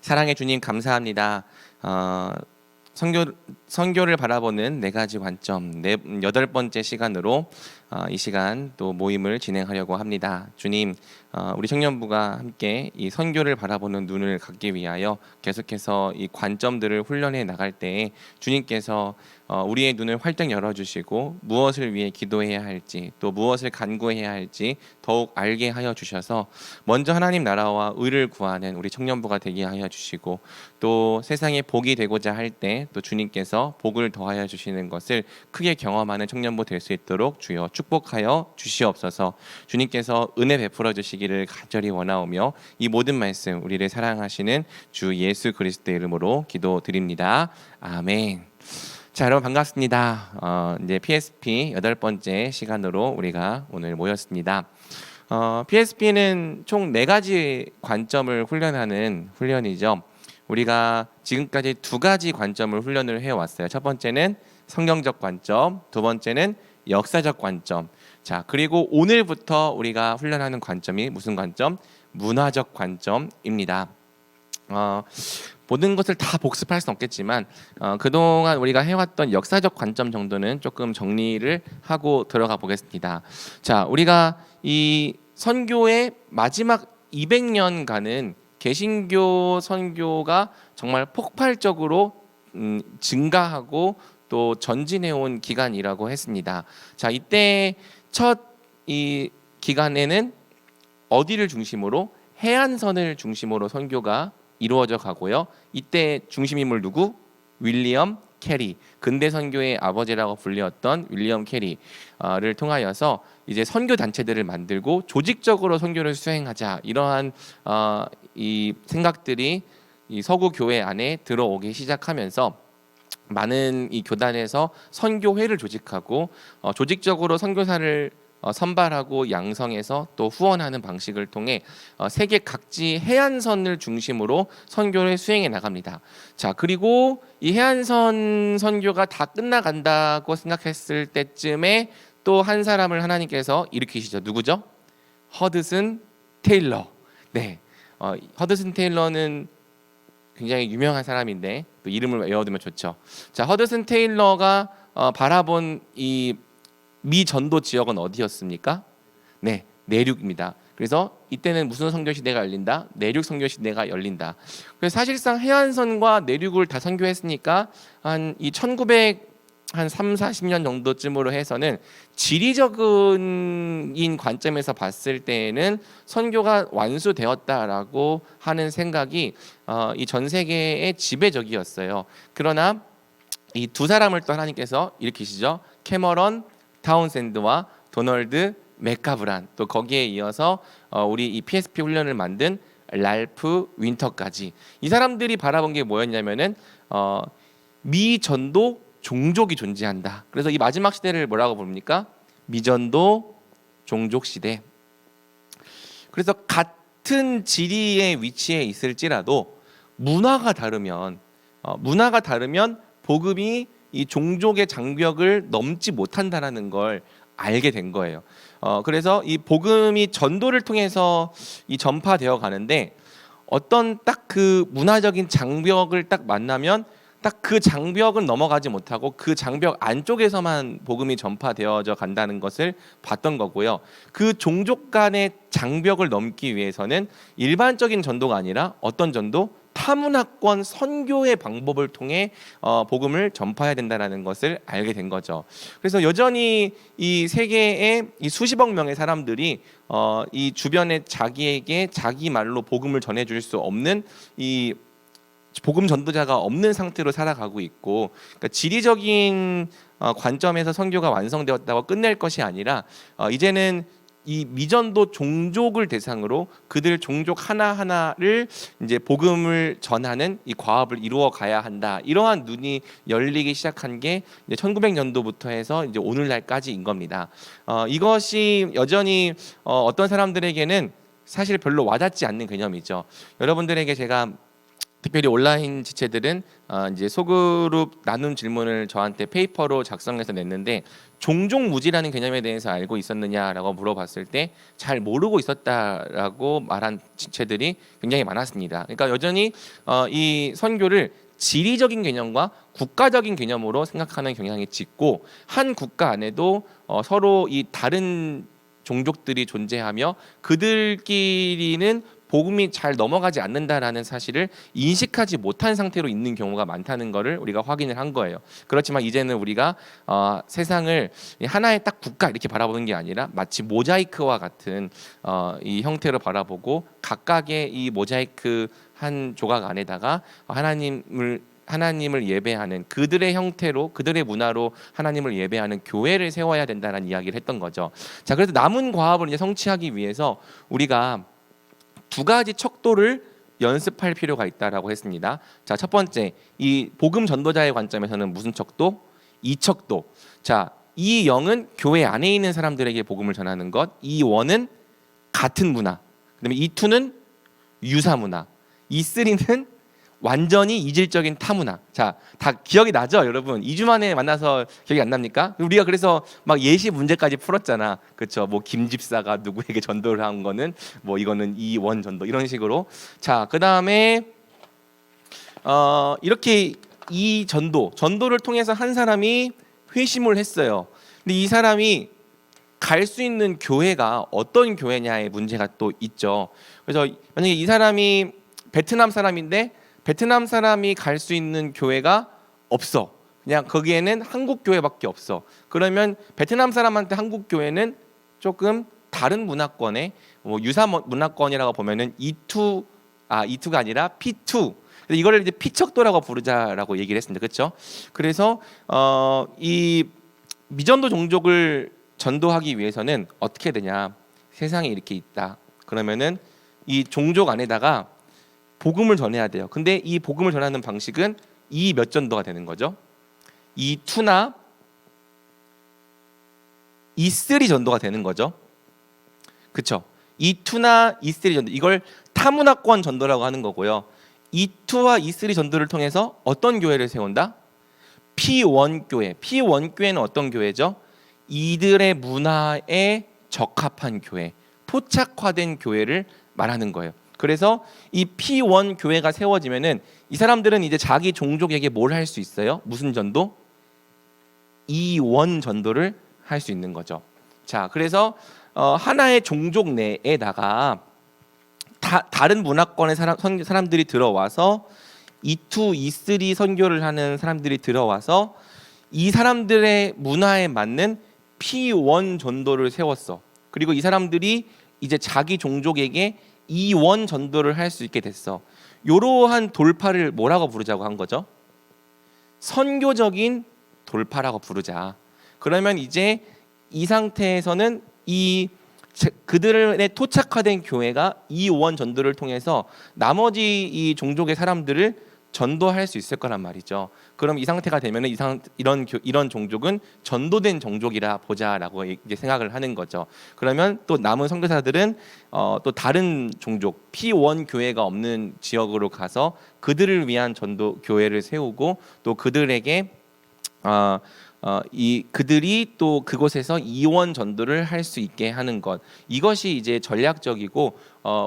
사랑해 주님 감사합니다. 선교를 바라보는 네 가지 관점, 여덟 번째 시간으로 이 시간 또 모임을 진행하려고 합니다. 주님, 우리 청년부가 함께 이 선교를 바라보는 눈을 갖기 위하여 계속해서 이 관점들을 훈련해 나갈 때에 주님께서 우리의 눈을 활짝 열어주시고 무엇을 위해 기도해야 할지 또 무엇을 간구해야 할지 더욱 알게 하여 주셔서 먼저 하나님 나라와 의를 구하는 우리 청년부가 되게 하여 주시고 또 세상에 복이 되고자 할 때 또 주님께서 복을 더하여 주시는 것을 크게 경험하는 청년부 될 수 있도록 주여 축복하여 주시옵소서. 주님께서 은혜 베풀어 주시기를 간절히 원하오며 이 모든 말씀 우리를 사랑하시는 주 예수 그리스도의 이름으로 기도드립니다. 아멘. 자, 여러분 반갑습니다. 이제 PSP 여덟 번째 시간으로 우리가 오늘 모였습니다. PSP는 총 네 가지 관점을 훈련하는 훈련이죠. 우리가 지금까지 두 가지 관점을 훈련을 해왔어요. 첫 번째는 성경적 관점, 두 번째는 역사적 관점. 자, 그리고 오늘부터 우리가 훈련하는 관점이 무슨 관점? 문화적 관점입니다. 모든 것을 다 복습할 수는 없겠지만 그동안 우리가 해왔던 역사적 관점 정도는 조금 정리를 하고 들어가 보겠습니다. 자, 우리가 이 선교의 마지막 200년간은 개신교 선교가 정말 폭발적으로 증가하고 또 전진해온 기간이라고 했습니다. 자, 이때 첫 이 기간에는 어디를 중심으로? 해안선을 중심으로 선교가 이루어져 가고요. 이때 중심 인물 누구? 윌리엄 캐리, 근대 선교의 아버지라고 불렸던 윌리엄 캐리를 통하여서 이제 선교 단체들을 만들고 조직적으로 선교를 수행하자, 이러한 이 생각들이 이 서구 교회 안에 들어오기 시작하면서 많은 이 교단에서 선교회를 조직하고 조직적으로 선교사를 선발하고 양성해서 또 후원하는 방식을 통해 세계 각지 해안선을 중심으로 선교를 수행해 나갑니다. 자, 그리고 이 해안선 선교가 다 끝나간다고 생각했을 때쯤에 또 한 사람을 하나님께서 일으키시죠. 누구죠? 허드슨 테일러. 네, 허드슨 테일러는 굉장히 유명한 사람인데 또 이름을 외워두면 좋죠. 자, 허드슨 테일러가 바라본 이 미 전도 지역은 어디였습니까? 네, 내륙입니다. 그래서 이때는 무슨 선교 시대가 열린다? 내륙 선교 시대가 열린다. 그래서 사실상 해안선과 내륙을 다 선교했으니까 한 3, 40년 정도쯤으로 해서는 지리적인 관점에서 봤을 때에는 선교가 완수되었다라고 하는 생각이 이 전 세계의 지배적이었어요. 그러나 이 두 사람을 또 하나님께서 일으키시죠. 캐머런 타운샌드와 도널드 맥가브란, 또 거기에 이어서 우리 이 PSP 훈련을 만든 랄프 윈터까지, 이 사람들이 바라본 게 뭐였냐면은 미전도 종족이 존재한다. 그래서 이 마지막 시대를 뭐라고 부릅니까? 미전도 종족 시대. 그래서 같은 지리의 위치에 있을지라도 문화가 다르면 복음이 이 종족의 장벽을 넘지 못한다라는 걸 알게 된 거예요. 그래서 이 복음이 전도를 통해서 이 전파되어 가는데 어떤 딱 그 문화적인 장벽을 딱 만나면 딱 그 장벽은 넘어가지 못하고 그 장벽 안쪽에서만 복음이 전파되어져 간다는 것을 봤던 거고요. 그 종족 간의 장벽을 넘기 위해서는 일반적인 전도가 아니라 어떤 전도? 타문화권 선교의 방법을 통해 복음을 전파해야 된다는 것을 알게 된 거죠. 그래서 여전히 이 세계의 이 수십억 명의 사람들이 이 주변에 자기에게 자기 말로 복음을 전해줄 수 없는 이 복음 전도자가 없는 상태로 살아가고 있고, 그러니까 지리적인 관점에서 선교가 완성되었다고 끝낼 것이 아니라 이제는 이 미전도 종족을 대상으로 그들 종족 하나하나를 이제 복음을 전하는 이 과업을 이루어 가야 한다. 이러한 눈이 열리기 시작한 게 이제 1900년도부터 해서 이제 오늘날까지인 겁니다. 이것이 여전히 어떤 사람들에게는 사실 별로 와닿지 않는 개념이죠. 여러분들에게 제가 특별히 온라인 지체들은 이제 소그룹 나눔 질문을 저한테 페이퍼로 작성해서 냈는데 종족무지라는 개념에 대해서 알고 있었느냐라고 물어봤을 때 잘 모르고 있었다라고 말한 지체들이 굉장히 많았습니다. 그러니까 여전히 이 선교를 지리적인 개념과 국가적인 개념으로 생각하는 경향이 짙고 한 국가 안에도 서로 이 다른 종족들이 존재하며 그들끼리는 복음이 잘 넘어가지 않는다라는 사실을 인식하지 못한 상태로 있는 경우가 많다는 것을 우리가 확인을 한 거예요. 그렇지만 이제는 우리가 세상을 하나의 딱 국가 이렇게 바라보는 게 아니라 마치 모자이크와 같은 이 형태로 바라보고 각각의 이 모자이크 한 조각 안에다가 하나님을 예배하는 그들의 형태로 그들의 문화로 하나님을 예배하는 교회를 세워야 된다는 이야기를 했던 거죠. 자, 그래서 남은 과업을 이제 성취하기 위해서 우리가 두 가지 척도를 연습할 필요가 있다라고 했습니다. 자, 첫 번째, 이 복음 전도자의 관점에서는 무슨 척도? 이 척도. 자, 이 영은 교회 안에 있는 사람들에게 복음을 전하는 것. 이 원은 같은 문화. 그다음에 이 투는 유사 문화. 이 쓰리는 완전히 이질적인 타문화. 자, 다 기억이 나죠, 여러분? 2주 만에 만나서 기억이 안 납니까? 우리가 그래서 막 예시 문제까지 풀었잖아, 그렇죠? 뭐 김 집사가 누구에게 전도를 한 거는 뭐 이거는 이원 전도 이런 식으로. 자, 그 다음에 이렇게 이 전도를 통해서 한 사람이 회심을 했어요. 근데 이 사람이 갈 수 있는 교회가 어떤 교회냐의 문제가 또 있죠. 그래서 만약에 이 사람이 베트남 사람인데 베트남 사람이 갈 수 있는 교회가 없어. 그냥 거기에는 한국 교회밖에 없어. 그러면 베트남 사람한테 한국 교회는 조금 다른 문화권의 유사 문화권이라고 보면은 E2가 아니라 P2. 이거를 이제 피척도라고 부르자라고 얘기를 했습니다. 그렇죠? 그래서 이 미전도 종족을 전도하기 위해서는 어떻게 되냐? 세상에 이렇게 있다. 그러면은 이 종족 안에다가 복음을 전해야 돼요. 근데 이 복음을 전하는 방식은 이 몇 전도가 되는 거죠? 이 투나 이 쓰리 전도가 되는 거죠. 그렇죠? 이 투나 이 쓰리 전도, 이걸 타문화권 전도라고 하는 거고요. 이 투와 이 쓰리 전도를 통해서 어떤 교회를 세운다? P1 교회. P1 교회는 어떤 교회죠? 이들의 문화에 적합한 교회, 포착화된 교회를 말하는 거예요. 그래서 이 P1 교회가 세워지면은 이 사람들은 이제 자기 종족에게 뭘 할 수 있어요? 무슨 전도? E1 전도를 할 수 있는 거죠. 자, 그래서 하나의 종족 내에다가 다른 문화권의 사람들이 들어와서 E2, E3 선교를 하는 사람들이 들어와서 이 사람들의 문화에 맞는 P1 전도를 세웠어. 그리고 이 사람들이 이제 자기 종족에게 E1 전도를 할 수 있게 됐어. 이러한 돌파를 뭐라고 부르자고 한 거죠? 선교적인 돌파라고 부르자. 그러면 이제 이 상태에서는 그들의 토착화된 교회가 E1 전도를 통해서 나머지 이 종족의 사람들을 전도할 수 있을 거란 말이죠. 그럼 이 상태가 되면 이런 종족은 전도된 종족이라 보자라고 이제 생각을 하는 거죠. 그러면 또 남은 선교사들은 또 다른 종족 P1 교회가 없는 지역으로 가서 그들을 위한 전도 교회를 세우고 또 그들에게 그들이 또 그곳에서 이원 전도를 할 수 있게 하는 것, 이것이 이제 전략적이고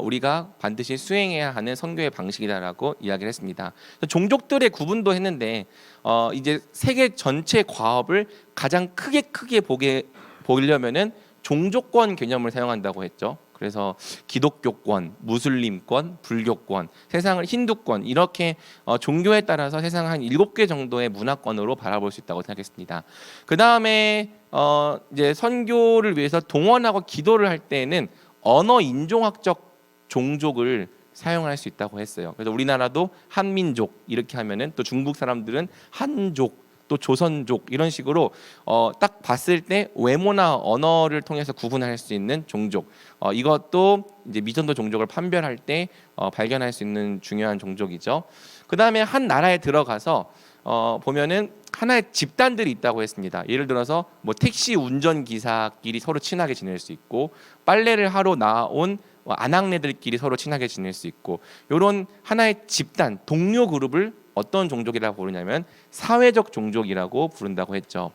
우리가 반드시 수행해야 하는 선교의 방식이다라고 이야기를 했습니다. 종족들의 구분도 했는데 이제 세계 전체 과업을 가장 크게 보려면은 종족권 개념을 사용한다고 했죠. 그래서 기독교권, 무슬림권, 불교권, 세상을 힌두권 이렇게 종교에 따라서 세상 한 7개 정도의 문화권으로 바라볼 수 있다고 생각했습니다. 그 다음에 이제 선교를 위해서 동원하고 기도를 할 때는 언어 인종학적 종족을 사용할 수 있다고 했어요. 그래서 우리나라도 한민족 이렇게 하면은 또 중국 사람들은 한족, 또 조선족 이런 식으로 딱 봤을 때 외모나 언어를 통해서 구분할 수 있는 종족, 이것도 이제 미전도 종족을 판별할 때 발견할 수 있는 중요한 종족이죠. 그 다음에 한 나라에 들어가서 보면은 하나의 집단들이 있다고 했습니다. 예를 들어서 뭐 택시 운전기사끼리 서로 친하게 지낼 수 있고, 빨래를 하러 나온 아낙네들끼리 서로 친하게 지낼 수 있고 이런 하나의 집단 동료 그룹을 어떤 종족이라고 부르냐면 사회적 종족이라고 부른다고 했죠.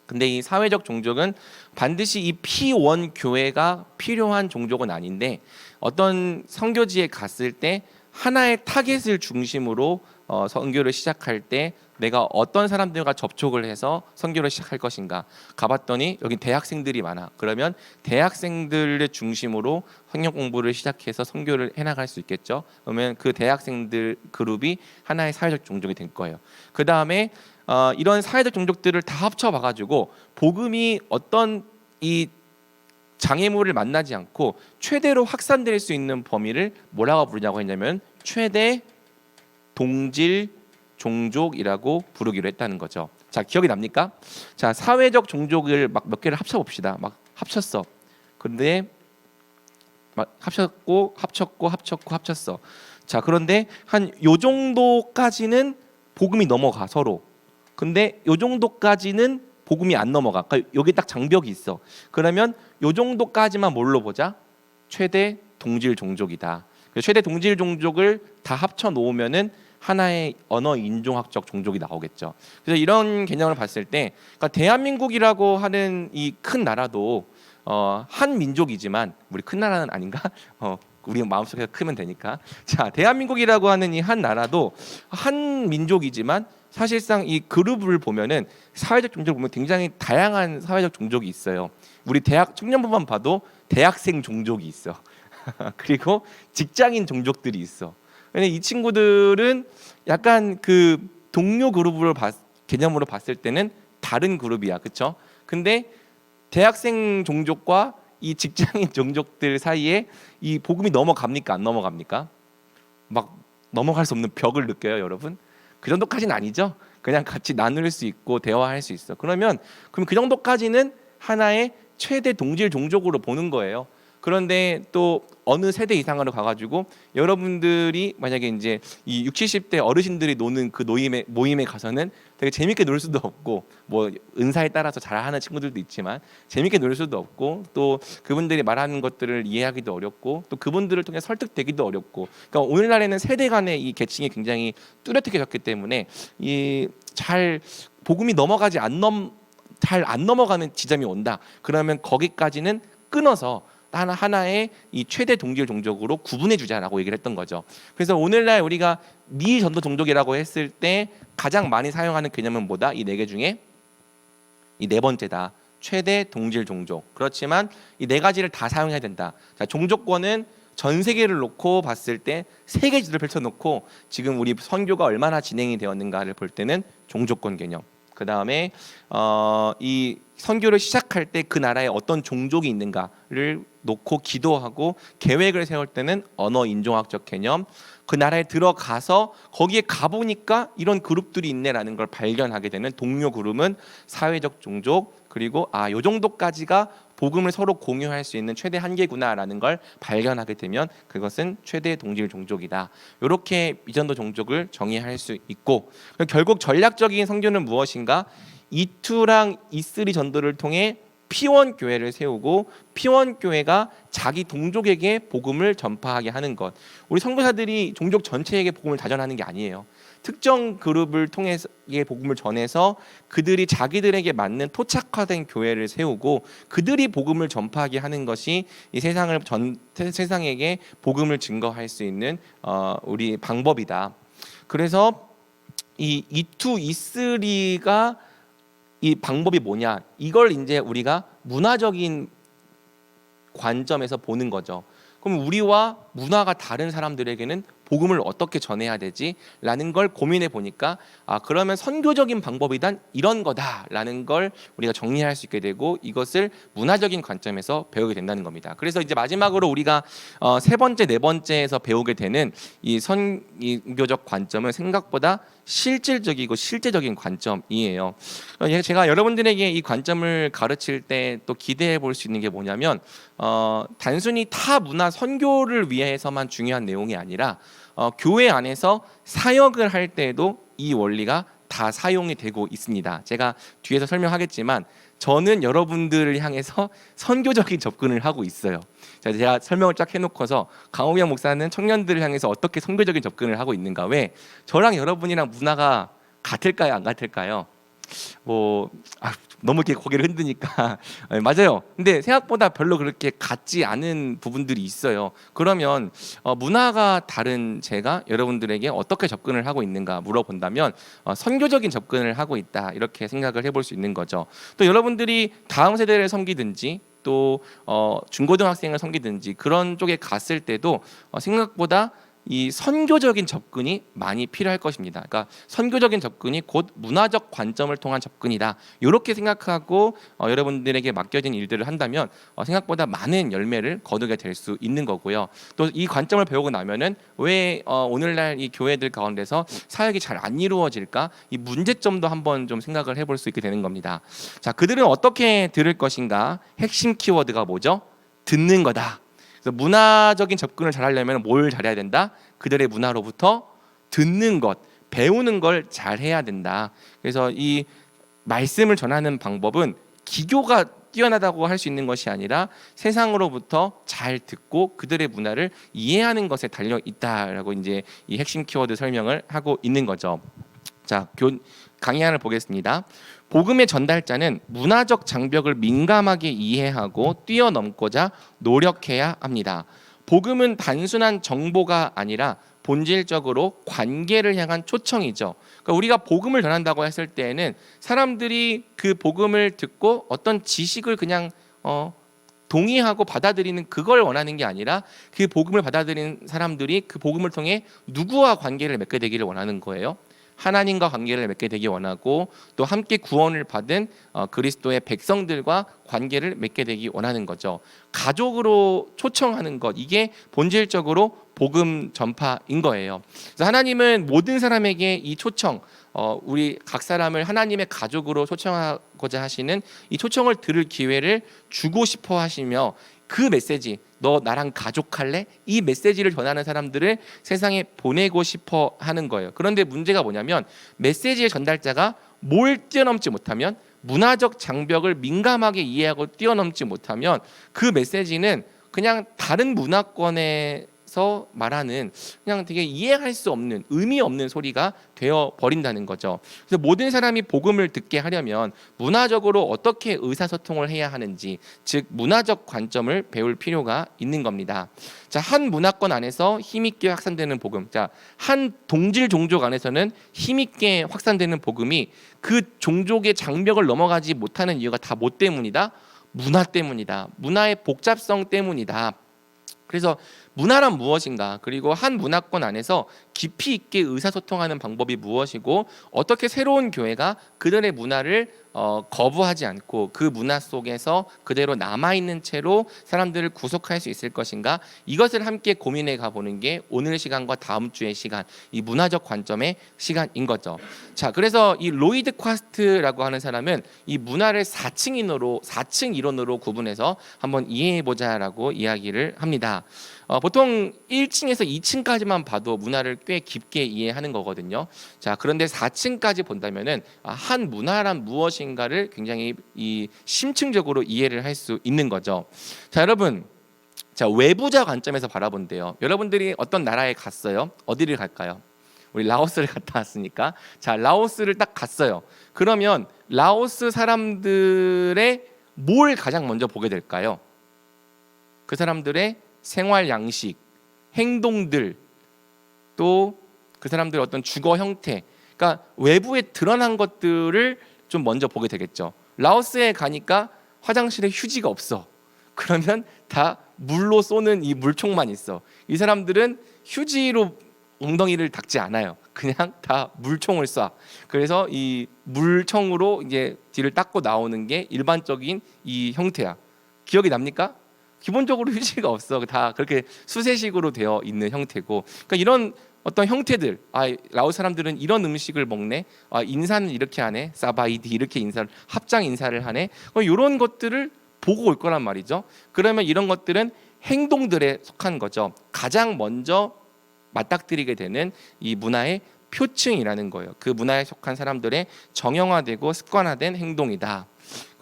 근데 이 사회적 종족은 반드시 이 P1 교회가 필요한 종족은 아닌데 어떤 선교지에 갔을 때 하나의 타겟을 중심으로 선교를 시작할 때 내가 어떤 사람들과 접촉을 해서 선교를 시작할 것인가 가봤더니 여기 대학생들이 많아. 그러면 대학생들을 중심으로 성경 공부를 시작해서 선교를 해나갈 수 있겠죠. 그러면 그 대학생들 그룹이 하나의 사회적 종족이 될 거예요. 그 다음에 이런 사회적 종족들을 다 합쳐봐가지고 복음이 어떤 이 장애물을 만나지 않고 최대로 확산될 수 있는 범위를 뭐라고 부르냐고 했냐면 최대 동질 종족이라고 부르기로 했다는 거죠. 자, 기억이 납니까? 자, 사회적 종족을 막 몇 개를 합쳐 봅시다. 막 합쳤어. 근데 막 합쳤어. 자, 그런데 한 요 정도까지는 복음이 넘어가 서로. 근데 요 정도까지는 복음이 안 넘어가. 그러니까 여기 딱 장벽이 있어. 그러면 요 정도까지만 뭘로 보자? 최대 동질 종족이다. 최대 동질 종족을 다 합쳐 놓으면은 하나의 언어 인종학적 종족이 나오겠죠. 그래서 이런 개념을 봤을 때, 그러니까 대한민국이라고 하는 이 큰 나라도 한 민족이지만 우리 큰 나라는 아닌가? 우리 마음속에서 크면 되니까. 자, 대한민국이라고 하는 이 한 나라도 한 민족이지만 사실상 이 그룹을 보면은 사회적 종족을 보면 굉장히 다양한 사회적 종족이 있어요. 우리 대학 청년부만 봐도 대학생 종족이 있어. 그리고 직장인 종족들이 있어. 근데 이 친구들은 약간 그 동료 그룹으로 개념으로 봤을 때는 다른 그룹이야, 그렇죠? 근데 대학생 종족과 이 직장인 종족들 사이에 이 복음이 넘어갑니까, 안 넘어갑니까? 막 넘어갈 수 없는 벽을 느껴요, 여러분? 그 정도까지는 아니죠. 그냥 같이 나눌 수 있고 대화할 수 있어. 그럼 그 정도까지는 하나의 최대 동질 종족으로 보는 거예요. 그런데 또 어느 세대 이상으로 가가지고 여러분들이 만약에 이제 이 60, 70대 어르신들이 노는 그 모임에 가서는 되게 재밌게 놀 수도 없고 뭐 은사에 따라서 잘하는 친구들도 있지만 재밌게 놀 수도 없고 또 그분들이 말하는 것들을 이해하기도 어렵고 또 그분들을 통해 설득되기도 어렵고 그러니까 오늘날에는 세대 간의 이 계층이 굉장히 뚜렷해졌기 때문에 이 잘 복음이 잘 안 넘어가는 지점이 온다. 그러면 거기까지는 끊어서 하나의 이 최대 동질 종족으로 구분해 주자라고 얘기를 했던 거죠. 그래서 오늘날 우리가 미전도 종족이라고 했을 때 가장 많이 사용하는 개념은 뭐다? 이 네 개 중에 이 네 번째다. 최대 동질 종족. 그렇지만 이 네 가지를 다 사용해야 된다. 자, 종족권은 전 세계를 놓고 봤을 때 세계 지도를 펼쳐놓고 지금 우리 선교가 얼마나 진행이 되었는가를 볼 때는 종족권 개념. 그 다음에 이 선교를 시작할 때 그 나라에 어떤 종족이 있는가를 놓고 기도하고 계획을 세울 때는 언어 인종학적 개념. 그 나라에 들어가서 거기에 가보니까 이런 그룹들이 있네라는 걸 발견하게 되는 동료 그룹은 사회적 종족. 그리고 요 정도까지가 복음을 서로 공유할 수 있는 최대 한계구나라는 걸 발견하게 되면 그것은 최대 동질 종족이다. 이렇게 미전도 종족을 정의할 수 있고 결국 전략적인 선교는 무엇인가? 이투랑 이쓰리 전도를 통해 P1 교회를 세우고 P1 교회가 자기 동족에게 복음을 전파하게 하는 것. 우리 선교사들이 종족 전체에게 복음을 다 전하는 게 아니에요. 특정 그룹을 통해서 복음을 전해서 그들이 자기들에게 맞는 토착화된 교회를 세우고 그들이 복음을 전파하게 하는 것이 이 세상에게 복음을 증거할 수 있는 우리 방법이다. 그래서 이 이투 이쓰리가 이 방법이 뭐냐? 이걸 이제 우리가 문화적인 관점에서 보는 거죠. 그럼 우리와 문화가 다른 사람들에게는 복음을 어떻게 전해야 되지라는 걸 고민해 보니까 그러면 선교적인 방법이란 이런 거다라는 걸 우리가 정리할 수 있게 되고 이것을 문화적인 관점에서 배우게 된다는 겁니다. 그래서 이제 마지막으로 우리가 세 번째, 네 번째에서 배우게 되는 이 선교적 관점은 생각보다 실질적이고 실제적인 관점이에요. 제가 여러분들에게 이 관점을 가르칠 때 또 기대해 볼 수 있는 게 뭐냐면 단순히 타 문화 선교를 위해서만 중요한 내용이 아니라 교회 안에서 사역을 할 때에도 이 원리가 다 사용이 되고 있습니다. 제가 뒤에서 설명하겠지만 저는 여러분들을 향해서 선교적인 접근을 하고 있어요. 자, 제가 설명을 쫙 해놓고서 강호경 목사는 청년들을 향해서 어떻게 선교적인 접근을 하고 있는가, 왜 저랑 여러분이랑 문화가 같을까요, 안 같을까요? 뭐 너무 이렇게 고개를 흔드니까 맞아요. 근데 생각보다 별로 그렇게 같지 않은 부분들이 있어요. 그러면 문화가 다른 제가 여러분들에게 어떻게 접근을 하고 있는가 물어본다면 선교적인 접근을 하고 있다, 이렇게 생각을 해볼 수 있는 거죠. 또 여러분들이 다음 세대를 섬기든지 또 중고등학생을 섬기든지 그런 쪽에 갔을 때도 생각보다 이 선교적인 접근이 많이 필요할 것입니다. 그러니까 선교적인 접근이 곧 문화적 관점을 통한 접근이다, 이렇게 생각하고 여러분들에게 맡겨진 일들을 한다면 생각보다 많은 열매를 거두게 될 수 있는 거고요. 또 이 관점을 배우고 나면은 왜 오늘날 이 교회들 가운데서 사역이 잘 안 이루어질까, 이 문제점도 한번 좀 생각을 해볼 수 있게 되는 겁니다. 자, 그들은 어떻게 들을 것인가? 핵심 키워드가 뭐죠? 듣는 거다. 그래서 문화적인 접근을 잘하려면 뭘 잘해야 된다? 그들의 문화로부터 듣는 것, 배우는 걸 잘해야 된다. 그래서 이 말씀을 전하는 방법은 기교가 뛰어나다고 할 수 있는 것이 아니라 세상으로부터 잘 듣고 그들의 문화를 이해하는 것에 달려 있다라고 이제 이 핵심 키워드 설명을 하고 있는 거죠. 자, 강의안을 보겠습니다. 복음의 전달자는 문화적 장벽을 민감하게 이해하고 뛰어넘고자 노력해야 합니다. 복음은 단순한 정보가 아니라 본질적으로 관계를 향한 초청이죠. 그러니까 우리가 복음을 전한다고 했을 때에는 사람들이 그 복음을 듣고 어떤 지식을 그냥 동의하고 받아들이는 그걸 원하는 게 아니라 그 복음을 받아들이는 사람들이 그 복음을 통해 누구와 관계를 맺게 되기를 원하는 거예요. 하나님과 관계를 맺게 되기 원하고 또 함께 구원을 받은 그리스도의 백성들과 관계를 맺게 되기 원하는 거죠. 가족으로 초청하는 것, 이게 본질적으로 복음 전파인 거예요. 그래서 하나님은 모든 사람에게 이 초청, 우리 각 사람을 하나님의 가족으로 초청하고자 하시는 이 초청을 들을 기회를 주고 싶어 하시며, 그 메시지, 너 나랑 가족할래? 이 메시지를 전하는 사람들을 세상에 보내고 싶어 하는 거예요. 그런데 문제가 뭐냐면 메시지의 전달자가 뭘 뛰어넘지 못하면, 문화적 장벽을 민감하게 이해하고 뛰어넘지 못하면 그 메시지는 그냥 다른 문화권에서 말하는 그냥 되게 이해할 수 없는, 의미 없는 소리가 되어 버린다는 거죠. 그래서 모든 사람이 복음을 듣게 하려면 문화적으로 어떻게 의사소통을 해야 하는지, 즉 문화적 관점을 배울 필요가 있는 겁니다. 자, 한 문화권 안에서 힘있게 확산되는 복음, 자, 한 동질 종족 안에서는 힘있게 확산되는 복음이 그 종족의 장벽을 넘어가지 못하는 이유가 다 뭐 때문이다? 문화 때문이다. 문화의 복잡성 때문이다. 그래서 문화란 무엇인가, 그리고 한 문화권 안에서 깊이 있게 의사소통하는 방법이 무엇이고, 어떻게 새로운 교회가 그들의 문화를 거부하지 않고 그 문화 속에서 그대로 남아있는 채로 사람들을 구속할 수 있을 것인가, 이것을 함께 고민해 가보는 게 오늘 시간과 다음 주의 시간, 이 문화적 관점의 시간인 거죠. 자, 그래서 이 로이드 쿼스트라고 하는 사람은 이 문화를 4층 이론으로 구분해서 한번 이해해보자라고 이야기를 합니다. 보통 1층에서 2층까지만 봐도 문화를 꽤 깊게 이해하는 거거든요. 자, 그런데 4층까지 본다면은 한 문화란 무엇인가를 굉장히 이 심층적으로 이해를 할 수 있는 거죠. 자, 여러분, 자, 외부자 관점에서 바라본대요. 여러분들이 어떤 나라에 갔어요? 어디를 갈까요? 우리 라오스를 갔다 왔으니까, 자, 라오스를 딱 갔어요. 그러면 라오스 사람들의 뭘 가장 먼저 보게 될까요? 그 사람들의 생활 양식, 행동들, 또 그 사람들의 어떤 주거 형태, 그러니까 외부에 드러난 것들을 좀 먼저 보게 되겠죠. 라오스에 가니까 화장실에 휴지가 없어. 그러면 다 물로 쏘는 이 물총만 있어. 이 사람들은 휴지로 엉덩이를 닦지 않아요. 그냥 다 물총을 쏴. 그래서 이 물총으로 이제 뒤를 닦고 나오는 게 일반적인 이 형태야. 기억이 납니까? 기본적으로 휴지가 없어. 다 그렇게 수세식으로 되어 있는 형태고, 그러니까 이런 어떤 형태들, 라오스 사람들은 이런 음식을 먹네, 인사는 이렇게 하네, 사바이디 이렇게 인사를, 합장 인사를 하네, 이런 것들을 보고 올 거란 말이죠. 그러면 이런 것들은 행동들에 속한 거죠. 가장 먼저 맞닥뜨리게 되는 이 문화의 표층이라는 거예요. 그 문화에 속한 사람들의 정형화되고 습관화된 행동이다.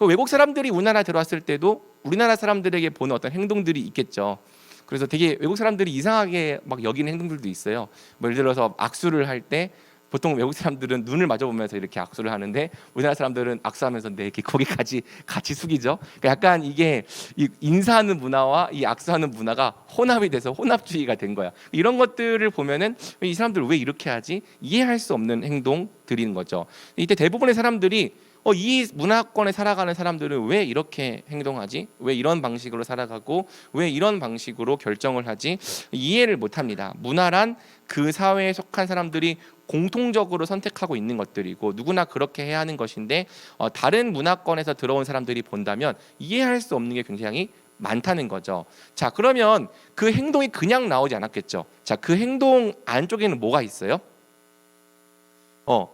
외국 사람들이 우리나라 들어왔을 때도 우리나라 사람들에게 보는 어떤 행동들이 있겠죠. 그래서 되게 외국 사람들이 이상하게 막 여기는 행동들도 있어요. 뭐 예를 들어서 악수를 할 때 보통 외국 사람들은 눈을 마주보면서 이렇게 악수를 하는데 우리나라 사람들은 악수하면서 네, 이렇게 고개까지 같이 숙이죠. 그러니까 약간 이게 이 인사하는 문화와 이 악수하는 문화가 혼합이 돼서 혼합주의가 된 거야. 이런 것들을 보면은 이 사람들 왜 이렇게 하지? 이해할 수 없는 행동들인 거죠. 이때 대부분의 사람들이 이 문화권에 살아가는 사람들은 왜 이렇게 행동하지? 왜 이런 방식으로 살아가고 왜 이런 방식으로 결정을 하지? 이해를 못합니다. 문화란 그 사회에 속한 사람들이 공통적으로 선택하고 있는 것들이고 누구나 그렇게 해야 하는 것인데 다른 문화권에서 들어온 사람들이 본다면 이해할 수 없는 게 굉장히 많다는 거죠. 자, 그러면 그 행동이 그냥 나오지 않았겠죠. 자, 그 행동 안쪽에는 뭐가 있어요?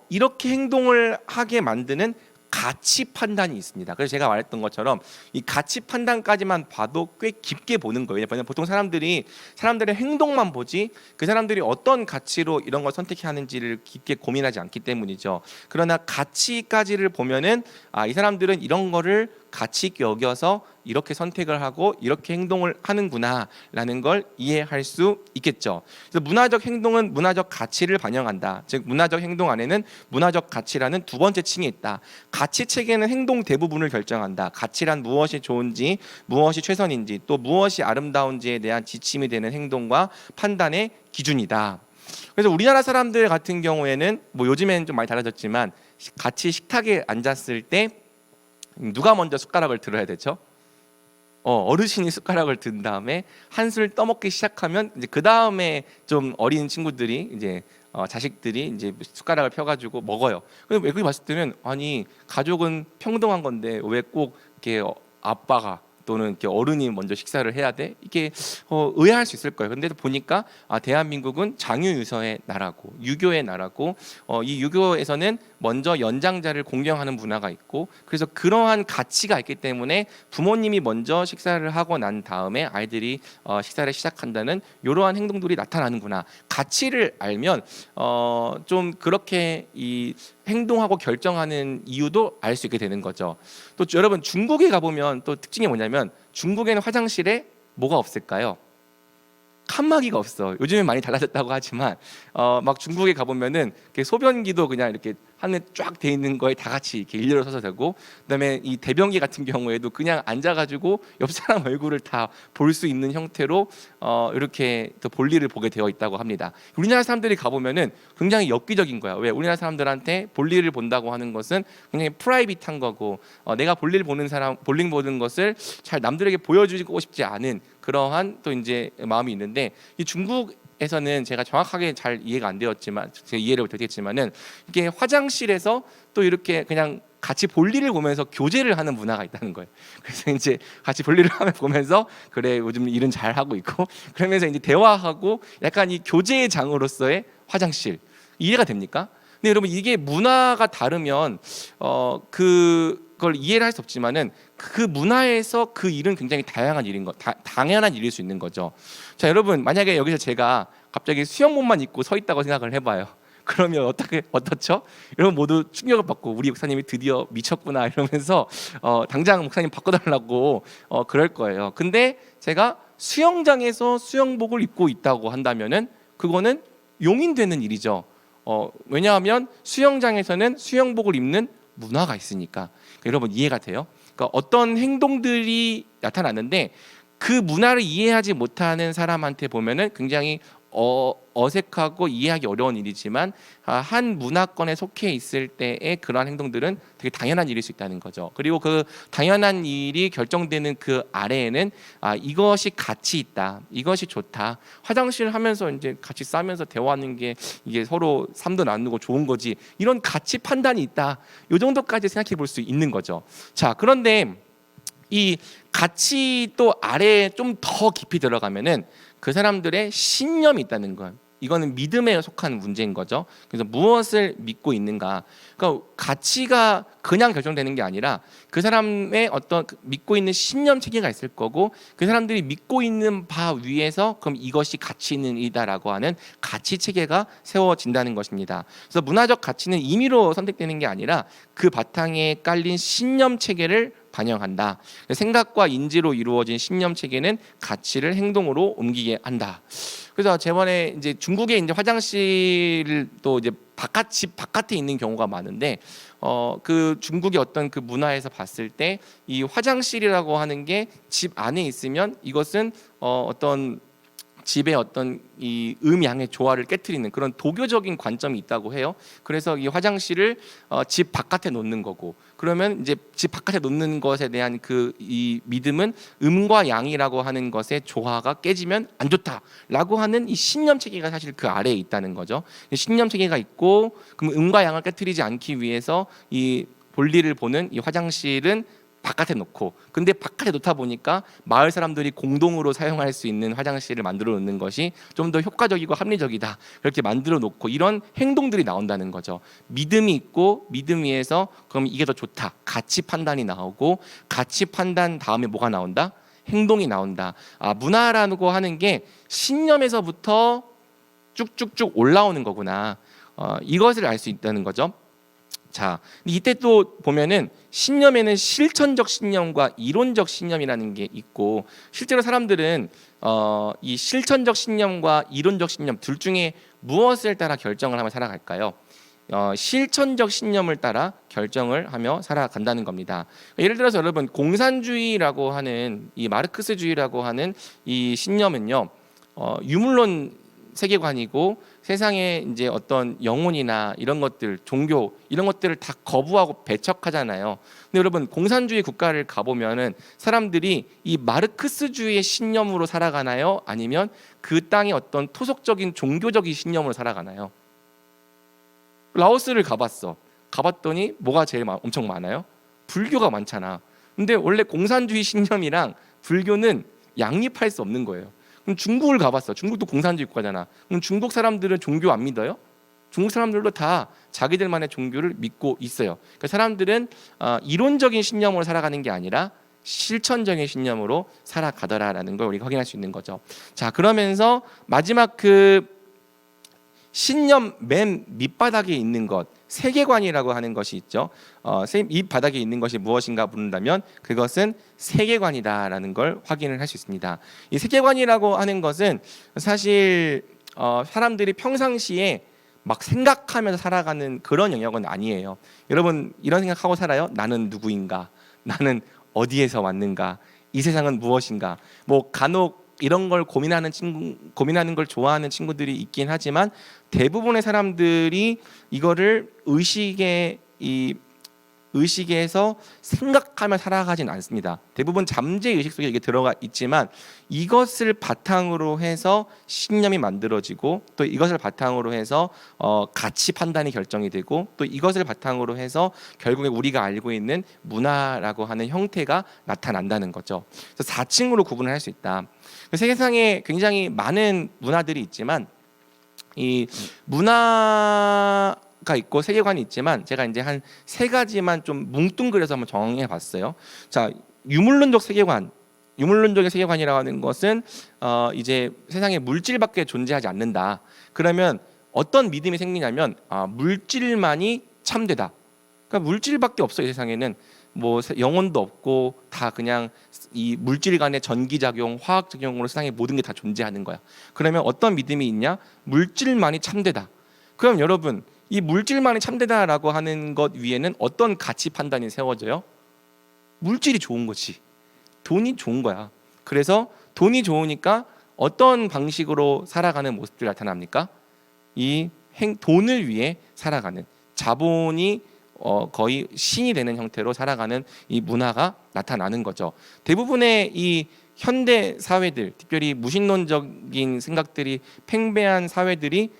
이렇게 행동을 하게 만드는 가치 판단이 있습니다. 그래서 제가 말했던 것처럼 이 가치 판단까지만 봐도 꽤 깊게 보는 거예요. 왜냐하면 보통 사람들의 행동만 보지 그 사람들이 어떤 가치로 이런 걸 선택하는지를 깊게 고민하지 않기 때문이죠. 그러나 가치까지를 보면은 이 사람들은 이런 거를 가치 있게 여겨서 이렇게 선택을 하고 이렇게 행동을 하는구나라는 걸 이해할 수 있겠죠. 그래서 문화적 행동은 문화적 가치를 반영한다. 즉 문화적 행동 안에는 문화적 가치라는 두 번째 층이 있다. 가치 체계는 행동 대부분을 결정한다. 가치란 무엇이 좋은지, 무엇이 최선인지, 또 무엇이 아름다운지에 대한 지침이 되는 행동과 판단의 기준이다. 그래서 우리나라 사람들 같은 경우에는 뭐 요즘에는 좀 많이 달라졌지만 같이 식탁에 앉았을 때 누가 먼저 숟가락을 들어야 되죠? 어르신이 숟가락을 든 다음에 한술 떠먹기 시작하면 이제 그 다음에 좀 어린 친구들이 이제 자식들이 이제 숟가락을 펴가지고 먹어요. 근데 왜 그렇게 봤을 때는 아니 가족은 평등한 건데 왜 꼭 이렇게 아빠가 또는 이렇게 어른이 먼저 식사를 해야 돼? 이게 의아할 수 있을 거예요. 근데 보니까 대한민국은 장유유서의 나라고 유교의 나라고 이 유교에서는 먼저 연장자를 공경하는 문화가 있고 그래서 그러한 가치가 있기 때문에 부모님이 먼저 식사를 하고 난 다음에 아이들이 식사를 시작한다는 이러한 행동들이 나타나는구나. 가치를 알면 좀 그렇게 이 행동하고 결정하는 이유도 알 수 있게 되는 거죠. 또 여러분 중국에 가보면 또 특징이 뭐냐면 중국에는 화장실에 뭐가 없을까요? 칸막이가 없어. 요즘엔 많이 달라졌다고 하지만 막 중국에 가보면은 소변기도 그냥 이렇게 하늘에 쫙 돼 있는 거에 다 같이 이렇게 일렬로 서서 되고, 그다음에 이 대변기 같은 경우에도 그냥 앉아가지고 옆 사람 얼굴을 다 볼 수 있는 형태로 이렇게 또 볼일을 보게 되어 있다고 합니다. 우리나라 사람들이 가보면은 굉장히 엽기적인 거야. 왜? 우리나라 사람들한테 볼일을 본다고 하는 것은 굉장히 프라이빗한 거고 내가 볼일 보는 사람 볼링 보는 것을 잘 남들에게 보여주고 싶지 않은 그러한 또 이제 마음이 있는데 이 중국에서는 제가 정확하게 잘 이해가 안 되었지만 제가 이해를 못했지만은 이게 화장실에서 또 이렇게 그냥 같이 볼일을 보면서 교제를 하는 문화가 있다는 거예요. 그래서 이제 같이 볼일을 하면 보면서 그래 요즘 일은 잘 하고 있고 그러면서 이제 대화하고 약간 이 교제의 장으로서의 화장실 이해가 됩니까? 근데 여러분 이게 문화가 다르면 그걸 이해를 할 수 없지만은 그 문화에서 그 일은 굉장히 다양한 일인 거 당연한 일일 수 있는 거죠. 자 여러분 만약에 여기서 제가 갑자기 수영복만 입고 서 있다고 생각을 해봐요. 그러면 어떻죠? 여러분 모두 충격을 받고 우리 목사님이 드디어 미쳤구나 이러면서 당장 목사님 바꿔달라고 그럴 거예요. 근데 제가 수영장에서 수영복을 입고 있다고 한다면은 그거는 용인되는 일이죠. 왜냐하면 수영장에서는 수영복을 입는 문화가 있으니까. 그러니까 여러분 이해가 돼요? 그러니까 어떤 행동들이 나타났는데 그 문화를 이해하지 못하는 사람한테 보면은 굉장히 어색하고 이해하기 어려운 일이지만 한 문화권에 속해 있을 때의 그러한 행동들은 되게 당연한 일일 수 있다는 거죠. 그리고 그 당연한 일이 결정되는 그 아래에는 이것이 가치 있다, 이것이 좋다. 화장실 하면서 이제 같이 싸면서 대화하는 게 이게 서로 삶도 나누고 좋은 거지. 이런 가치 판단이 있다. 이 정도까지 생각해 볼 수 있는 거죠. 자, 그런데 이 가치 또 아래에 좀 더 깊이 들어가면은 그 사람들의 신념이 있다는 건 이거는 믿음에 속한 문제인 거죠. 그래서 무엇을 믿고 있는가. 그러니까 가치가 그냥 결정되는 게 아니라 그 사람의 어떤 믿고 있는 신념 체계가 있을 거고 그 사람들이 믿고 있는 바 위에서 그럼 이것이 가치 있는 일이다라고 하는 가치 체계가 세워진다는 것입니다. 그래서 문화적 가치는 임의로 선택되는 게 아니라 그 바탕에 깔린 신념 체계를 반영한다. 생각과 인지로 이루어진 신념 체계는 가치를 행동으로 옮기게 한다. 그래서 저번에 이제 중국의 이제 화장실을 또 이제 집 바깥에 있는 경우가 많은데 그 중국의 어떤 그 문화에서 봤을 때 이 화장실이라고 하는 게 집 안에 있으면 이것은 어떤 집의 어떤 이 음양의 조화를 깨트리는 그런 도교적인 관점이 있다고 해요. 그래서 이 화장실을 집 바깥에 놓는 거고, 그러면 이제 집 바깥에 놓는 것에 대한 그 이 믿음은 음과 양이라고 하는 것의 조화가 깨지면 안 좋다라고 하는 이 신념 체계가 사실 그 아래에 있다는 거죠. 신념 체계가 있고, 그럼 음과 양을 깨트리지 않기 위해서 이 볼일을 보는 이 화장실은 바깥에 놓고, 근데 바깥에 놓다 보니까 마을 사람들이 공동으로 사용할 수 있는 화장실을 만들어 놓는 것이 좀 더 효과적이고 합리적이다, 그렇게 만들어 놓고 이런 행동들이 나온다는 거죠. 믿음이 있고 믿음 위에서 그럼 이게 더 좋다, 가치 판단이 나오고, 가치 판단 다음에 뭐가 나온다? 행동이 나온다. 문화라고 하는 게 신념에서부터 쭉쭉쭉 올라오는 거구나, 이것을 알 수 있다는 거죠. 자, 이때 또 보면은 신념에는 실천적 신념과 이론적 신념이라는 게 있고, 실제로 사람들은 이 실천적 신념과 이론적 신념 둘 중에 무엇을 따라 결정을 하며 살아갈까요? 실천적 신념을 따라 결정을 하며 살아간다는 겁니다. 예를 들어서 여러분, 공산주의라고 하는 이 마르크스주의라고 하는 이 신념은요, 유물론 세계관이고 세상에 이제 어떤 영혼이나 이런 것들, 종교 이런 것들을 다 거부하고 배척하잖아요. 근데 여러분, 공산주의 국가를 가보면은 사람들이 이 마르크스주의의 신념으로 살아가나요? 아니면 그 땅의 어떤 토속적인 종교적인 신념으로 살아가나요? 라오스를 가봤더니 뭐가 제일 엄청 많아요? 불교가 많잖아. 근데 원래 공산주의 신념이랑 불교는 양립할 수 없는 거예요. 그럼 중국을 가봤어. 중국도 공산주의 국가잖아. 그럼 중국 사람들은 종교 안 믿어요? 중국 사람들도 다 자기들만의 종교를 믿고 있어요. 그러니까 사람들은 이론적인 신념으로 살아가는 게 아니라 실천적인 신념으로 살아가더라라는 걸 우리가 확인할 수 있는 거죠. 자, 그러면서 마지막 그 신념 맨 밑바닥에 있는 것, 세계관이라고 하는 것이 있죠. 이 바닥에 있는 것이 무엇인가 묻는다면 그것은 세계관이다라는 걸 확인을 할 수 있습니다. 이 세계관이라고 하는 것은 사실 사람들이 평상시에 막 생각하면서 살아가는 그런 영역은 아니에요. 여러분, 이런 생각하고 살아요? 나는 누구인가? 나는 어디에서 왔는가? 이 세상은 무엇인가? 뭐 간혹 이런 걸 고민하는 걸 좋아하는 친구들이 있긴 하지만 대부분의 사람들이 이거를 의식에서 생각하며 살아가진 않습니다. 대부분 잠재 의식 속에 이게 들어가 있지만 이것을 바탕으로 해서 신념이 만들어지고, 또 이것을 바탕으로 해서 가치 판단이 결정이 되고, 또 이것을 바탕으로 해서 결국에 우리가 알고 있는 문화라고 하는 형태가 나타난다는 거죠. 그래서 4층으로 구분을 할 수 있다. 세상에 굉장히 많은 문화들이 있지만 이 문화가 있고 세계관이 있지만 제가 이제 한 3가지만 좀 뭉뚱그려서 한번 정해 봤어요. 자, 유물론적 세계관. 유물론적인 세계관이라고 하는 것은 이제 세상에 물질밖에 존재하지 않는다. 그러면 어떤 믿음이 생기냐면 물질만이 참되다. 그러니까 물질밖에 없어요. 세상에는 뭐 영혼도 없고 다 그냥 이 물질 간의 전기작용, 화학작용으로 세상에 모든 게 다 존재하는 거야. 그러면 어떤 믿음이 있냐? 물질만이 참되다. 그럼 여러분, 이 물질만이 참되다라고 하는 것 위에는 어떤 가치 판단이 세워져요? 물질이 좋은 거지. 돈이 좋은 거야. 그래서 돈이 좋으니까 어떤 방식으로 살아가는 모습들이 나타납니까? 이 돈을 위해 살아가는, 자본이 거의 신이 되는 형태로 살아가는 이 문화가 나타나는 거죠. 대부분의 이 현대 사회들, 특별히 무신론적인 생각들이 팽배한 사회들이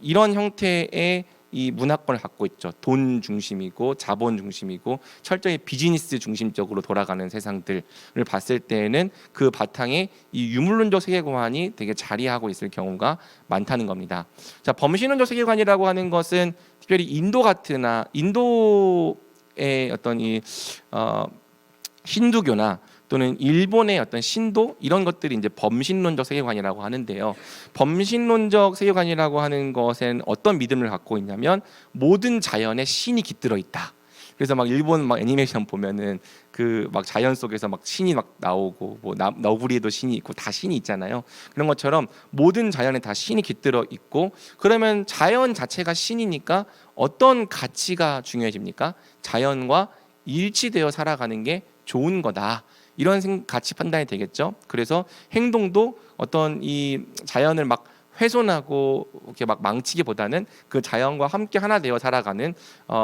이런 형태의 이 문화권을 갖고 있죠. 돈 중심이고 자본 중심이고 철저히 비즈니스 중심적으로 돌아가는 세상들을 봤을 때에는 그 바탕에 이 유물론적 세계관이 되게 자리하고 있을 경우가 많다는 겁니다. 자, 범신론적 세계관이라고 하는 것은 특별히 인도의 어떤 이 힌두교나 또는 일본의 어떤 신도 이런 것들이 이제 범신론적 세계관이라고 하는데요. 범신론적 세계관이라고 하는 것은 어떤 믿음을 갖고 있냐면 모든 자연에 신이 깃들어 있다. 그래서 막 일본 막 애니메이션 보면은 그 막 자연 속에서 막 신이 막 나오고 뭐 너구리에도 신이 있고 다 신이 있잖아요. 그런 것처럼 모든 자연에 다 신이 깃들어 있고 그러면 자연 자체가 신이니까 어떤 가치가 중요해집니까? 자연과 일치되어 살아가는 게 좋은 거다. 이런 가치 판단이 되겠죠. 그래서 행동도 어떤 이 자연을 막 훼손하고 이렇게 막 망치기보다는 그 자연과 함께 하나 되어 살아가는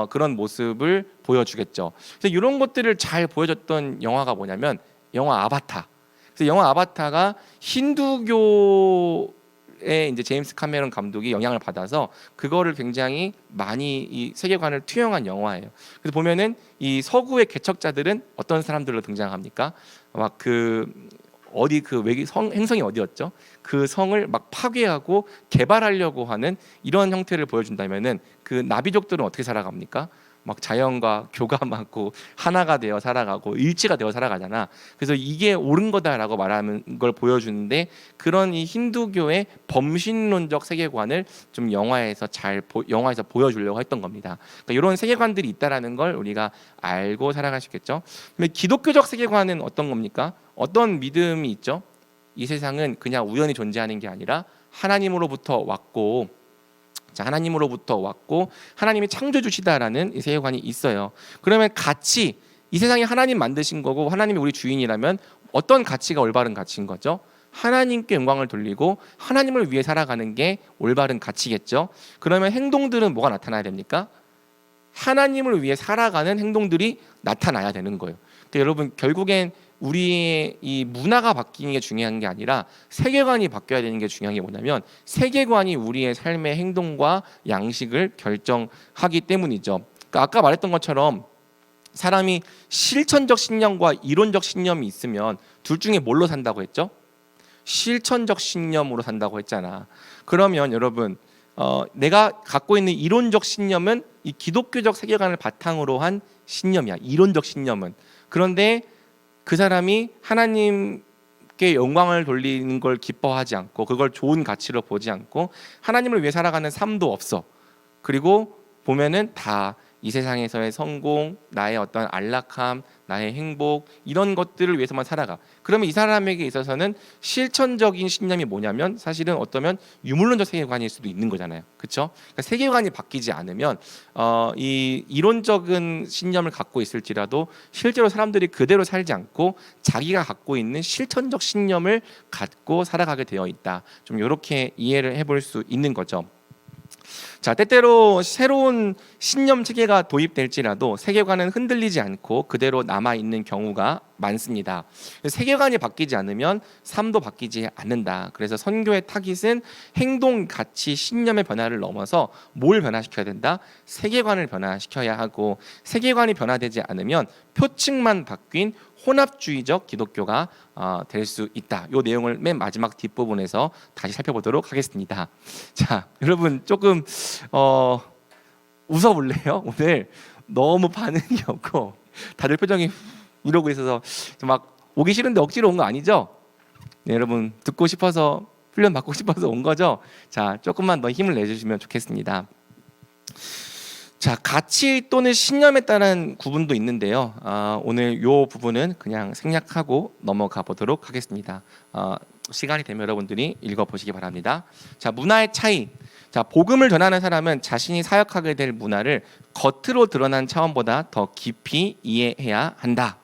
그런 모습을 보여주겠죠. 그래서 이런 것들을 잘 보여줬던 영화가 뭐냐면 영화 아바타. 그래서 영화 아바타가 힌두교의 이제 제임스 카메론 감독이 영향을 받아서 그거를 굉장히 많이 이 세계관을 투영한 영화예요. 그래서 보면은 이 서구의 개척자들은 어떤 사람들로 등장합니까? 막 그 어디 그 외계 행성이 어디였죠? 그 성을 막 파괴하고 개발하려고 하는 이런 형태를 보여준다면은 그 나비족들은 어떻게 살아갑니까? 막 자연과 교감하고 하나가 되어 살아가고 일치가 되어 살아가잖아. 그래서 이게 옳은 거다라고 말하는 걸 보여주는데 그런 이 힌두교의 범신론적 세계관을 좀 영화에서 영화에서 보여주려고 했던 겁니다. 그러니까 이런 세계관들이 있다라는 걸 우리가 알고 살아갈 수 있겠죠. 근데 기독교적 세계관은 어떤 겁니까? 어떤 믿음이 있죠? 이 세상은 그냥 우연히 존재하는 게 아니라 하나님으로부터 왔고 자, 하나님으로부터 왔고 하나님이 창조주시다라는 이 세계관이 있어요. 그러면 가치, 이 세상이 하나님 만드신 거고 하나님이 우리 주인이라면 어떤 가치가 올바른 가치인 거죠? 하나님께 영광을 돌리고 하나님을 위해 살아가는 게 올바른 가치겠죠. 그러면 행동들은 뭐가 나타나야 됩니까? 하나님을 위해 살아가는 행동들이 나타나야 되는 거예요. 그러니까 여러분 결국엔 우리의 이 문화가 바뀌는 게 중요한 게 아니라 세계관이 바뀌어야 되는 게 중요한 게 뭐냐면 세계관이 우리의 삶의 행동과 양식을 결정하기 때문이죠. 그러니까 아까 말했던 것처럼 사람이 실천적 신념과 이론적 신념이 있으면 둘 중에 뭘로 산다고 했죠? 실천적 신념으로 산다고 했잖아. 그러면 여러분 내가 갖고 있는 이론적 신념은 이 기독교적 세계관을 바탕으로 한 신념이야. 이론적 신념은. 그런데 그 사람이 하나님께 영광을 돌리는 걸 기뻐하지 않고 그걸 좋은 가치로 보지 않고 하나님을 위해 살아가는 삶도 없어. 그리고 보면은 다 이 세상에서의 성공, 나의 어떤 안락함, 나의 행복 이런 것들을 위해서만 살아가. 그러면 이 사람에게 있어서는 실천적인 신념이 뭐냐면 사실은 어쩌면 유물론적 세계관일 수도 있는 거잖아요. 그렇죠? 그러니까 세계관이 바뀌지 않으면 이 이론적인 신념을 갖고 있을지라도 실제로 사람들이 그대로 살지 않고 자기가 갖고 있는 실천적 신념을 갖고 살아가게 되어 있다. 좀 이렇게 이해를 해볼 수 있는 거죠. 자, 때때로 새로운 신념 체계가 도입될지라도 세계관은 흔들리지 않고 그대로 남아 있는 경우가 많습니다. 세계관이 바뀌지 않으면 삶도 바뀌지 않는다. 그래서 선교의 타깃은 행동, 가치, 신념의 변화를 넘어서 뭘 변화시켜야 된다? 세계관을 변화시켜야 하고 세계관이 변화되지 않으면 표층만 바뀐 혼합주의적 기독교가 될 수 있다. 이 내용을 맨 마지막 뒷부분에서 다시 살펴보도록 하겠습니다. 자, 여러분 조금 웃어볼래요? 오늘 너무 반응이 없고 다들 표정이 이러고 있어서 막 오기 싫은데 억지로 온 거 아니죠? 네, 여러분 듣고 싶어서 훈련 받고 싶어서 온 거죠? 자, 조금만 더 힘을 내주시면 좋겠습니다. 자, 가치 또는 신념에 따른 구분도 있는데요. 오늘 이 부분은 그냥 생략하고 넘어가 보도록 하겠습니다. 시간이 되면 여러분들이 읽어보시기 바랍니다. 자, 문화의 차이. 자, 복음을 전하는 사람은 자신이 사역하게 될 문화를 겉으로 드러난 차원보다 더 깊이 이해해야 한다.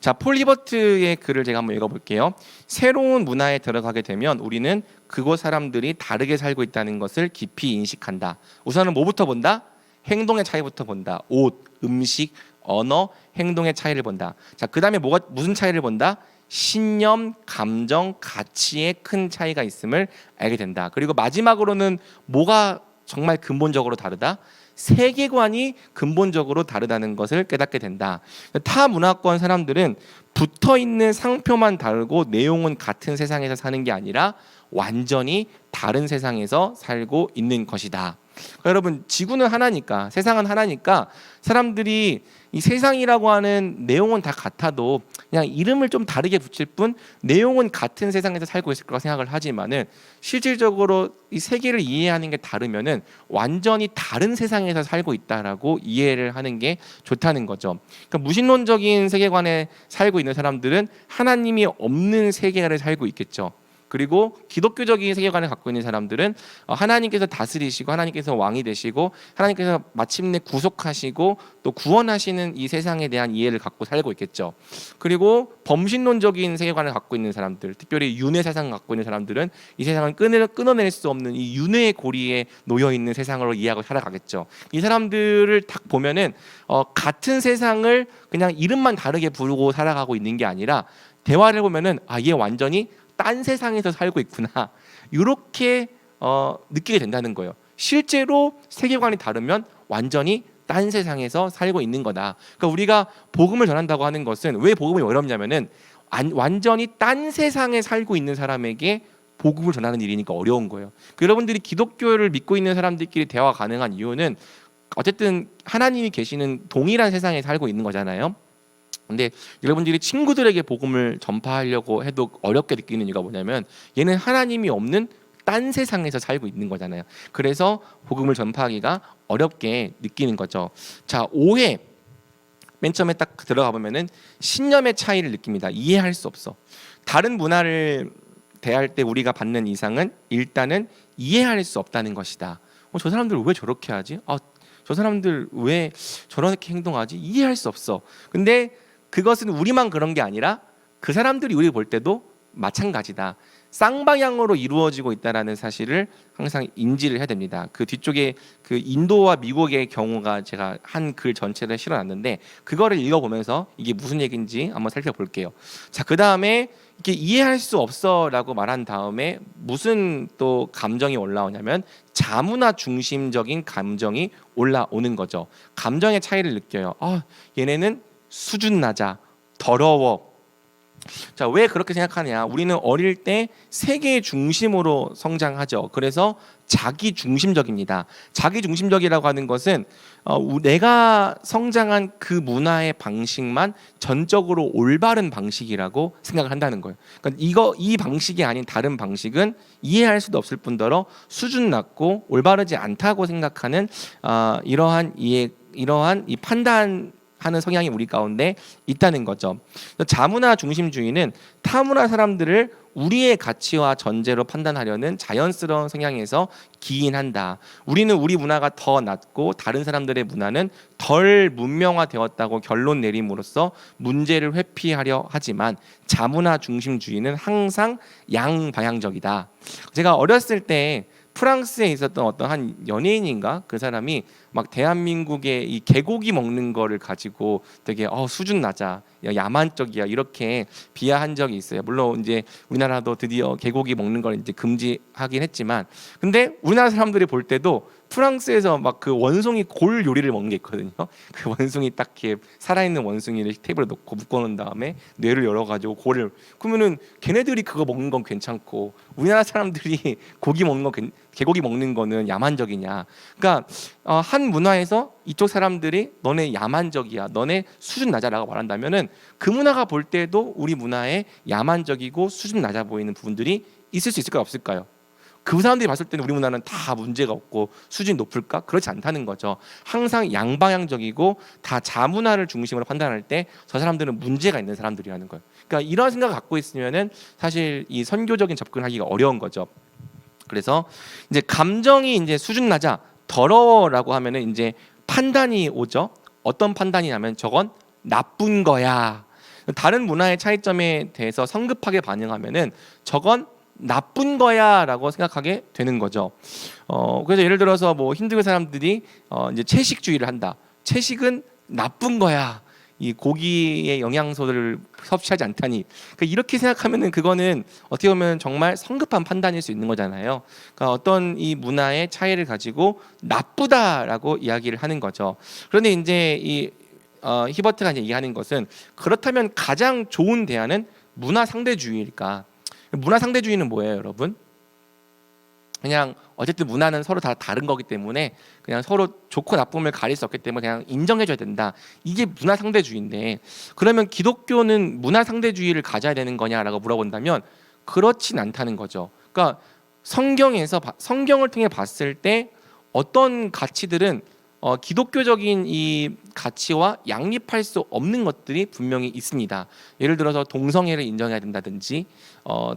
자, 폴 히버트의 글을 제가 한번 읽어볼게요. 새로운 문화에 들어가게 되면 우리는 그곳 사람들이 다르게 살고 있다는 것을 깊이 인식한다. 우선은 뭐부터 본다? 행동의 차이부터 본다. 옷, 음식, 언어, 행동의 차이를 본다. 자, 그 다음에 무슨 차이를 본다? 신념, 감정, 가치에 큰 차이가 있음을 알게 된다. 그리고 마지막으로는 뭐가 정말 근본적으로 다르다? 세계관이 근본적으로 다르다는 것을 깨닫게 된다. 타 문화권 사람들은 붙어 있는 상표만 다르고 내용은 같은 세상에서 사는 게 아니라 완전히 다른 세상에서 살고 있는 것이다. 그러니까 여러분, 지구는 하나니까, 세상은 하나니까 사람들이 이 세상이라고 하는 내용은 다 같아도 그냥 이름을 좀 다르게 붙일 뿐 내용은 같은 세상에서 살고 있을 거라 생각을 하지만은, 실질적으로 이 세계를 이해하는 게 다르면은 완전히 다른 세상에서 살고 있다라고 이해를 하는 게 좋다는 거죠. 그러니까 무신론적인 세계관에 살고 있는 사람들은 하나님이 없는 세계를 살고 있겠죠. 그리고 기독교적인 세계관을 갖고 있는 사람들은 하나님께서 다스리시고 하나님께서 왕이 되시고 하나님께서 마침내 구속하시고 또 구원하시는 이 세상에 대한 이해를 갖고 살고 있겠죠. 그리고 범신론적인 세계관을 갖고 있는 사람들, 특별히 윤회 세상을 갖고 있는 사람들은 이 세상을 끊어낼 수 없는 이 윤회의 고리에 놓여 있는 세상으로 이해하고 살아가겠죠. 이 사람들을 딱 보면은 같은 세상을 그냥 이름만 다르게 부르고 살아가고 있는 게 아니라, 대화를 해보면은 얘 완전히 딴 세상에서 살고 있구나, 이렇게 느끼게 된다는 거예요. 실제로 세계관이 다르면 완전히 딴 세상에서 살고 있는 거다. 그러니까 우리가 복음을 전한다고 하는 것은, 왜 복음이 어렵냐면은 완전히 딴 세상에 살고 있는 사람에게 복음을 전하는 일이니까 어려운 거예요. 여러분들이 기독교를 믿고 있는 사람들끼리 대화가 가능한 이유는 어쨌든 하나님이 계시는 동일한 세상에 살고 있는 거잖아요. 근데 여러분들이 친구들에게 복음을 전파하려고 해도 어렵게 느끼는 이유가 뭐냐면, 얘는 하나님이 없는 딴 세상에서 살고 있는 거잖아요. 그래서 복음을 전파하기가 어렵게 느끼는 거죠. 자, 오해. 맨 처음에 딱 들어가 보면은 신념의 차이를 느낍니다. 이해할 수 없어. 다른 문화를 대할 때 우리가 받는 이상은 일단은 이해할 수 없다는 것이다. 저 사람들 왜 저렇게 하지? 저 사람들 왜 저렇게 행동하지? 이해할 수 없어. 근데 그것은 우리만 그런 게 아니라 그 사람들이 우리 볼 때도 마찬가지다. 쌍방향으로 이루어지고 있다라는 사실을 항상 인지를 해야 됩니다. 그 뒤쪽에 그 인도와 미국의 경우가 제가 한 글 전체를 실어놨는데, 그거를 읽어보면서 이게 무슨 얘기인지 한번 살펴볼게요. 자, 그 다음에 이렇게 이해할 수 없어라고 말한 다음에 무슨 또 감정이 올라오냐면 자문화 중심적인 감정이 올라오는 거죠. 감정의 차이를 느껴요. 얘네는 수준 낮아, 더러워. 자, 왜 그렇게 생각하냐? 우리는 어릴 때 세계의 중심으로 성장하죠. 그래서 자기 중심적입니다. 자기 중심적이라고 하는 것은 내가 성장한 그 문화의 방식만 전적으로 올바른 방식이라고 생각을 한다는 거예요. 그러니까 이 방식이 아닌 다른 방식은 이해할 수도 없을 뿐더러 수준 낮고 올바르지 않다고 생각하는 이러한 이 판단 하는 성향이 우리 가운데 있다는 거죠. 자문화 중심주의는 타문화 사람들을 우리의 가치와 전제로 판단하려는 자연스러운 성향에서 기인한다. 우리는 우리 문화가 더 낮고 다른 사람들의 문화는 덜 문명화되었다고 결론 내림으로써 문제를 회피하려 하지만, 자문화 중심주의는 항상 양방향적이다. 제가 어렸을 때 프랑스에 있었던 어떤 한 연예인인가, 그 사람이 막 대한민국의 이 개고기 먹는 거를 가지고 되게 수준 낮아, 야만적이야, 이렇게 비하한 적이 있어요. 물론 이제 우리나라도 드디어 개고기 먹는 걸 이제 금지하긴 했지만, 근데 우리나라 사람들이 볼 때도 프랑스에서 막 그 원숭이 골 요리를 먹는 게 있거든요. 그 원숭이 딱 이렇게 살아있는 원숭이를 테이블에 놓고 묶어놓은 다음에 뇌를 열어가지고 골을, 그러면은 걔네들이 그거 먹는 건 괜찮고 우리나라 사람들이 고기 먹는 거, 개고기 먹는 거는 야만적이냐? 그러니까 한 문화에서 이쪽 사람들이 너네 야만적이야, 너네 수준 낮아라고 말한다면은 그 문화가 볼 때도 우리 문화에 야만적이고 수준 낮아 보이는 부분들이 있을 수 있을까요, 없을까요? 그 사람들이 봤을 때는 우리 문화는 다 문제가 없고 수준이 높을까? 그렇지 않다는 거죠. 항상 양방향적이고 다 자문화를 중심으로 판단할 때 저 사람들은 문제가 있는 사람들이라는 거예요. 그러니까 이런 생각을 갖고 있으면은 사실 이 선교적인 접근하기가 어려운 거죠. 그래서 이제 감정이 이제 수준 낮아, 더러워라고 하면은 이제 판단이 오죠. 어떤 판단이냐면 저건 나쁜 거야. 다른 문화의 차이점에 대해서 성급하게 반응하면은 저건 나쁜 거야라고 생각하게 되는 거죠. 그래서 예를 들어서 뭐 힌두 사람들이 이제 채식주의를 한다. 채식은 나쁜 거야. 이 고기의 영양소를 섭취하지 않다니. 그러니까 이렇게 생각하면은 그거는 어떻게 보면 정말 성급한 판단일 수 있는 거잖아요. 그러니까 어떤 이 문화의 차이를 가지고 나쁘다라고 이야기를 하는 거죠. 그런데 이제 이 히버트가 이제 얘기하는 것은 그렇다면 가장 좋은 대안은 문화 상대주의일까? 문화 상대주의는 뭐예요, 여러분? 그냥 어쨌든 문화는 서로 다 다른 거기 때문에 그냥 서로 좋고 나쁨을 가릴 수 없기 때문에 그냥 인정해줘야 된다. 이게 문화 상대주의인데, 그러면 기독교는 문화 상대주의를 가져야 되는 거냐라고 물어본다면 그렇진 않다는 거죠. 그러니까 성경을 통해 봤을 때 어떤 가치들은 기독교적인 이 가치와 양립할 수 없는 것들이 분명히 있습니다. 예를 들어서 동성애를 인정해야 된다든지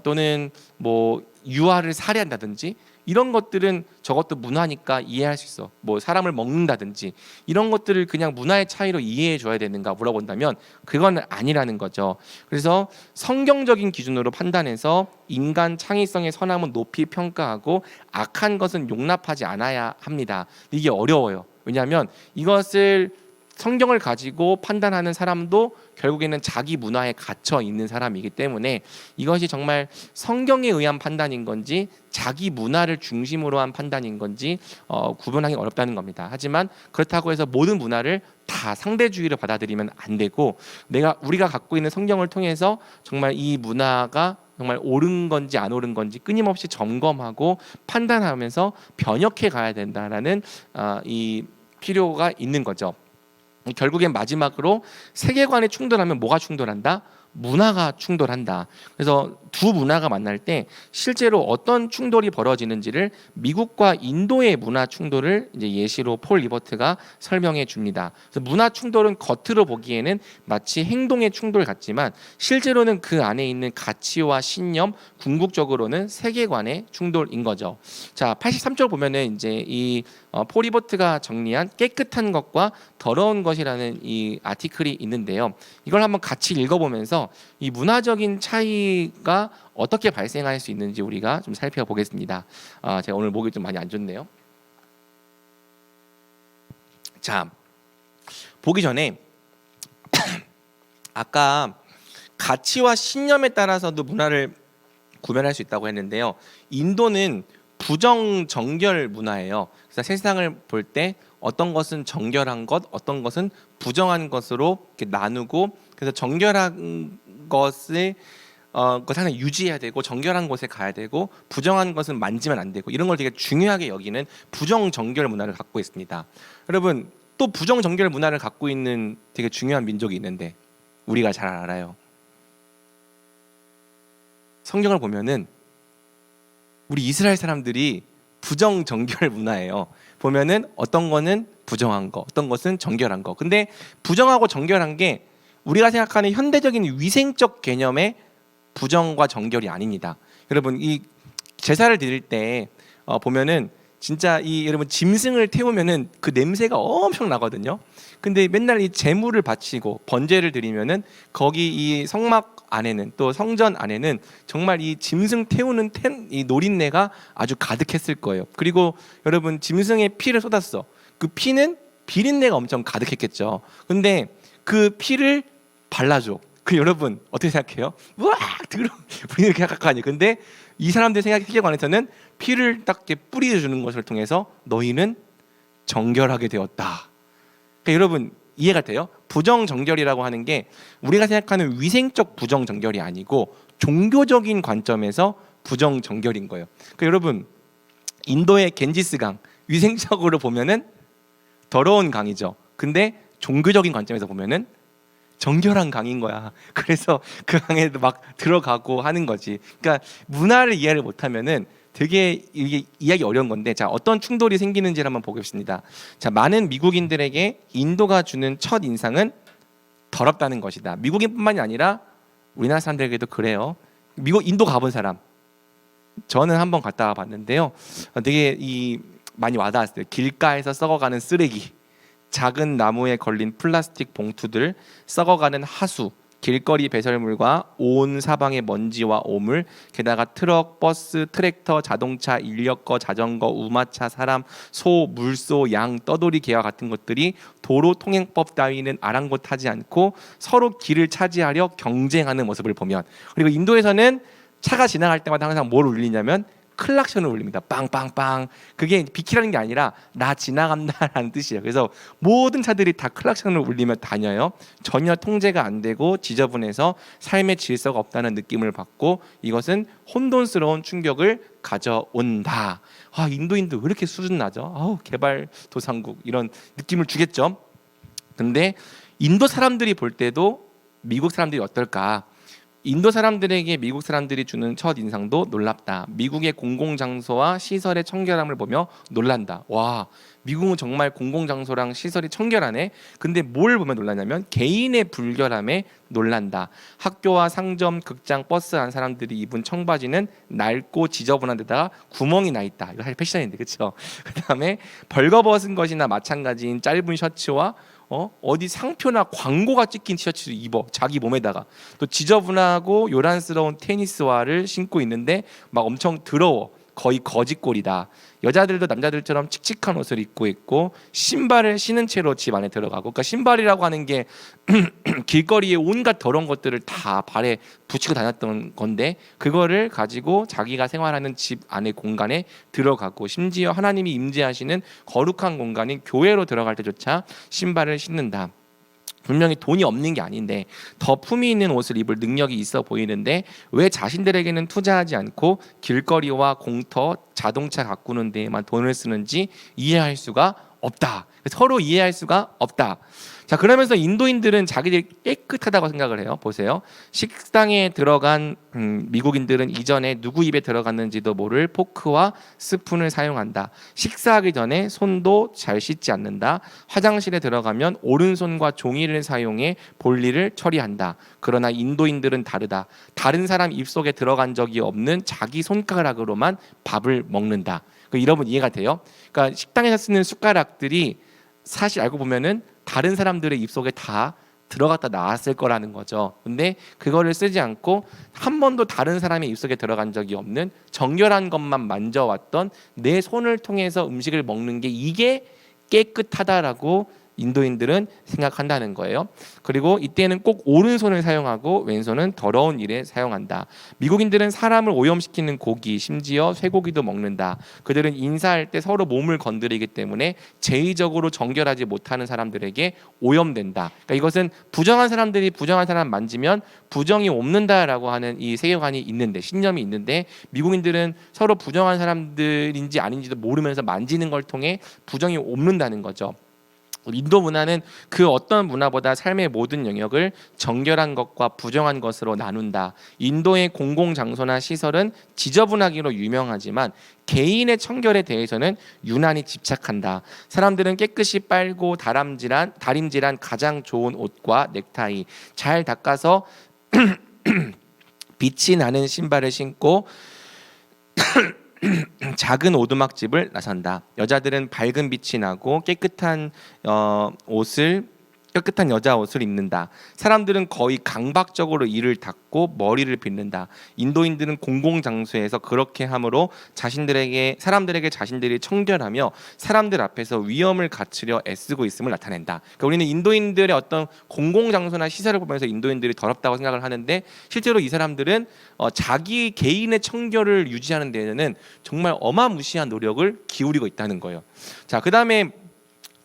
또는 뭐 유아를 살해한다든지 이런 것들은 저것도 문화니까 이해할 수 있어. 뭐 사람을 먹는다든지 이런 것들을 그냥 문화의 차이로 이해해 줘야 되는가 물어본다면 그건 아니라는 거죠. 그래서 성경적인 기준으로 판단해서 인간 창의성의 선함은 높이 평가하고 악한 것은 용납하지 않아야 합니다. 이게 어려워요. 왜냐하면 이것을 성경을 가지고 판단하는 사람도 결국에는 자기 문화에 갇혀 있는 사람이기 때문에 이것이 정말 성경에 의한 판단인 건지 자기 문화를 중심으로 한 판단인 건지 구분하기 어렵다는 겁니다. 하지만 그렇다고 해서 모든 문화를 다 상대주의로 받아들이면 안 되고 우리가 갖고 있는 성경을 통해서 정말 이 문화가 정말 옳은 건지 안 옳은 건지 끊임없이 점검하고 판단하면서 변혁해 가야 된다라는 이 필요가 있는 거죠. 결국엔 마지막으로 세계관이 충돌하면 뭐가 충돌한다? 문화가 충돌한다. 그래서 두 문화가 만날 때 실제로 어떤 충돌이 벌어지는지를 미국과 인도의 문화 충돌을 이제 예시로 폴 리버트가 설명해 줍니다. 그래서 문화 충돌은 겉으로 보기에는 마치 행동의 충돌 같지만 실제로는 그 안에 있는 가치와 신념, 궁극적으로는 세계관의 충돌인 거죠. 자, 83쪽 보면은 이제 이 폴 리버트가 정리한 깨끗한 것과 더러운 것이라는 이 아티클이 있는데요. 이걸 한번 같이 읽어보면서 이 문화적인 차이가 어떻게 발생할 수 있는지 우리가 좀 살펴보겠습니다. 제가 오늘 목이 좀 많이 안 좋네요. 자, 보기 전에 아까 가치와 신념에 따라서도 문화를 구별할 수 있다고 했는데요. 인도는 부정정결 문화예요. 그래서 세상을 볼 때 어떤 것은 정결한 것, 어떤 것은 부정한 것으로 이렇게 나누고, 그래서 정결한 것을 항상 유지해야 되고 정결한 곳에 가야 되고 부정한 것은 만지면 안 되고 이런 걸 되게 중요하게 여기는 부정정결 문화를 갖고 있습니다. 여러분, 또 부정정결 문화를 갖고 있는 되게 중요한 민족이 있는데 우리가 잘 알아요. 성경을 보면은 우리 이스라엘 사람들이 부정정결 문화예요. 보면은 어떤 거는 부정한 거, 어떤 것은 정결한 거. 근데 부정하고 정결한 게 우리가 생각하는 현대적인 위생적 개념의 부정과 정결이 아닙니다. 여러분, 이 제사를 드릴 때 보면은 진짜 이 여러분 짐승을 태우면은 그 냄새가 엄청 나거든요. 근데 맨날 이 제물을 바치고 번제를 드리면은 거기 이 성막 안에는 또 성전 안에는 정말 이 짐승 태우는 이 노린내가 아주 가득했을 거예요. 그리고 여러분 짐승의 피를 쏟았어. 그 피는 비린내가 엄청 가득했겠죠. 근데 그 피를 발라줘. 그 여러분 어떻게 생각해요? 우와 더러워. 우리는 이렇게 생각하니. 근데 이 사람들 세계관에서는 피를 딱 이렇게 뿌려주는 것을 통해서 너희는 정결하게 되었다. 그러니까 여러분 이해가 돼요? 부정정결이라고 하는 게 우리가 생각하는 위생적 부정정결이 아니고 종교적인 관점에서 부정정결인 거예요. 그러니까 여러분 인도의 겐지스강 위생적으로 보면은 더러운 강이죠. 근데 종교적인 관점에서 보면은 정결한 강인 거야. 그래서 그 강에 막 들어가고 하는 거지. 그러니까 문화를 이해를 못하면은 되게 이게 이해하기 어려운 건데, 자 어떤 충돌이 생기는지를 한번 보겠습니다. 자, 많은 미국인들에게 인도가 주는 첫 인상은 더럽다는 것이다. 미국인뿐만이 아니라 우리나라 사람들에게도 그래요. 인도 가본 사람, 저는 한번 갔다 봤는데요. 되게 많이 와닿았어요. 길가에서 썩어가는 쓰레기, 작은 나무에 걸린 플라스틱 봉투들, 썩어가는 하수, 길거리 배설물과 온 사방의 먼지와 오물, 게다가 트럭, 버스, 트랙터, 자동차, 인력거, 자전거, 우마차, 사람, 소, 물소, 양, 떠돌이 개와 같은 것들이 도로 통행법 따위는 아랑곳하지 않고 서로 길을 차지하려 경쟁하는 모습을 보면, 그리고 인도에서는 차가 지나갈 때마다 항상 뭘 울리냐면 클락션을 울립니다. 빵빵빵. 그게 비키라는 게 아니라 나 지나간다라는 뜻이에요. 그래서 모든 차들이 다 클락션을 울리며 다녀요. 전혀 통제가 안 되고 지저분해서 삶의 질서가 없다는 느낌을 받고 이것은 혼돈스러운 충격을 가져온다. 인도인들 왜 이렇게 수준 낮아? 개발도상국 이런 느낌을 주겠죠. 근데 인도 사람들이 볼 때도 미국 사람들이 어떨까? 인도 사람들에게 미국 사람들이 주는 첫 인상도 놀랍다. 미국의 공공장소와 시설의 청결함을 보며 놀란다. 와, 미국은 정말 공공장소랑 시설이 청결하네. 근데 뭘 보면 놀라냐면 개인의 불결함에 놀란다. 학교와 상점, 극장, 버스 안 사람들이 입은 청바지는 낡고 지저분한 데다가 구멍이 나 있다. 이거 사실 패션인데, 그렇죠? 그다음에 벌거벗은 것이나 마찬가지인 짧은 셔츠와 어디 상표나 광고가 찍힌 티셔츠를 입어 자기 몸에다가. 또 지저분하고 요란스러운 테니스화를 신고 있는데 막 엄청 더러워. 거의 거짓골이다. 여자들도 남자들처럼 칙칙한 옷을 입고 있고 신발을 신은 채로 집 안에 들어가고, 그러니까 신발이라고 하는 게 길거리에 온갖 더러운 것들을 다 발에 붙이고 다녔던 건데 그거를 가지고 자기가 생활하는 집 안의 공간에 들어가고, 심지어 하나님이 임재하시는 거룩한 공간인 교회로 들어갈 때조차 신발을 신는다. 분명히 돈이 없는 게 아닌데 더 품위 있는 옷을 입을 능력이 있어 보이는데 왜 자신들에게는 투자하지 않고 길거리와 공터, 자동차 가꾸는 데에만 돈을 쓰는지 이해할 수가 없다. 서로 이해할 수가 없다. 자, 그러면서 인도인들은 자기들이 깨끗하다고 생각을 해요. 보세요. 식당에 들어간 미국인들은 이전에 누구 입에 들어갔는지도 모를 포크와 스푼을 사용한다. 식사하기 전에 손도 잘 씻지 않는다. 화장실에 들어가면 오른손과 종이를 사용해 볼일을 처리한다. 그러나 인도인들은 다르다. 다른 사람 입속에 들어간 적이 없는 자기 손가락으로만 밥을 먹는다. 여러분 이해가 돼요? 그러니까 식당에서 쓰는 숟가락들이 사실 알고 보면은 다른 사람들의 입속에 다 들어갔다 나왔을 거라는 거죠. 근데 그거를 쓰지 않고 한 번도 다른 사람의 입속에 들어간 적이 없는 정결한 것만 만져왔던 내 손을 통해서 음식을 먹는 게 이게 깨끗하다라고 인도인들은 생각한다는 거예요. 그리고 이때는 꼭 오른손을 사용하고 왼손은 더러운 일에 사용한다. 미국인들은 사람을 오염시키는 고기, 심지어 쇠고기도 먹는다. 그들은 인사할 때 서로 몸을 건드리기 때문에 제의적으로 정결하지 못하는 사람들에게 오염된다. 그러니까 이것은 부정한 사람들이 부정한 사람 만지면 부정이 옮는다라고 하는 이 세계관이 있는데, 신념이 있는데 미국인들은 서로 부정한 사람들인지 아닌지도 모르면서 만지는 걸 통해 부정이 옮는다는 거죠. 인도 문화는 그 어떤 문화보다 삶의 모든 영역을 정결한 것과 부정한 것으로 나눈다. 인도의 공공장소나 시설은 지저분하기로 유명하지만 개인의 청결에 대해서는 유난히 집착한다. 사람들은 깨끗이 빨고 다림질한 가장 좋은 옷과 넥타이, 잘 닦아서 빛이 나는 신발을 신고 작은 오두막집을 나선다. 여자들은 밝은 빛이 나고 깨끗한 여자 옷을 입는다. 사람들은 거의 강박적으로 이를 닦고 머리를 빗는다. 인도인들은 공공장소에서 그렇게 함으로 사람들에게 자신들이 청결하며 사람들 앞에서 위엄을 갖추려 애쓰고 있음을 나타낸다. 그러니까 우리는 인도인들의 어떤 공공장소나 시설을 보면서 인도인들이 더럽다고 생각을 하는데 실제로 이 사람들은 자기 개인의 청결을 유지하는 데에는 정말 어마무시한 노력을 기울이고 있다는 거예요. 자, 그다음에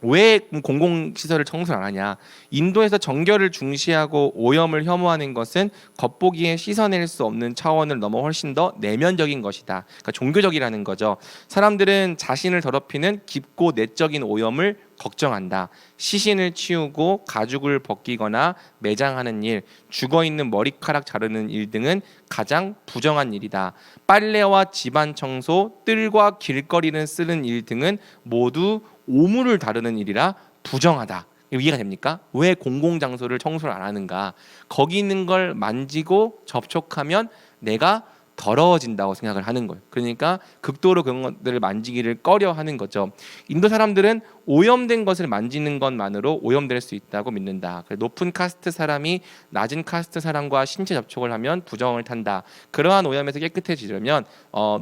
왜 공공시설을 청소를 안 하냐? 인도에서 정결을 중시하고 오염을 혐오하는 것은 겉보기에 씻어낼 수 없는 차원을 넘어 훨씬 더 내면적인 것이다. 그러니까 종교적이라는 거죠. 사람들은 자신을 더럽히는 깊고 내적인 오염을 걱정한다. 시신을 치우고 가죽을 벗기거나 매장하는 일, 죽어있는 머리카락 자르는 일 등은 가장 부정한 일이다. 빨래와 집안 청소, 뜰과 길거리를 쓰는 일 등은 모두 오물을 다루는 일이라 부정하다. 이해가 됩니까? 왜 공공장소를 청소를 안 하는가? 거기 있는 걸 만지고 접촉하면 내가 더러워진다고 생각을 하는 거예요. 그러니까 극도로 그런 것들을 만지기를 꺼려하는 거죠. 인도 사람들은 오염된 것을 만지는 것만으로 오염될 수 있다고 믿는다. 높은 카스트 사람이 낮은 카스트 사람과 신체 접촉을 하면 부정을 탄다. 그러한 오염에서 깨끗해지려면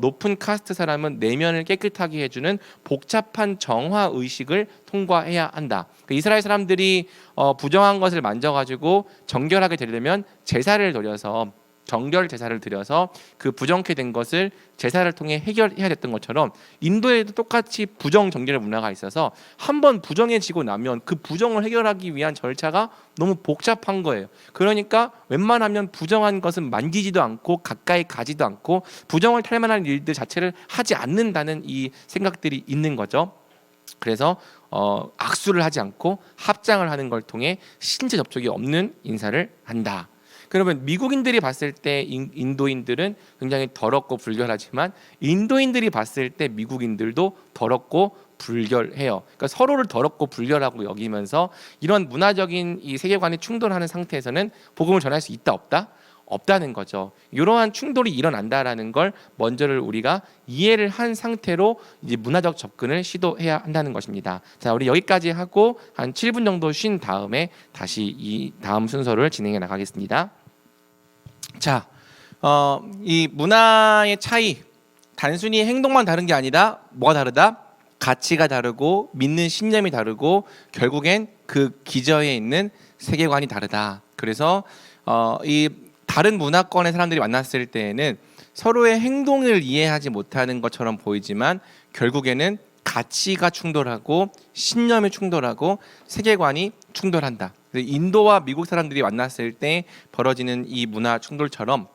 높은 카스트 사람은 내면을 깨끗하게 해주는 복잡한 정화 의식을 통과해야 한다. 이스라엘 사람들이 부정한 것을 만져가지고 정결하게 되려면 제사를 드려서 정결 제사를 드려서 그 부정케 된 것을 제사를 통해 해결해야 됐던 것처럼 인도에도 똑같이 부정 정결의 문화가 있어서 한번 부정해지고 나면 그 부정을 해결하기 위한 절차가 너무 복잡한 거예요. 그러니까 웬만하면 부정한 것은 만지지도 않고 가까이 가지도 않고 부정을 탈 만한 일들 자체를 하지 않는다는 이 생각들이 있는 거죠. 그래서 악수를 하지 않고 합장을 하는 걸 통해 신체 접촉이 없는 인사를 한다. 그러면 미국인들이 봤을 때 인도인들은 굉장히 더럽고 불결하지만 인도인들이 봤을 때 미국인들도 더럽고 불결해요. 그러니까 서로를 더럽고 불결하고 여기면서 이런 문화적인 이 세계관이 충돌하는 상태에서는 복음을 전할 수 있다 없다? 없다는 거죠. 이러한 충돌이 일어난다라는 걸 먼저를 우리가 이해를 한 상태로 이제 문화적 접근을 시도해야 한다는 것입니다. 자, 우리 여기까지 하고 한 7분 정도 쉰 다음에 다시 이 다음 순서를 진행해 나가겠습니다. 자, 이 문화의 차이, 단순히 행동만 다른 게 아니라 뭐가 다르다? 가치가 다르고 믿는 신념이 다르고 결국엔 그 기저에 있는 세계관이 다르다. 그래서 이 다른 문화권의 사람들이 만났을 때에는 서로의 행동을 이해하지 못하는 것처럼 보이지만 결국에는 가치가 충돌하고 신념이 충돌하고 세계관이 충돌한다. 인도와 미국 사람들이 만났을 때 벌어지는 이 문화 충돌처럼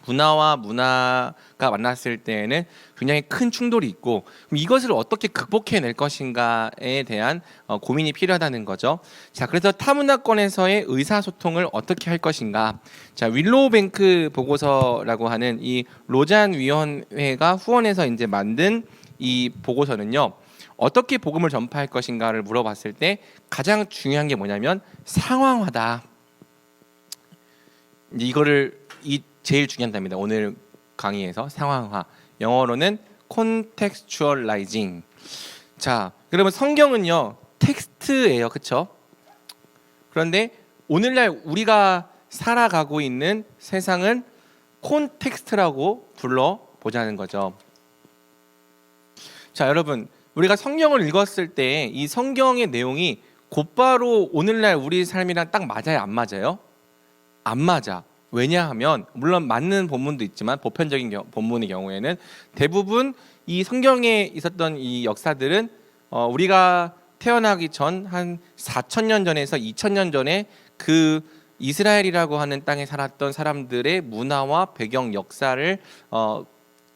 문화와 문화가 만났을 때에는 굉장히 큰 충돌이 있고 그럼 이것을 어떻게 극복해낼 것인가에 대한 고민이 필요하다는 거죠. 자, 그래서 타문화권에서의 의사소통을 어떻게 할 것인가. 자, 윌로우 뱅크 보고서라고 하는 이 로잔 위원회가 후원해서 이제 만든 이 보고서는요. 어떻게 복음을 전파할 것인가를 물어봤을 때 가장 중요한 게 뭐냐면 상황화다. 이제 이거를 제일 중요합니다. 오늘 강의에서 상황화. 영어로는 contextualizing. 자, 그러면 성경은요 텍스트예요, 그렇죠? 그런데 오늘날 우리가 살아가고 있는 세상은 콘텍스트라고 불러보자는 거죠. 자, 여러분, 우리가 성경을 읽었을 때 이 성경의 내용이 곧바로 오늘날 우리 삶이랑 딱 맞아요, 안 맞아요? 안 맞아. 왜냐하면 물론 맞는 본문도 있지만 보편적인 본문의 경우에는 대부분 이 성경에 있었던 이 역사들은 우리가 태어나기 전 한 4,000년 전에서 2,000년 전에 그 이스라엘이라고 하는 땅에 살았던 사람들의 문화와 배경 역사를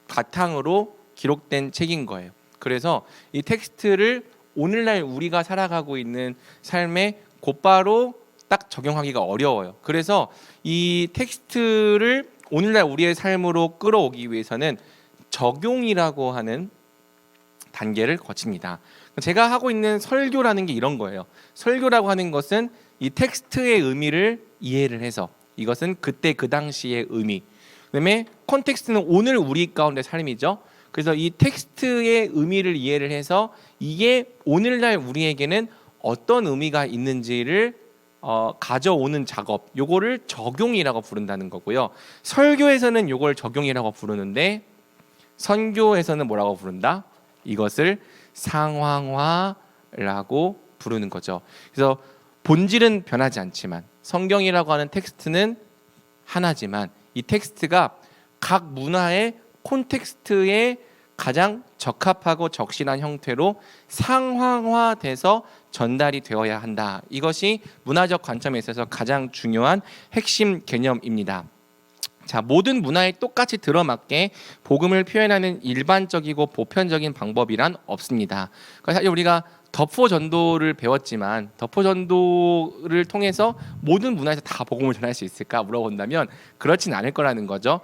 바탕으로 기록된 책인 거예요. 그래서 이 텍스트를 오늘날 우리가 살아가고 있는 삶에 곧바로 딱 적용하기가 어려워요. 그래서 이 텍스트를 오늘날 우리의 삶으로 끌어오기 위해서는 적용이라고 하는 단계를 거칩니다. 제가 하고 있는 설교라는 게 이런 거예요. 설교라고 하는 것은 이 텍스트의 의미를 이해를 해서 이것은 그때 그 당시의 의미, 그다음에 콘텍스트는 오늘 우리 가운데 삶이죠. 그래서 이 텍스트의 의미를 이해를 해서 이게 오늘날 우리에게는 어떤 의미가 있는지를 가져오는 작업, 요거를 적용이라고 부른다는 거고요. 설교에서는 요걸 적용이라고 부르는데 선교에서는 뭐라고 부른다? 이것을 상황화라고 부르는 거죠. 그래서 본질은 변하지 않지만 성경이라고 하는 텍스트는 하나지만 이 텍스트가 각 문화의 콘텍스트에 가장 적합하고 적신한 형태로 상황화돼서 전달이 되어야 한다. 이것이 문화적 관점에 있어서 가장 중요한 핵심 개념입니다. 자, 모든 문화에 똑같이 들어맞게 복음을 표현하는 일반적이고 보편적인 방법이란 없습니다. 사실 우리가 덕포 전도를 배웠지만 덕포 전도를 통해서 모든 문화에서 다 복음을 전할 수 있을까 물어본다면 그렇진 않을 거라는 거죠.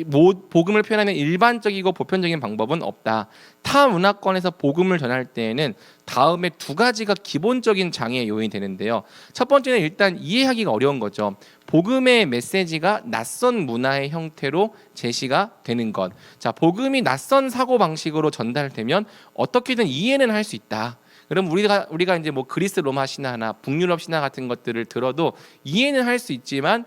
복음을 표현하는 일반적이고 보편적인 방법은 없다. 타 문화권에서 복음을 전할 때에는 다음에 두 가지가 기본적인 장애 요인이 되는데요. 첫 번째는 일단 이해하기가 어려운 거죠. 복음의 메시지가 낯선 문화의 형태로 제시가 되는 것. 자, 복음이 낯선 사고 방식으로 전달되면 어떻게든 이해는 할 수 있다. 그럼 우리가 이제 뭐 그리스 로마 신화나 북유럽 신화 같은 것들을 들어도 이해는 할 수 있지만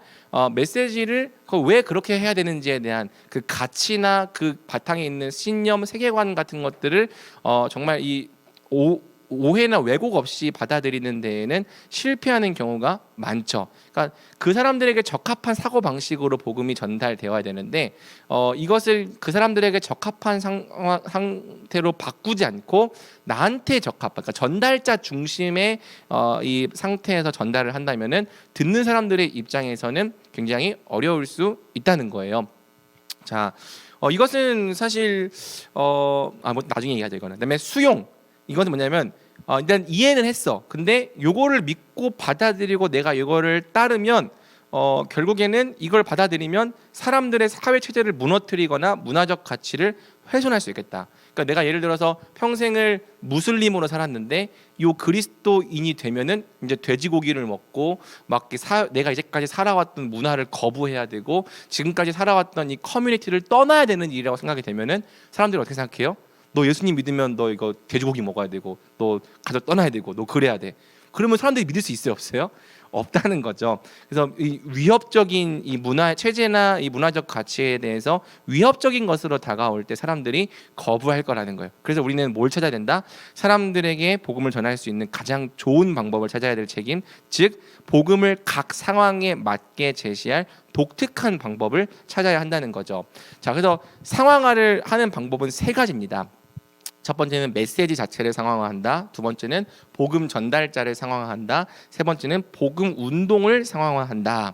메시지를 왜 그렇게 해야 되는지에 대한 그 가치나 그 바탕에 있는 신념, 세계관 같은 것들을 정말 이 오해나 왜곡 없이 받아들이는 데에는 실패하는 경우가 많죠. 그러니까 그 사람들에게 적합한 사고 방식으로 복음이 전달되어야 되는데 이것을 그 사람들에게 적합한 상태로 바꾸지 않고 나한테 적합한, 그러니까 전달자 중심의 이 상태에서 전달을 한다면은 듣는 사람들의 입장에서는 굉장히 어려울 수 있다는 거예요. 자, 이것은 사실 뭐 나중에 얘기하자 이거는. 그다음에 수용. 이건 뭐냐면 일단 이해는 했어. 근데 요거를 믿고 받아들이고 내가 이거를 따르면 결국에는 이걸 받아들이면 사람들의 사회 체제를 무너뜨리거나 문화적 가치를 훼손할 수 있겠다. 그러니까 내가 예를 들어서 평생을 무슬림으로 살았는데 요 그리스도인이 되면은 이제 돼지고기를 먹고 막 내가 이제까지 살아왔던 문화를 거부해야 되고 지금까지 살아왔던 이 커뮤니티를 떠나야 되는 일이라고 생각이 되면은 사람들이 어떻게 생각해요? 너 예수님 믿으면 너 이거 돼지고기 먹어야 되고 너 가족 떠나야 되고 너 그래야 돼. 그러면 사람들이 믿을 수 있어요, 없어요? 없다는 거죠. 그래서 이 위협적인 이 문화 체제나 이 문화적 가치에 대해서 위협적인 것으로 다가올 때 사람들이 거부할 거라는 거예요. 그래서 우리는 뭘 찾아야 된다? 사람들에게 복음을 전할 수 있는 가장 좋은 방법을 찾아야 될 책임, 즉 복음을 각 상황에 맞게 제시할 독특한 방법을 찾아야 한다는 거죠. 자, 그래서 상황화를 하는 방법은 세 가지입니다. 첫 번째는 메시지 자체를 상황화한다. 두 번째는 복음 전달자를 상황화한다. 세 번째는 복음 운동을 상황화한다.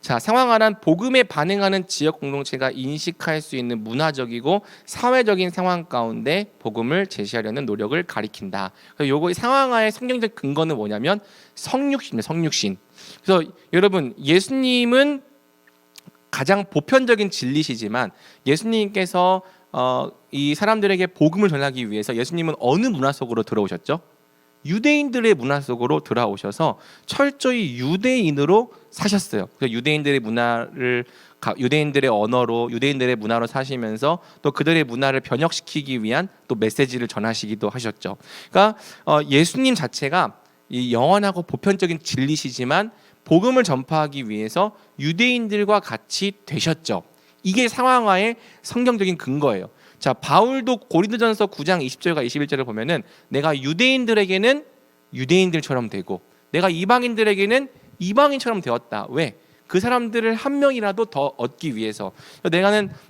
자, 상황화란 복음에 반응하는 지역 공동체가 인식할 수 있는 문화적이고 사회적인 상황 가운데 복음을 제시하려는 노력을 가리킨다. 그래서 요거 상황화의 성경적 근거는 뭐냐면 성육신이에요. 성육신. 그래서 여러분, 예수님은 가장 보편적인 진리시지만 예수님께서 이 사람들에게 복음을 전하기 위해서 예수님은 어느 문화 속으로 들어오셨죠? 유대인들의 문화 속으로 들어오셔서 철저히 유대인으로 사셨어요. 그래서 유대인들의 문화를 유대인들의 언어로 유대인들의 문화로 사시면서 또 그들의 문화를 변혁시키기 위한 또 메시지를 전하시기도 하셨죠. 그러니까 예수님 자체가 이 영원하고 보편적인 진리시지만 복음을 전파하기 위해서 유대인들과 같이 되셨죠. 이게 상황화의 성경적인 근거예요. 자, 바울도 고린도전서 9장 20절과 21절을 보면은 내가 유대인들에게는 유대인들처럼 되고 내가 이방인들에게는 이방인처럼 되었다. 왜? 그 사람들을 한 명이라도 더 얻기 위해서.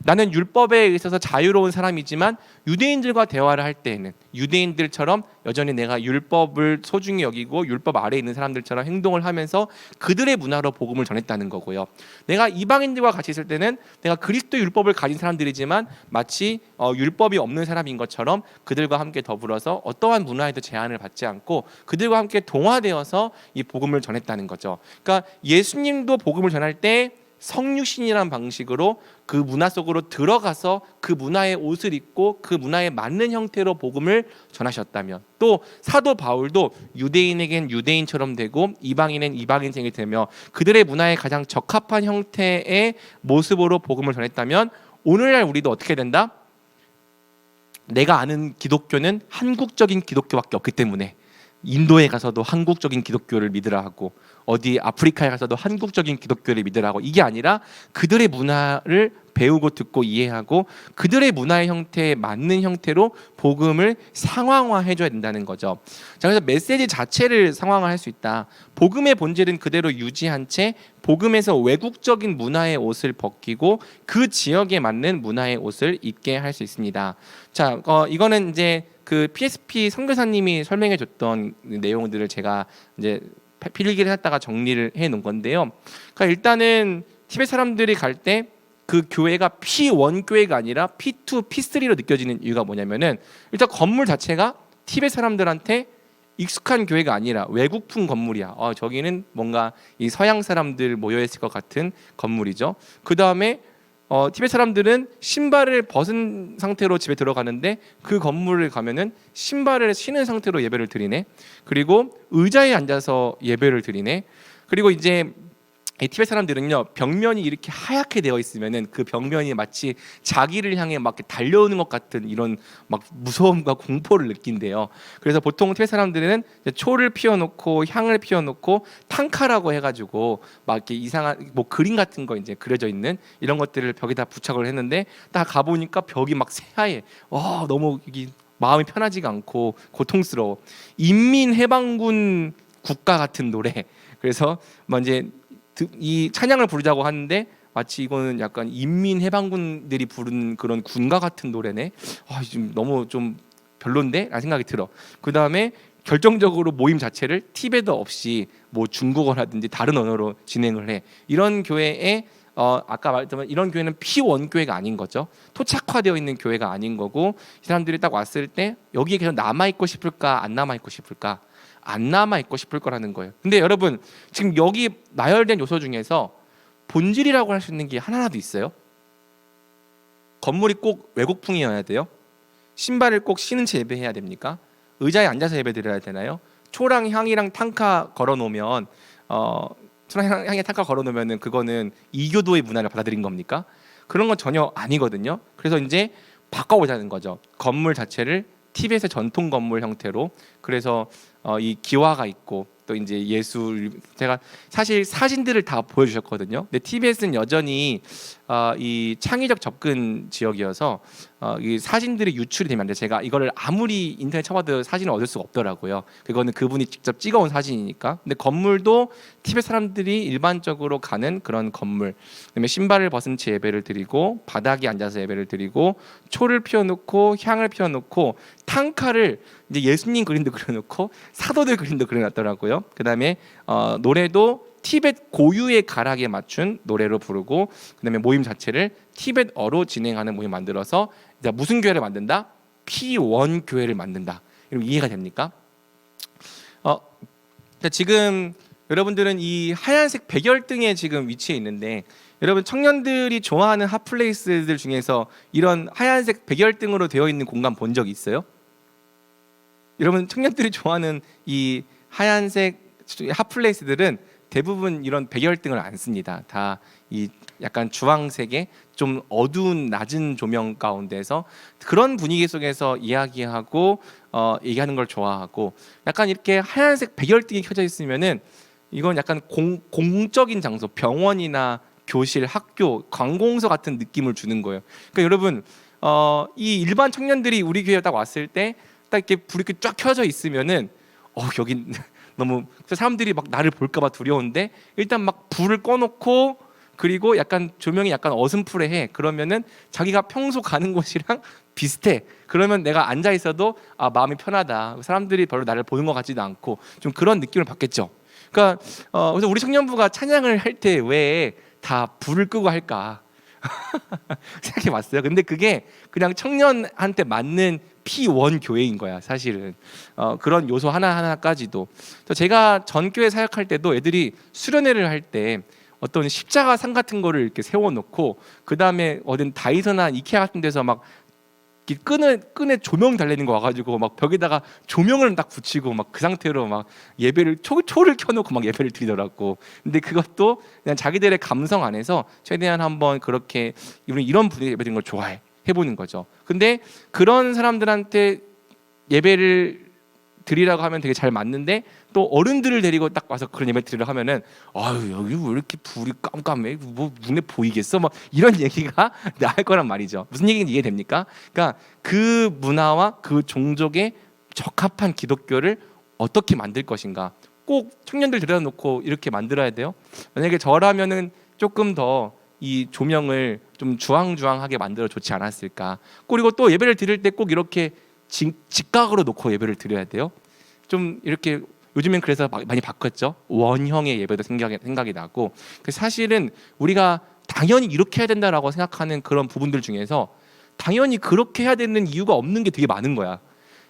나는 율법에 있어서 자유로운 사람이지만 유대인들과 대화를 할 때에는 유대인들처럼 여전히 내가 율법을 소중히 여기고 율법 아래에 있는 사람들처럼 행동을 하면서 그들의 문화로 복음을 전했다는 거고요. 내가 이방인들과 같이 있을 때는 내가 그리스도 율법을 가진 사람들이지만 마치 율법이 없는 사람인 것처럼 그들과 함께 더불어서 어떠한 문화에도 제한을 받지 않고 그들과 함께 동화되어서 이 복음을 전했다는 거죠. 그러니까 예수님도 복음을 전할 때 성육신이라는 방식으로 그 문화 속으로 들어가서 그 문화의 옷을 입고 그 문화에 맞는 형태로 복음을 전하셨다면, 또 사도 바울도 유대인에겐 유대인처럼 되고 이방인은 이방인생이 되며 그들의 문화에 가장 적합한 형태의 모습으로 복음을 전했다면 오늘날 우리도 어떻게 된다? 내가 아는 기독교는 한국적인 기독교밖에 없기 때문에 인도에 가서도 한국적인 기독교를 믿으라 하고 어디 아프리카에 가서도 한국적인 기독교를 믿으라 하고, 이게 아니라 그들의 문화를 배우고 듣고 이해하고 그들의 문화의 형태에 맞는 형태로 복음을 상황화해줘야 된다는 거죠. 자, 그래서 메시지 자체를 상황화할 수 있다. 복음의 본질은 그대로 유지한 채 복음에서 외국적인 문화의 옷을 벗기고 그 지역에 맞는 문화의 옷을 입게 할 수 있습니다. 자, 이거는 이제 그 PSP 선교사님이 설명해줬던 내용들을 제가 이제 필기를 했다가 정리를 해놓은 건데요. 그러니까 일단은 티베트 사람들이 갈 때 그 교회가 P1 교회가 아니라 P2, P3로 느껴지는 이유가 뭐냐면은 일단 건물 자체가 티베트 사람들한테 익숙한 교회가 아니라 외국풍 건물이야. 저기는 뭔가 이 서양 사람들 모여 있을 것 같은 건물이죠. 그 다음에 티베트 사람들은 신발을 벗은 상태로 집에 들어가는데 그 건물을 가면은 신발을 신은 상태로 예배를 드리네. 그리고 의자에 앉아서 예배를 드리네. 그리고 이제 이 티베트 사람들은요, 벽면이 이렇게 하얗게 되어 있으면은 그 벽면이 마치 자기를 향해 막 이렇게 달려오는 것 같은 이런 막 무서움과 공포를 느낀대요. 그래서 보통 티베트 사람들은 이제 초를 피워놓고 향을 피워놓고 탕카라고 해가지고 막 이렇게 이상한 뭐 그림 같은 거 이제 그려져 있는 이런 것들을 벽에다 부착을 했는데, 딱 가보니까 벽이 막 새하얘. 와, 너무 이게 마음이 편하지가 않고 고통스러워. 인민해방군 국가 같은 노래. 그래서 뭐 이제 이 찬양을 부르자고 하는데 마치 이거는 약간 인민해방군들이 부른 그런 군가 같은 노래네. 지금 너무 좀 별론데? 라는 생각이 들어. 그 다음에 결정적으로 모임 자체를 티베터 없이 뭐 중국어라든지 다른 언어로 진행을 해. 이런 교회에 아까 말했지만 이런 교회는 피원교회가 아닌 거죠. 토착화되어 있는 교회가 아닌 거고, 이 사람들이 딱 왔을 때 여기에 계속 남아있고 싶을까 안 남아있고 싶을까? 안 남아있고 싶을 거라는 거예요. 근데 여러분, 지금 여기 나열된 요소 중에서 본질이라고 할 수 있는 게 하나라도 있어요? 건물이 꼭 외국풍이어야 돼요? 신발을 꼭 신은 채 예배해야 됩니까? 의자에 앉아서 예배 드려야 되나요? 초랑 향이랑 탕카 걸어놓으면 초랑 향에 탕카 걸어놓으면은 그거는 이교도의 문화를 받아들인 겁니까? 그런 건 전혀 아니거든요. 그래서 이제 바꿔보자는 거죠. 건물 자체를 티벳의 전통 건물 형태로. 그래서 이 기와가 있고 또 이제 예술, 제가 사실 사진들을 다 보여주셨거든요. 근데 티벳은 여전히 이 창의적 접근 지역이어서 이 사진들이 유출이 되면 안 돼. 제가 이거를 아무리 인터넷 쳐봐도 사진을 얻을 수가 없더라고요. 그거는 그분이 직접 찍어온 사진이니까. 근데 건물도 티벳 사람들이 일반적으로 가는 그런 건물. 그다음에 신발을 벗은 채 예배를 드리고 바닥에 앉아서 예배를 드리고 초를 피워놓고 향을 피워놓고 탕카를 이제 예수님 그림도 그려놓고 사도들 그림도 그려놨더라고요. 그다음에 노래도 티벳 고유의 가락에 맞춘 노래로 부르고, 그다음에 모임 자체를 티벳어로 진행하는 모임 만들어서 무슨 교회를 만든다? P1 교회를 만든다. 이러면 이해가 됩니까? 지금 여러분들은 이 하얀색 백열등에 지금 위치해 있는데, 여러분 청년들이 좋아하는 핫플레이스들 중에서 이런 하얀색 백열등으로 되어 있는 공간 본 적 있어요? 여러분 청년들이 좋아하는 이 하얀색 핫플레이스들은 대부분 이런 백열등을 안 씁니다. 다 이 약간 주황색의 좀 어두운 낮은 조명 가운데서 그런 분위기 속에서 이야기하고 얘기하는 걸 좋아하고, 약간 이렇게 하얀색 백열등이 켜져 있으면은 이건 약간 공적인 장소, 병원이나 교실, 학교, 관공서 같은 느낌을 주는 거예요. 그러니까 여러분 이 일반 청년들이 우리 교회에 딱 왔을 때 딱 이렇게 불이 이렇게 쫙 켜져 있으면은 여기 너무 사람들이 막 나를 볼까봐 두려운데, 일단 막 불을 꺼놓고 그리고 약간 조명이 약간 어슴푸레해. 그러면은 자기가 평소 가는 곳이랑 비슷해. 그러면 내가 앉아 있어도 마음이 편하다. 사람들이 별로 나를 보는 것 같지도 않고 좀 그런 느낌을 받겠죠. 그러니까 그래서 우리 청년부가 찬양을 할 때 왜 다 불을 끄고 할까 생각해봤어요. 근데 그게 그냥 청년한테 맞는 P1 교회인 거야 사실은. 그런 요소 하나하나까지도. 제가 전교회 사역할 때도 애들이 수련회를 할 때 어떤 십자가 상 같은 거를 이렇게 세워놓고, 그 다음에 어딘 다이소나 이케아 같은 데서 막 끈에 조명 달리는 거 와가지고 막 벽에다가 조명을 딱 붙이고 막 그 상태로 막 예배를 초를 켜놓고 막 예배를 드리더라고. 근데 그것도 그냥 자기들의 감성 안에서 최대한 한번 그렇게 우리 이런 분위기 예배 드리는 걸 좋아해 해보는 거죠. 근데 그런 사람들한테 예배를 드리라고 하면 되게 잘 맞는데, 또 어른들을 데리고 딱 와서 그런 예배 드리라고 하면은 여기 왜 이렇게 불이 깜깜해? 뭐 눈에 보이겠어? 뭐 이런 얘기가 나올 거란 말이죠. 무슨 얘기인지 이해됩니까? 그러니까 그 문화와 그 종족에 적합한 기독교를 어떻게 만들 것인가, 꼭 청년들 데려놓고 이렇게 만들어야 돼요. 만약에 저라면은 조금 더 이 조명을 좀 주황주황하게 만들어 좋지 않았을까. 그리고 또 예배를 드릴 때 꼭 이렇게 직각으로 놓고 예배를 드려야 돼요. 좀 이렇게 요즘엔 그래서 많이 바꿨죠. 원형의 예배도 생각이 나고. 사실은 우리가 당연히 이렇게 해야 된다라고 생각하는 그런 부분들 중에서 당연히 그렇게 해야 되는 이유가 없는 게 되게 많은 거야.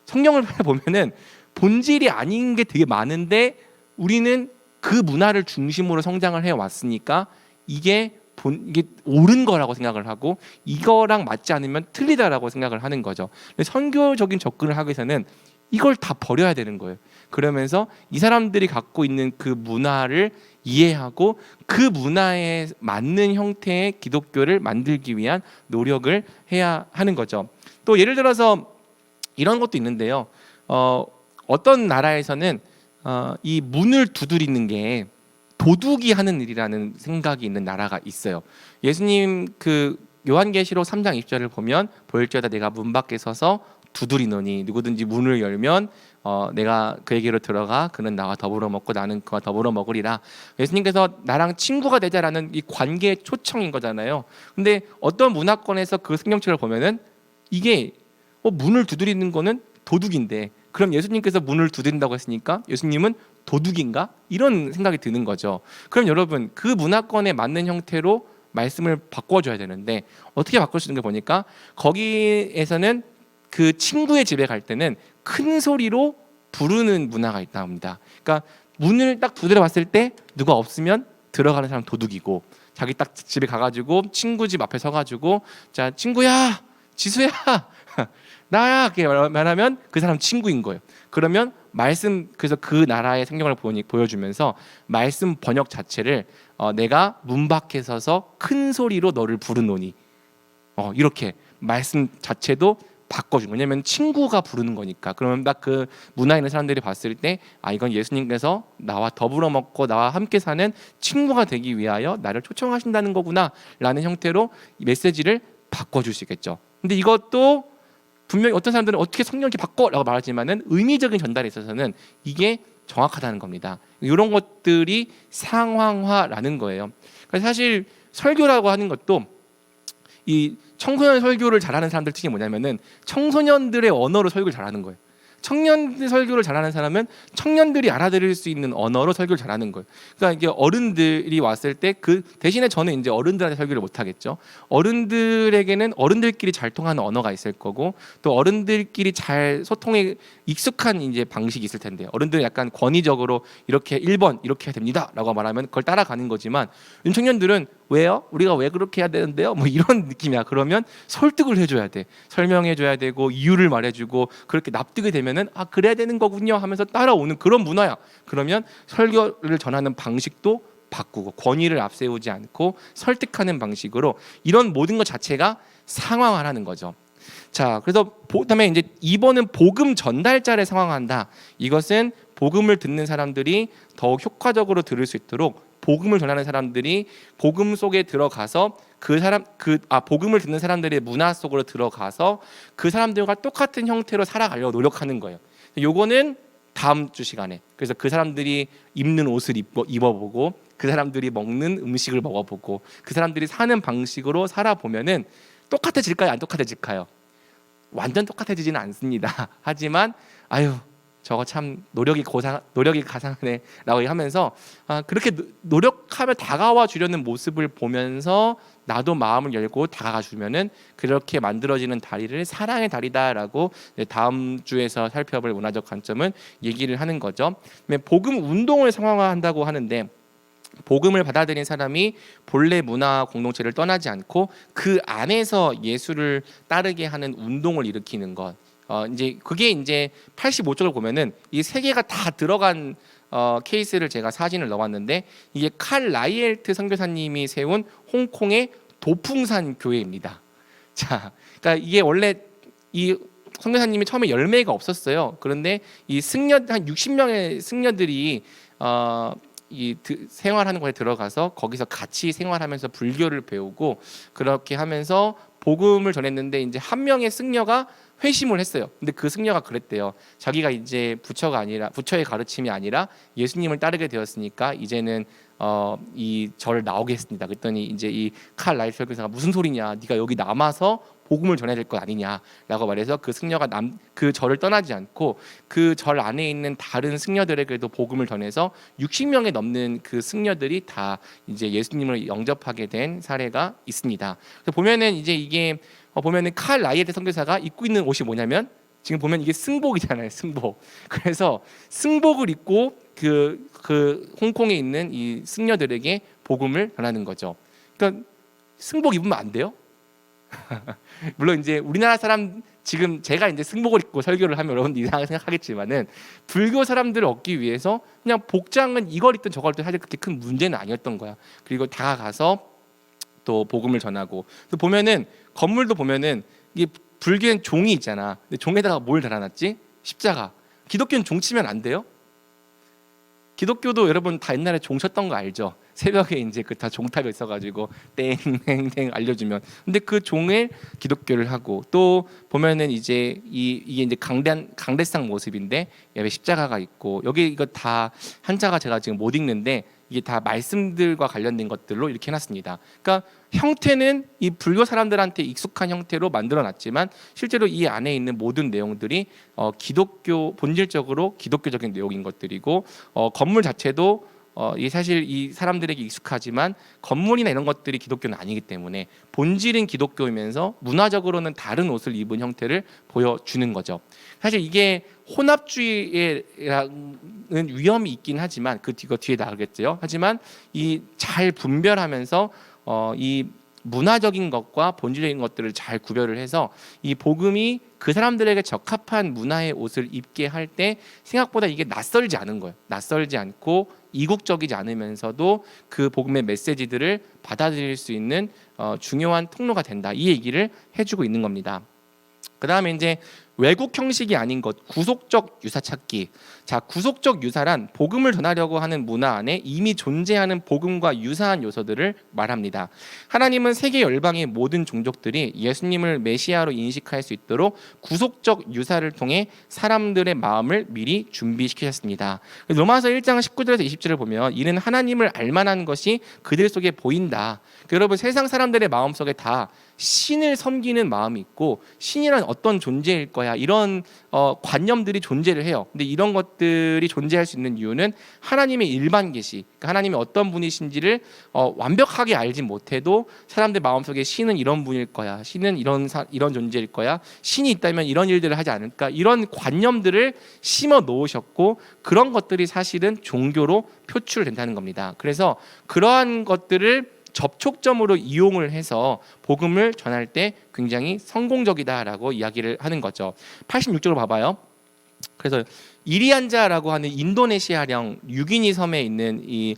성경을 보면은 본질이 아닌 게 되게 많은데 우리는 그 문화를 중심으로 성장을 해왔으니까 이게 이게 옳은 거라고 생각을 하고 이거랑 맞지 않으면 틀리다라고 생각을 하는 거죠. 선교적인 접근을 하기 위해서는 이걸 다 버려야 되는 거예요. 그러면서 이 사람들이 갖고 있는 그 문화를 이해하고 그 문화에 맞는 형태의 기독교를 만들기 위한 노력을 해야 하는 거죠. 또 예를 들어서 이런 것도 있는데요. 어떤 나라에서는 이 문을 두드리는 게 도둑이 하는 일이라는 생각이 있는 나라가 있어요. 예수님 그 요한계시록 3장 20절을 보면 보일지어다 내가 문 밖에 서서 두드리노니 누구든지 문을 열면 내가 그에게로 들어가 그는 나와 더불어 먹고 나는 그와 더불어 먹으리라. 예수님께서 나랑 친구가 되자라는 이 관계 초청인 거잖아요. 근데 어떤 문화권에서 그 성경책을 보면은 이게 문을 두드리는 거는 도둑인데 그럼 예수님께서 문을 두드린다고 했으니까 예수님은 도둑인가? 이런 생각이 드는 거죠. 그럼 여러분 그 문화권에 맞는 형태로 말씀을 바꿔줘야 되는데 어떻게 바꿀 수 있는 걸 보니까 거기에서는 그 친구의 집에 갈 때는 큰 소리로 부르는 문화가 있다 합니다. 그러니까 문을 딱 두드려 봤을 때 누가 없으면 들어가는 사람 도둑이고 자기 딱 집에 가가지고 친구 집 앞에 서가지고 자 친구야 지수야 나야 이렇게 말하면 그 사람 친구인 거예요. 그러면 말씀 그래서 그 나라의 성경을 보여주면서 말씀 번역 자체를 내가 문 밖에 서서 큰 소리로 너를 부르노니 이렇게 말씀 자체도 바꿔준 거예요. 왜냐하면 친구가 부르는 거니까. 그러면 딱 그 문화에 있는 사람들이 봤을 때 이건 예수님께서 나와 더불어 먹고 나와 함께 사는 친구가 되기 위하여 나를 초청하신다는 거구나 라는 형태로 메시지를 바꿔줄 수 있겠죠. 근데 이것도 분명히 어떤 사람들은 어떻게 성경 이렇게 바꿔라고 말하지만은 의미적인 전달에 있어서는 이게 정확하다는 겁니다. 이런 것들이 상황화라는 거예요. 그래서 사실 설교라고 하는 것도 이 청소년 설교를 잘하는 사람들 특징이 뭐냐면은 청소년들의 언어로 설교를 잘하는 거예요. 청년들 설교를 잘하는 사람은 청년들이 알아들을 수 있는 언어로 설교를 잘하는 거예요. 그러니까 이게 어른들이 왔을 때 그 대신에 저는 이제 어른들한테 설교를 못 하겠죠. 어른들에게는 어른들끼리 잘 통하는 언어가 있을 거고 또 어른들끼리 잘 소통에 익숙한 이제 방식이 있을 텐데 어른들은 약간 권위적으로 이렇게 1번 이렇게 해야 됩니다라고 말하면 그걸 따라가는 거지만 청년들은 왜요? 우리가 왜 그렇게 해야 되는데요? 뭐 이런 느낌이야. 그러면 설득을 해줘야 돼. 설명해줘야 되고 이유를 말해주고 그렇게 납득이 되면은 그래야 되는 거군요 하면서 따라오는 그런 문화야. 그러면 설교를 전하는 방식도 바꾸고 권위를 앞세우지 않고 설득하는 방식으로 이런 모든 것 자체가 상황화라는 거죠. 자, 그래서 그다음에 이제 2번은 복음 전달자를 상황화한다. 이것은 복음을 듣는 사람들이 더욱 효과적으로 들을 수 있도록 복음을 전하는 사람들이 복음 속에 들어가서 복음을 듣는 사람들의 문화 속으로 들어가서 그 사람들과 똑같은 형태로 살아가려고 노력하는 거예요. 요거는 다음 주 시간에 그래서 그 사람들이 입는 옷을 입어보고 그 사람들이 먹는 음식을 먹어보고 그 사람들이 사는 방식으로 살아보면은 똑같아질까요? 안 똑같아질까요? 완전 똑같아지지는 않습니다. 하지만 저거 참 노력이 가상하네라고 하면서 그렇게 노력하며 다가와 주려는 모습을 보면서 나도 마음을 열고 다가가 주면은 그렇게 만들어지는 다리를 사랑의 다리다라고 다음 주에서 살펴볼 문화적 관점은 얘기를 하는 거죠. 복음 운동을 상황화한다고 하는데 복음을 받아들인 사람이 본래 문화 공동체를 떠나지 않고 그 안에서 예수를 따르게 하는 운동을 일으키는 것. 이제 그게 이제 85쪽을 보면은 이 세 개가 다 들어간 케이스를 제가 사진을 넣어봤는데 이게 칼 라이엘트 선교사님이 세운 홍콩의 도풍산 교회입니다. 자, 그러니까 이게 원래 이 선교사님이 처음에 열매가 없었어요. 그런데 이 승려 한 60명의 승려들이 생활하는 곳에 들어가서 거기서 같이 생활하면서 불교를 배우고 그렇게 하면서 복음을 전했는데 이제 한 명의 승려가 회심을 했어요. 근데 그 승려가 그랬대요. 자기가 이제 부처의 가르침이 아니라 예수님을 따르게 되었으니까 이제는 이 절을 나오겠습니다. 그랬더니 이제 이 칼 라이트 설교사가 무슨 소리냐? 네가 여기 남아서 복음을 전해야 될 것 아니냐라고 말해서 그 승려가 그 절을 떠나지 않고 그 절 안에 있는 다른 승려들에게도 복음을 전해서 60명에 넘는 그 승려들이 다 이제 예수님을 영접하게 된 사례가 있습니다. 그래서 보면은 이제 이게 보면은 칼 라이에트 선교사가 입고 있는 옷이 뭐냐면 지금 보면 이게 승복이잖아요. 승복. 그래서 승복을 입고 그 홍콩에 있는 이 승려들에게 복음을 전하는 거죠. 그러니까 승복 입으면 안 돼요? 물론 이제 우리나라 사람 지금 제가 이제 승복을 입고 설교를 하면 여러분들 이상하게 생각하겠지만은 불교 사람들을 얻기 위해서 그냥 복장은 이걸 입든 저걸 입든 사실 그렇게 큰 문제는 아니었던 거야. 그리고 다가가서 또 복음을 전하고 또 보면은 건물도 보면은 이게 불교엔 종이 있잖아. 근데 종에다가 뭘 달아놨지? 십자가. 기독교는 종 치면 안 돼요? 기독교도 여러분 다 옛날에 종 쳤던 거 알죠? 새벽에 이제 그 다 종탑에 있어가지고 땡땡땡 알려주면 근데 그 종을 기독교를 하고 또 보면은 이제 이게 이제 강대상 모습인데 옆에 십자가가 있고 여기 이거 다 한자가 제가 지금 못 읽는데 이게 다 말씀들과 관련된 것들로 이렇게 해놨습니다. 그러니까 형태는 이 불교 사람들한테 익숙한 형태로 만들어놨지만 실제로 이 안에 있는 모든 내용들이 기독교 본질적으로 기독교적인 내용인 것들이고 건물 자체도 이 사실 이 사람들에게 익숙하지만 건물이나 이런 것들이 기독교는 아니기 때문에 본질은 기독교이면서 문화적으로는 다른 옷을 입은 형태를 보여주는 거죠. 사실 이게 혼합주의에는 위험이 있긴 하지만 이거 뒤에 나오겠죠. 하지만 이 잘 분별하면서 이 문화적인 것과 본질적인 것들을 잘 구별을 해서 이 복음이 그 사람들에게 적합한 문화의 옷을 입게 할 때 생각보다 이게 낯설지 않은 거예요. 낯설지 않고 이국적이지 않으면서도 그 복음의 메시지들을 받아들일 수 있는 중요한 통로가 된다. 이 얘기를 해주고 있는 겁니다. 그 다음에 이제 외국 형식이 아닌 것, 구속적 유사 찾기. 자, 구속적 유사란 복음을 전하려고 하는 문화 안에 이미 존재하는 복음과 유사한 요소들을 말합니다. 하나님은 세계 열방의 모든 종족들이 예수님을 메시아로 인식할 수 있도록 구속적 유사를 통해 사람들의 마음을 미리 준비시키셨습니다. 로마서 1장 19절에서 20절을 보면 이는 하나님을 알만한 것이 그들 속에 보인다. 여러분 세상 사람들의 마음속에 다 신을 섬기는 마음이 있고 신이란 어떤 존재일 거야 이런 관념들이 존재를 해요. 근데 이런 것들이 존재할 수 있는 이유는 하나님의 일반 계시, 그러니까 하나님이 어떤 분이신지를 완벽하게 알지 못해도 사람들 마음속에 신은 이런 분일 거야, 신은 이런 존재일 거야, 신이 있다면 이런 일들을 하지 않을까, 이런 관념들을 심어 놓으셨고 그런 것들이 사실은 종교로 표출된다는 겁니다. 그래서 그러한 것들을 접촉점으로 이용을 해서 복음을 전할 때 굉장히 성공적이다라고 이야기를 하는 거죠. 86쪽으로 봐봐요. 그래서 이리안자라고 하는 인도네시아령 유기니 섬에 있는 이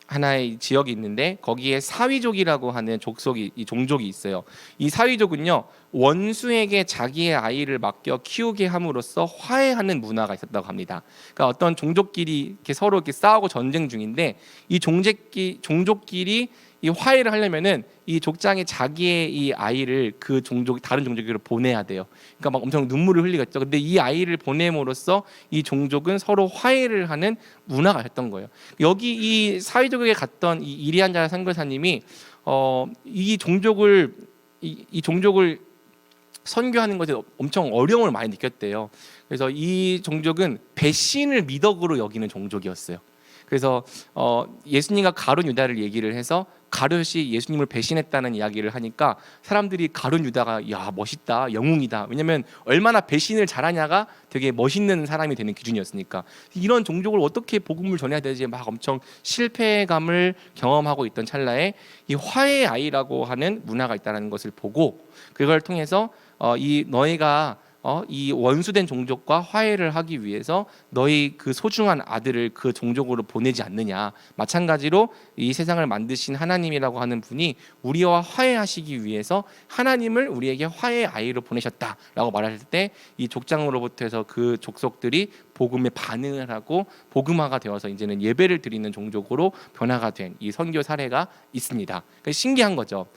하나의 지역이 있는데 거기에 사위족이라고 하는 종족이 있어요. 이 사위족은요 원수에게 자기의 아이를 맡겨 키우게 함으로써 화해하는 문화가 있었다고 합니다. 그러니까 어떤 종족끼리 이렇게 서로 이렇게 싸우고 전쟁 중인데 이 종족끼리 이 화해를 하려면은 이 족장이 자기의 이 아이를 그 다른 종족에게로 보내야 돼요. 그러니까 막 엄청 눈물을 흘리겠죠. 근데 이 아이를 보냄으로써 이 종족은 서로 화해를 하는 문화가 있었던 거예요. 여기 이 사회적에 갔던 이 이리안자 선교사님이 이 종족을 선교하는 것에 엄청 어려움을 많이 느꼈대요. 그래서 이 종족은 배신을 미덕으로 여기는 종족이었어요. 그래서 예수님과 가룟 유다를 얘기를 해서 가룟이 예수님을 배신했다는 이야기를 하니까 사람들이 가룟 유다가 야 멋있다, 영웅이다. 왜냐하면 얼마나 배신을 잘하냐가 되게 멋있는 사람이 되는 기준이었으니까. 이런 종족을 어떻게 복음을 전해야 되지 막 엄청 실패감을 경험하고 있던 찰나에 이 화해의 아이라고 하는 문화가 있다는 것을 보고 그걸 통해서 이 너희가 이 원수된 종족과 화해를 하기 위해서 너희 그 소중한 아들을 그 종족으로 보내지 않느냐. 마찬가지로 이 세상을 만드신 하나님이라고 하는 분이 우리와 화해하시기 위해서 하나님을 우리에게 화해의 아이로 보내셨다라고 말할 때 이 족장으로부터 해서 그 족속들이 복음에 반응을 하고 복음화가 되어서 이제는 예배를 드리는 종족으로 변화가 된 이 선교 사례가 있습니다. 그러니까 신기한 거죠.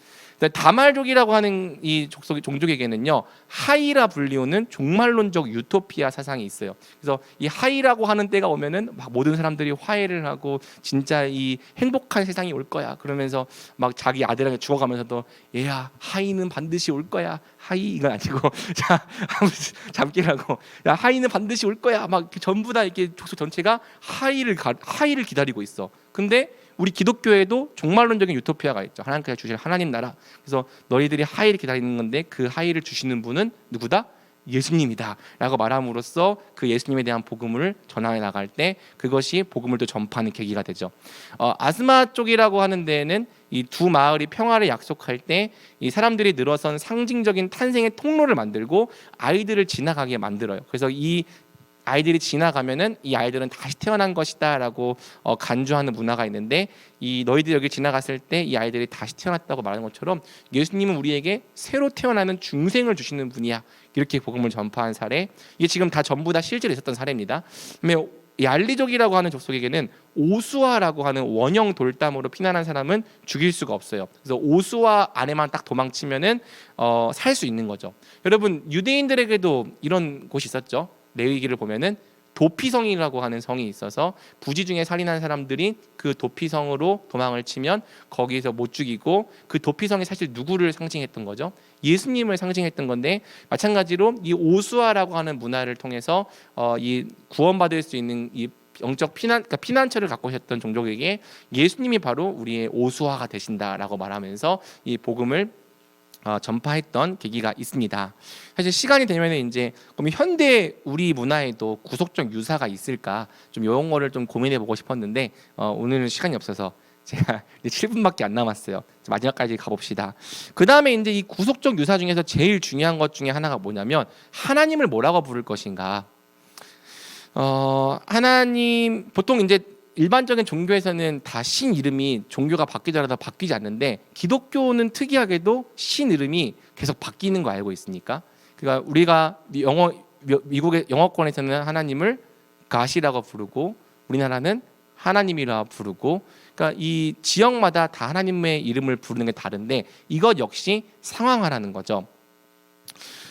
다말족이라고 하는 이 종족에게는요 하이라 불리우는 종말론적 유토피아 사상이 있어요. 그래서 이 하이라고 하는 때가 오면은 막 모든 사람들이 화해를 하고 진짜 이 행복한 세상이 올 거야. 그러면서 막 자기 아들에게 죽어가면서도 얘야 하이는 반드시 올 거야. 하이 이건 아니고 자 잠기라고 야 하이는 반드시 올 거야. 막 전부 다 이렇게 족속 전체가 하이를 기다리고 있어. 근데 우리 기독교에도 종말론적인 유토피아가 있죠. 하나님께서 주실 하나님 나라. 그래서 너희들이 하이를 기다리는 건데 그 하이를 주시는 분은 누구다? 예수님이다 라고 말함으로써 그 예수님에 대한 복음을 전하여 나갈 때 그것이 복음을 또 전파하는 계기가 되죠. 아스마 쪽이라고 하는 데에는 이 두 마을이 평화를 약속할 때 이 사람들이 늘어선 상징적인 탄생의 통로를 만들고 아이들을 지나가게 만들어요. 그래서 이 아이들이 지나가면은 이 아이들은 다시 태어난 것이다라고 간주하는 문화가 있는데, 이 너희들이 여기 지나갔을 때 이 아이들이 다시 태어났다고 말하는 것처럼 예수님은 우리에게 새로 태어나는 중생을 주시는 분이야, 이렇게 복음을 전파한 사례. 이게 지금 다 전부 다 실제로 있었던 사례입니다. 그다음에 이 알리족이라고 하는 족속에게는 오수아라고 하는 원형 돌담으로 피난한 사람은 죽일 수가 없어요. 그래서 오수아 안에만 딱 도망치면은 살 수 있는 거죠. 여러분, 유대인들에게도 이런 곳이 있었죠. 레위기를 보면은 도피성이라고 하는 성이 있어서 부지 중에 살인한 사람들이 그 도피성으로 도망을 치면 거기서 못 죽이고, 그 도피성이 사실 누구를 상징했던 거죠? 예수님을 상징했던 건데, 마찬가지로 이 오수아라고 하는 문화를 통해서 이 구원받을 수 있는 이 영적 그러니까 피난처를 갖고 오셨던 종족에게 예수님이 바로 우리의 오수아가 되신다라고 말하면서 이 복음을 전파했던 계기가 있습니다. 사실 시간이 되면 이제 그럼 현대 우리 문화에도 구속적 유사가 있을까, 좀 이런 거를 좀 고민해 보고 싶었는데 오늘은 시간이 없어서 제가 이제 7분밖에 안 남았어요. 마지막까지 가봅시다. 그 다음에 이제 이 구속적 유사 중에서 제일 중요한 것 중에 하나가 뭐냐면, 하나님을 뭐라고 부를 것인가. 하나님, 보통 이제 일반적인 종교에서는 다 신 이름이 종교가 바뀌더라도 바뀌지 않는데, 기독교는 특이하게도 신 이름이 계속 바뀌는 거 알고 있습니까? 그러니까 우리가 미국의 영어권에서는 하나님을 가시라고 부르고, 우리나라는 하나님이라 부르고, 그러니까 이 지역마다 다 하나님의 이름을 부르는 게 다른데, 이것 역시 상황화라는 거죠.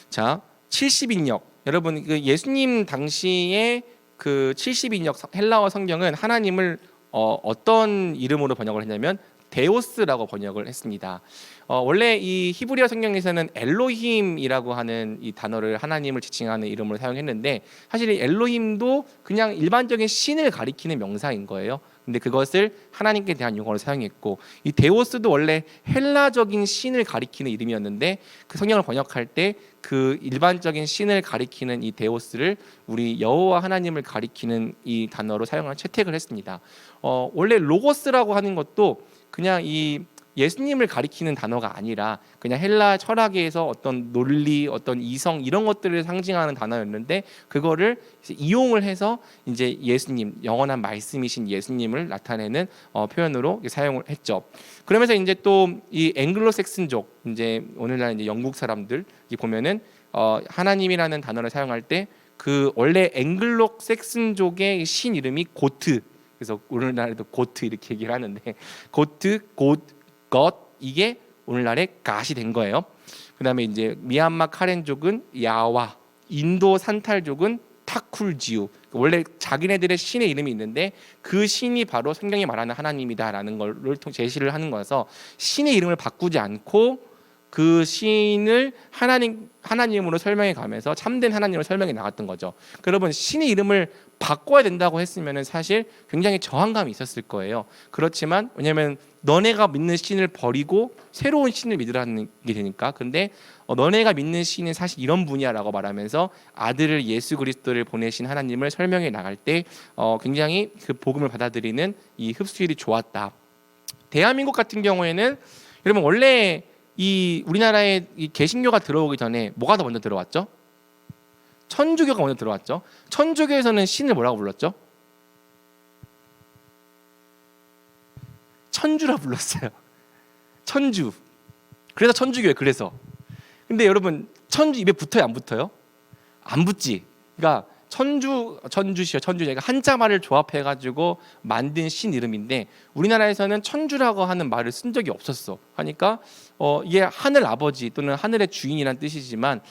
자, 70인역, 여러분 그 예수님 당시에 그 70인역 헬라어 성경은 하나님을 어떤 이름으로 번역을 했냐면 데오스라고 번역을 했습니다. 원래 이 히브리어 성경에서는 엘로힘이라고 하는 이 단어를 하나님을 지칭하는 이름으로 사용했는데, 사실 이 엘로힘도 그냥 일반적인 신을 가리키는 명사인 거예요. 근데 그것을 하나님께 대한 용어로 사용했고, 이 데오스도 원래 헬라적인 신을 가리키는 이름이었는데, 그 성경을 번역할 때 그 일반적인 신을 가리키는 이 데오스를 우리 여호와 하나님을 가리키는 이 단어로 사용한 채택을 했습니다. 원래 로고스라고 하는 것도 그냥 이 예수님을 가리키는 단어가 아니라 그냥 헬라 철학에서 어떤 논리, 어떤 이성, 이런 것들을 상징하는 단어였는데, 그거를 이제 이용을 해서 이제 예수님, 영원한 말씀이신 예수님을 나타내는 표현으로 사용을 했죠. 그러면서 이제 또 이 앵글로색슨족, 이제 오늘날 이제 영국 사람들 보면은 하나님이라는 단어를 사용할 때 그 원래 앵글로색슨족의 신 이름이 고트, 그래서 오늘날에도 고트 이렇게 얘기를 하는데, 고트, 것, 이게 오늘날의 갓이 된 거예요. 그다음에 이제 미얀마 카렌족은 야와, 인도 산탈족은 타쿨지우, 원래 자기네들의 신의 이름이 있는데 그 신이 바로 성경이 말하는 하나님이다라는 걸 제시를 하는 거라서, 신의 이름을 바꾸지 않고 그 신을 하나님으로 설명해 가면서 참된 하나님으로 설명해 나갔던 거죠. 여러분, 신의 이름을 바꿔야 된다고 했으면 사실 굉장히 저항감이 있었을 거예요. 그렇지만 왜냐하면 너네가 믿는 신을 버리고 새로운 신을 믿으라는 게 되니까. 근데 너네가 믿는 신은 사실 이런 분이야라고 말하면서 아들을 예수 그리스도를 보내신 하나님을 설명해 나갈 때 굉장히 그 복음을 받아들이는 이 흡수율이 좋았다. 대한민국 같은 경우에는 여러분 원래 이 우리나라에 이 개신교가 들어오기 전에 뭐가 더 먼저 들어왔죠? 천주교가 먼저 들어왔죠. 천주교에서는 신을 뭐라고 불렀죠? 천주라 불렀어요. 천주. 그래서 천주교예요. 그래서. 근데 여러분, 천주 입에 붙어요, 안 붙어요? 안 붙지. 그러니까 천주시요, 천주제가 한자말을 조합해가지고 만든 신 이름인데, 우리나라에서는 천주라고 하는 말을 쓴 적이 없었어. 하니까 이게 하늘 아버지 또는 하늘의 주인이란 뜻이지만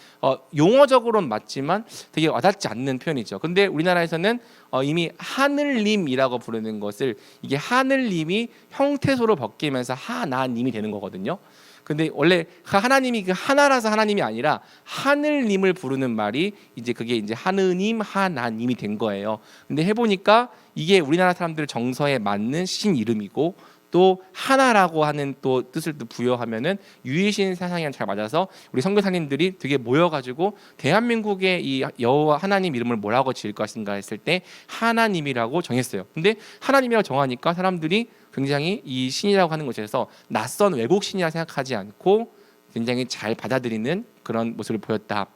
용어적으로는 맞지만 되게 와닿지 않는 표현이죠. 근데 우리나라에서는 이미 하늘님이라고 부르는 것을, 이게 하늘님이 형태소로 바뀌면서 하나님이 되는 거거든요. 근데 원래 하나님이 그 하나라서 하나님이 아니라 하늘님을 부르는 말이 이제 그게 이제 하느님, 하나님이 된 거예요. 근데 해보니까 이게 우리나라 사람들 정서에 맞는 신 이름이고, 또 하나라고 하는 또 뜻을 또 부여하면은 유일신 사상이랑 잘 맞아서 우리 선교사님들이 되게 모여가지고 대한민국의 이 여호와 하나님 이름을 뭐라고 지을 것인가 했을 때 하나님이라고 정했어요. 근데 하나님이라고 정하니까 사람들이 굉장히 이 신이라고 하는 것에서 낯선 외국 신이라 생각하지 않고 굉장히 잘 받아들이는 그런 모습을 보였다.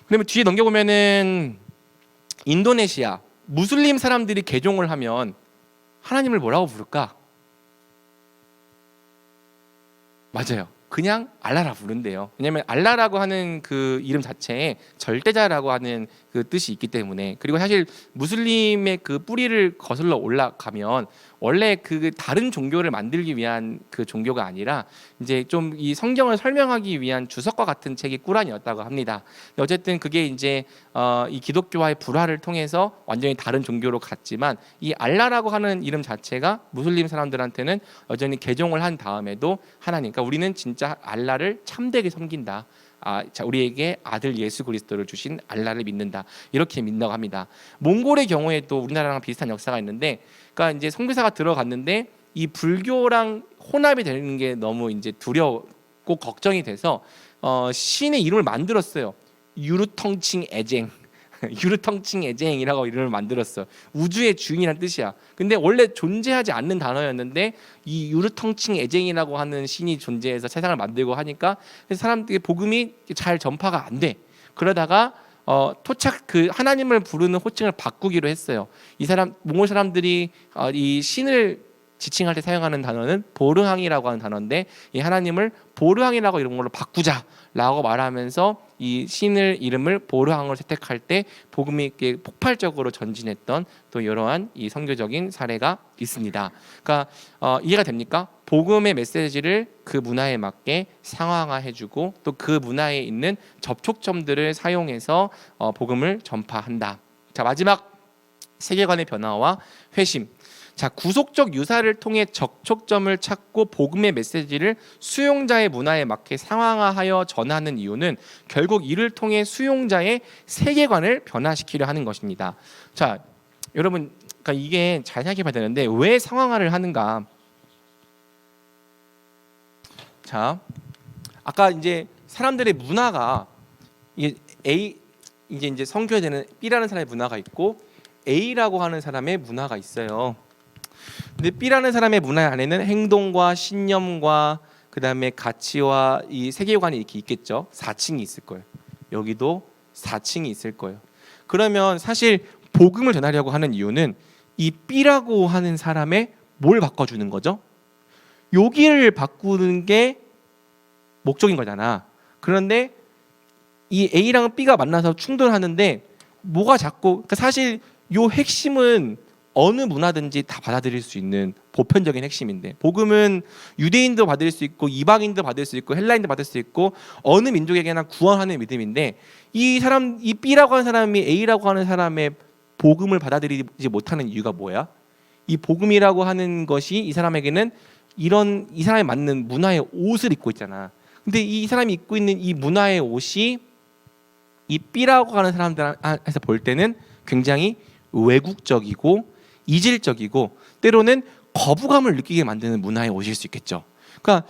그러면 뒤에 넘겨보면은 인도네시아 무슬림 사람들이 개종을 하면 하나님을 뭐라고 부를까? 맞아요. 그냥 알라라 부른대요. 왜냐하면 알라라고 하는 그 이름 자체에 절대자라고 하는 그 뜻이 있기 때문에. 그리고 사실 무슬림의 그 뿌리를 거슬러 올라가면 원래 그 다른 종교를 만들기 위한 그 종교가 아니라 이제 좀 이 성경을 설명하기 위한 주석과 같은 책이 꾸란이었다고 합니다. 어쨌든 그게 이제 이 기독교와의 불화를 통해서 완전히 다른 종교로 갔지만 이 알라라고 하는 이름 자체가 무슬림 사람들한테는 여전히 개종을 한 다음에도 하나님, 그러니까 우리는 진짜 알라를 참되게 섬긴다. 자, 우리에게 아들 예수 그리스도를 주신 알라를 믿는다. 이렇게 믿는다고 합니다. 몽골의 경우에도 우리나라랑 비슷한 역사가 있는데, 그러니까 이제 선교사가 들어갔는데 이 불교랑 혼합이 되는 게 너무 이제 두렵고 걱정이 돼서 신의 이름을 만들었어요. 유르텅칭 에쟁. 유르텅칭 에쟁이라고 이름을 만들었어. 우주의 주인이라는 뜻이야. 근데 원래 존재하지 않는 단어였는데 이 유르텅칭 에쟁이라고 하는 신이 존재해서 세상을 만들고 하니까 사람들이 복음이 잘 전파가 안 돼. 그러다가 토착 그 하나님을 부르는 호칭을 바꾸기로 했어요. 이 사람 몽골 사람들이 이 신을 지칭할 때 사용하는 단어는 보르항이라고 하는 단어인데 이 하나님을 보르항이라고 이런 걸로 바꾸자라고 말하면서 이 신을 이름을 보르항을 선택할 때 복음이 폭발적으로 전진했던 또 이러한 이 선교적인 사례가 있습니다. 그러니까 이해가 됩니까? 복음의 메시지를 그 문화에 맞게 상황화해주고 또 그 문화에 있는 접촉점들을 사용해서 복음을 전파한다. 자, 마지막 세계관의 변화와 회심. 자, 구속적 유사를 통해 접촉점을 찾고 복음의 메시지를 수용자의 문화에 맞게 상황화하여 전하는 이유는 결국 이를 통해 수용자의 세계관을 변화시키려 하는 것입니다. 자, 여러분, 그러니까 이게 잘 생각해봐야 되는데 왜 상황화를 하는가? 자, 아까 이제 사람들의 문화가 이게 이제 선교해야 되는 B라는 사람의 문화가 있고 A라고 하는 사람의 문화가 있어요. 근데 B라는 사람의 문화 안에는 행동과 신념과 그다음에 가치와 이 세계관이 이렇게 있겠죠. 4층이 있을 거예요. 여기도 4층이 있을 거예요. 그러면 사실 복음을 전하려고 하는 이유는 이 B라고 하는 사람의 뭘 바꿔주는 거죠? 여기를 바꾸는 게 목적인 거잖아. 그런데 이 A랑 B가 만나서 충돌하는데 뭐가 자꾸, 그러니까 사실 요 핵심은 어느 문화든지 다 받아들일 수 있는 보편적인 핵심인데 복음은 유대인도 받을 수 있고 이방인도 받을 수 있고 헬라인도 받을 수 있고 어느 민족에게나 구원하는 믿음인데 이 B라고 하는 사람이 A라고 하는 사람의 복음을 받아들이지 못하는 이유가 뭐야? 이 복음이라고 하는 것이 이 사람에게는 이 사람에 맞는 문화의 옷을 입고 있잖아. 근데 이 사람이 입고 있는 이 문화의 옷이 이 B라고 하는 사람들에서 볼 때는 굉장히 외국적이고 이질적이고 때로는 거부감을 느끼게 만드는 문화의 옷일 수 있겠죠. 그러니까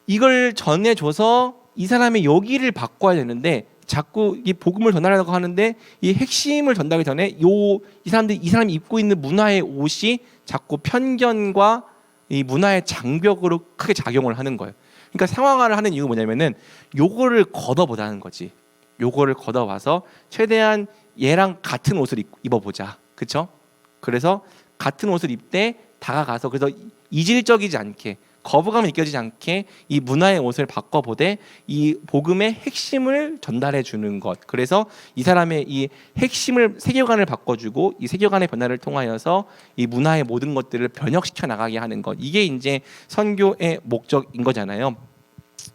이걸 전해줘서 이 사람의 여기를 바꿔야 되는데 자꾸 이 복음을 전하려고 하는데 이 핵심을 전달하기 전에 이 사람이 입고 있는 문화의 옷이 자꾸 편견과 이 문화의 장벽으로 크게 작용을 하는 거예요. 그러니까 상황화를 하는 이유가 뭐냐면은 요거를 걷어보자는 거지. 요거를 걷어와서 최대한 얘랑 같은 옷을 입어보자. 그렇죠? 그래서 같은 옷을 입되 다가가서 그래서 이질적이지 않게 거부감이 느껴지지 않게 이 문화의 옷을 바꿔보되 이 복음의 핵심을 전달해 주는 것. 그래서 이 사람의 이 핵심을 세계관을 바꿔주고 이 세계관의 변화를 통하여서 이 문화의 모든 것들을 변혁시켜 나가게 하는 것. 이게 이제 선교의 목적인 거잖아요.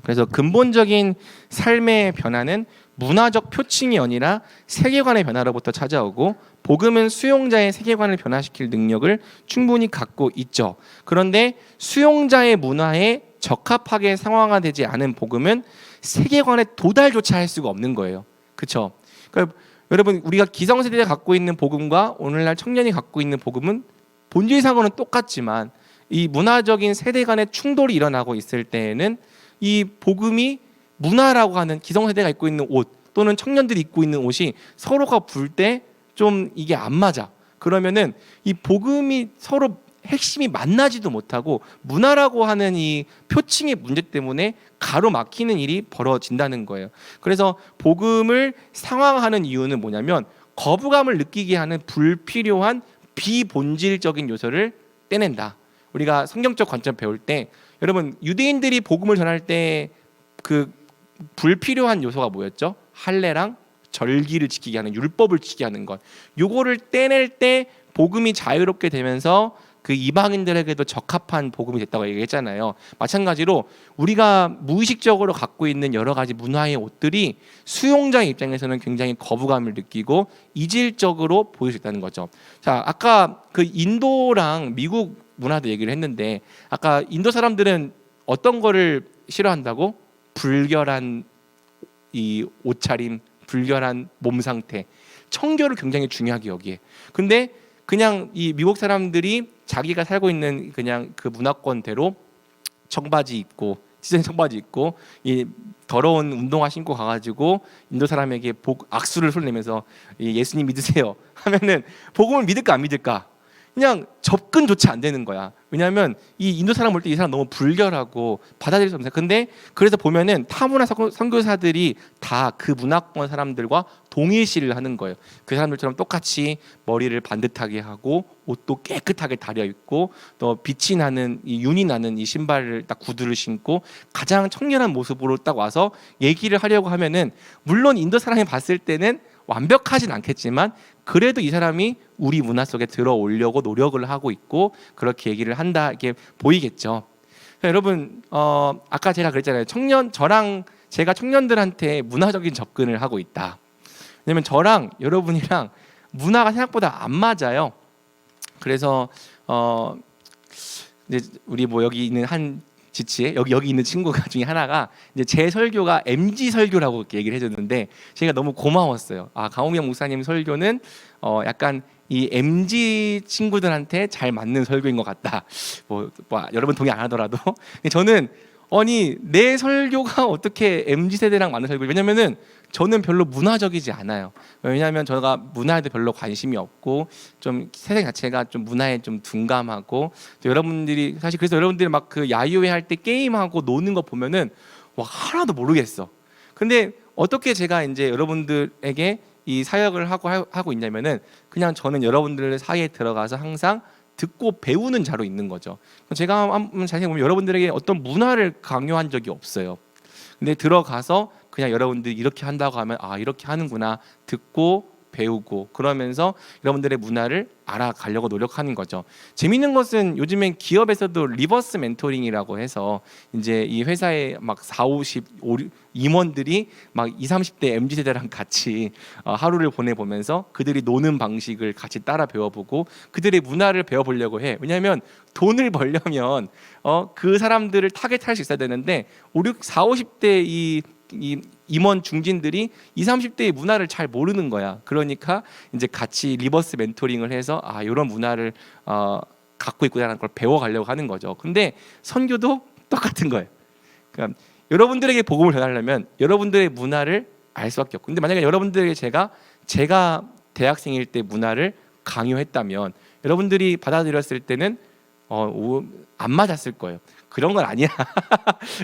그래서 근본적인 삶의 변화는 문화적 표층이 아니라 세계관의 변화로부터 찾아오고 복음은 수용자의 세계관을 변화시킬 능력을 충분히 갖고 있죠. 그런데 수용자의 문화에 적합하게 상황화되지 않은 복음은 세계관에 도달조차 할 수가 없는 거예요. 그렇죠? 그러니까 여러분 우리가 기성세대가 갖고 있는 복음과 오늘날 청년이 갖고 있는 복음은 본질상으로는 똑같지만 이 문화적인 세대 간의 충돌이 일어나고 있을 때에는 이 복음이 문화라고 하는 기성세대가 입고 있는 옷 또는 청년들이 입고 있는 옷이 서로가 불 때 좀 이게 안 맞아. 그러면은 이 복음이 서로 핵심이 만나지도 못하고 문화라고 하는 이 표층의 문제 때문에 가로막히는 일이 벌어진다는 거예요. 그래서 복음을 상황하는 이유는 뭐냐면 거부감을 느끼게 하는 불필요한 비본질적인 요소를 떼낸다. 우리가 성경적 관점 배울 때 여러분 유대인들이 복음을 전할 때 그 불필요한 요소가 뭐였죠? 할례랑 절기를 지키게 하는 율법을 지키게 하는 것. 요거를 떼낼 때 복음이 자유롭게 되면서 그 이방인들에게도 적합한 복음이 됐다고 얘기했잖아요. 마찬가지로 우리가 무의식적으로 갖고 있는 여러 가지 문화의 옷들이 수용자의 입장에서는 굉장히 거부감을 느끼고 이질적으로 보일 수 있다는 거죠. 자, 아까 그 인도랑 미국 문화도 얘기를 했는데 아까 인도 사람들은 어떤 거를 싫어한다고? 불결한 이 옷차림, 불결한 몸 상태, 청결을 굉장히 중요하게 여기에. 근데 그냥 이 미국 사람들이 자기가 살고 있는 그냥 그 문화권대로 청바지 입고 찢어진 청바지 입고 이 더러운 운동화 신고 가가지고 인도 사람에게 악수를 손내면서 예수님 믿으세요 하면은 복음을 믿을까 안 믿을까? 그냥 접근조차 안 되는 거야. 왜냐하면 이 인도 사람 볼 때 이 사람 너무 불결하고 받아들일 수 없어요. 근데 그래서 보면은 타문화 선교사들이 다 그 문화권 사람들과 동일시를 하는 거예요. 그 사람들처럼 똑같이 머리를 반듯하게 하고 옷도 깨끗하게 다려 입고 또 빛이 나는 이 윤이 나는 이 신발을 딱 구두를 신고 가장 청결한 모습으로 딱 와서 얘기를 하려고 하면은 물론 인도 사람이 봤을 때는 완벽하진 않겠지만 그래도 이 사람이 우리 문화 속에 들어오려고 노력을 하고 있고 그렇게 얘기를 한다 이게 보이겠죠. 여러분 아까 제가 그랬잖아요. 제가 청년들한테 문화적인 접근을 하고 있다. 왜냐면 저랑 여러분이랑 문화가 생각보다 안 맞아요. 그래서 이제 우리 뭐 여기 있는 한 지치에 여기 있는 친구가 중에 하나가 이제 제 설교가 MG 설교라고 이렇게 얘기를 해줬는데 제가 너무 고마웠어요. 아, 강호명 목사님 설교는 약간 이 MG 친구들한테 잘 맞는 설교인 것 같다. 뭐 여러분 동의 안 하더라도 근데 저는 아니 내 설교가 어떻게 MZ 세대랑 맞는 설교? 왜냐면은 저는 별로 문화적이지 않아요. 왜냐하면 제가 문화에도 별로 관심이 없고 좀 세상 자체가 좀 문화에 좀 둔감하고 또 여러분들이 사실 그래서 여러분들이 막 그 야유회 할 때 게임하고 노는 거 보면은 와 하나도 모르겠어. 근데 어떻게 제가 이제 여러분들에게 이 사역을 하고 있냐면은 그냥 저는 여러분들 사이에 들어가서 항상 듣고 배우는 자로 있는 거죠. 제가 한번 자세히 보면 여러분들에게 어떤 문화를 강요한 적이 없어요. 근데 들어가서 그냥 여러분들이 이렇게 한다고 하면 아 이렇게 하는구나 듣고 배우고 그러면서 여러분들의 문화를 알아가려고 노력하는 거죠. 재밌는 것은 요즘엔 기업에서도 리버스 멘토링이라고 해서 이제 이 회사에 막 4, 50 임원들이 막 20, 30대 MZ 세대랑 같이 하루를 보내보면서 그들이 노는 방식을 같이 따라 배워보고 그들의 문화를 배워보려고 해. 왜냐하면 돈을 벌려면 그 사람들을 타겟할 수 있어야 되는데 5, 6, 4, 50대 이 임원 중진들이 20, 30대의 문화를 잘 모르는 거야. 그러니까 이제 같이 리버스 멘토링을 해서 아 이런 문화를 갖고 있구나라는 걸 배워가려고 하는 거죠. 근데 선교도 똑같은 거예요. 그러니까 여러분들에게 복음을 전하려면 여러분들의 문화를 알 수밖에 없고 근데 만약에 여러분들에게 제가 대학생일 때 문화를 강요했다면 여러분들이 받아들였을 때는 안 맞았을 거예요. 그런 건 아니야.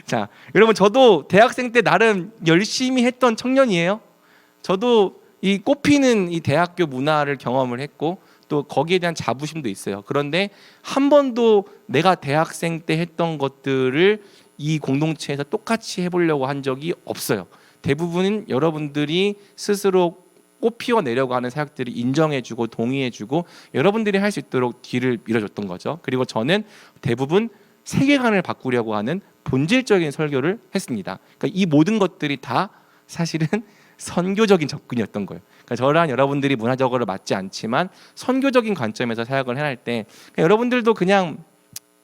자, 여러분 저도 대학생 때 나름 열심히 했던 청년이에요. 저도 이 꽃피는 이 대학교 문화를 경험을 했고 또 거기에 대한 자부심도 있어요. 그런데 한 번도 내가 대학생 때 했던 것들을 이 공동체에서 똑같이 해보려고 한 적이 없어요. 대부분은 여러분들이 스스로 꽃 피워내려고 하는 사역들이 인정해주고 동의해주고 여러분들이 할 수 있도록 뒤를 밀어줬던 거죠. 그리고 저는 대부분 세계관을 바꾸려고 하는 본질적인 설교를 했습니다. 그러니까 이 모든 것들이 다 사실은 선교적인 접근이었던 거예요. 그러니까 저랑 여러분들이 문화적으로 맞지 않지만 선교적인 관점에서 사역을 해낼 때 여러분들도 그냥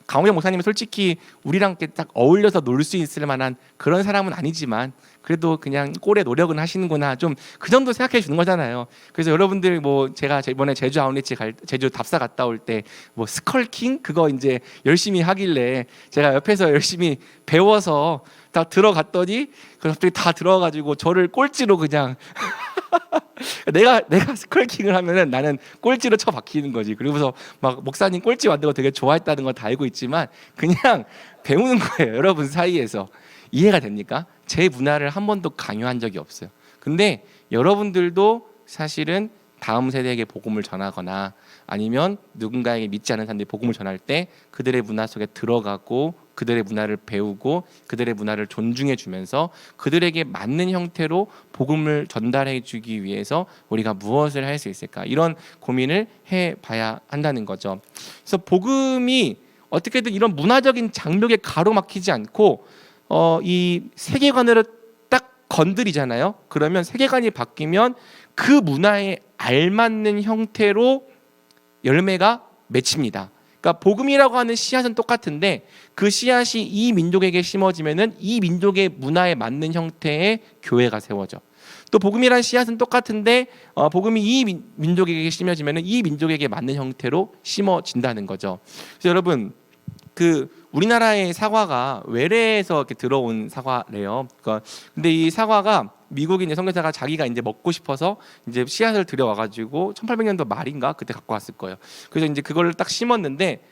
강호영 목사님은 솔직히 우리랑 이렇게 딱 어울려서 놀 수 있을 만한 그런 사람은 아니지만 그래도 그냥 꼴에 노력은 하시는구나 좀 그 정도 생각해 주는 거잖아요. 그래서 여러분들 뭐 제가 이번에 제주 아웃리치 제주 답사 갔다 올 때 뭐 스컬킹 그거 이제 열심히 하길래 제가 옆에서 열심히 배워서 다 들어갔더니 갑자기 다 들어가지고 저를 꼴찌로 그냥 내가 스컬킹을 하면은 나는 꼴찌로 쳐 박히는 거지. 그리고서 막 목사님 꼴찌 만든 거 되게 좋아했다는 거 다 알고 있지만 그냥 배우는 거예요. 여러분 사이에서. 이해가 됩니까? 제 문화를 한 번도 강요한 적이 없어요. 근데 여러분들도 사실은 다음 세대에게 복음을 전하거나 아니면 누군가에게 믿지 않는 사람들이 복음을 전할 때 그들의 문화 속에 들어가고 그들의 문화를 배우고 그들의 문화를 존중해 주면서 그들에게 맞는 형태로 복음을 전달해 주기 위해서 우리가 무엇을 할 수 있을까 이런 고민을 해봐야 한다는 거죠. 그래서 복음이 어떻게든 이런 문화적인 장벽에 가로막히지 않고 이 세계관으로 딱 건드리잖아요. 그러면 세계관이 바뀌면 그 문화에 알맞는 형태로 열매가 맺힙니다. 그러니까 복음이라고 하는 씨앗은 똑같은데 그 씨앗이 이 민족에게 심어지면은 이 민족의 문화에 맞는 형태의 교회가 세워져. 또 복음이라는 씨앗은 똑같은데 복음이 이 민족에게 심어지면은 이 민족에게 맞는 형태로 심어진다는 거죠. 그래서 여러분 우리나라의 사과가 외래에서 이렇게 들어온 사과래요. 그러니까 근데 이 사과가 미국인 이제 선교사가 자기가 이제 먹고 싶어서 이제 씨앗을 들여와가지고 1800년도 말인가 그때 갖고 왔을 거예요. 그래서 이제 그걸 딱 심었는데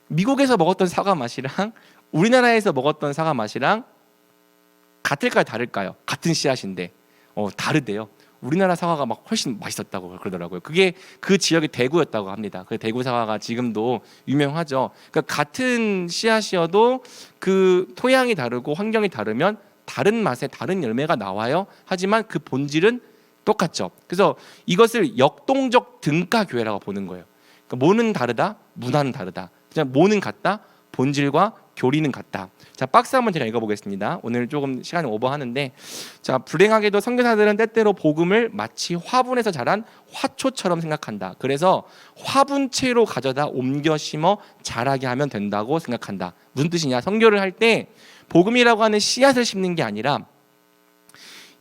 미국에서 먹었던 사과 맛이랑 우리나라에서 먹었던 사과 맛이랑 같을까요, 다를까요? 같은 씨앗인데 다르대요. 우리나라 사과가 막 훨씬 맛있었다고 그러더라고요. 그게 그 지역의 대구였다고 합니다. 그 대구 사과가 지금도 유명하죠. 그러니까 같은 씨앗이어도 그 토양이 다르고 환경이 다르면 다른 맛에 다른 열매가 나와요. 하지만 그 본질은 똑같죠. 그래서 이것을 역동적 등가 교회라고 보는 거예요. 그러니까 뭐는 다르다, 문화는 다르다. 그냥 뭐는 같다, 본질과 교리는 같다. 자, 박스 한번 제가 읽어보겠습니다. 오늘 조금 시간이 오버하는데, 자, 불행하게도 선교사들은 때때로 복음을 마치 화분에서 자란 화초처럼 생각한다. 그래서 화분채로 가져다 옮겨 심어 자라게 하면 된다고 생각한다. 무슨 뜻이냐? 선교를 할 때 복음이라고 하는 씨앗을 심는 게 아니라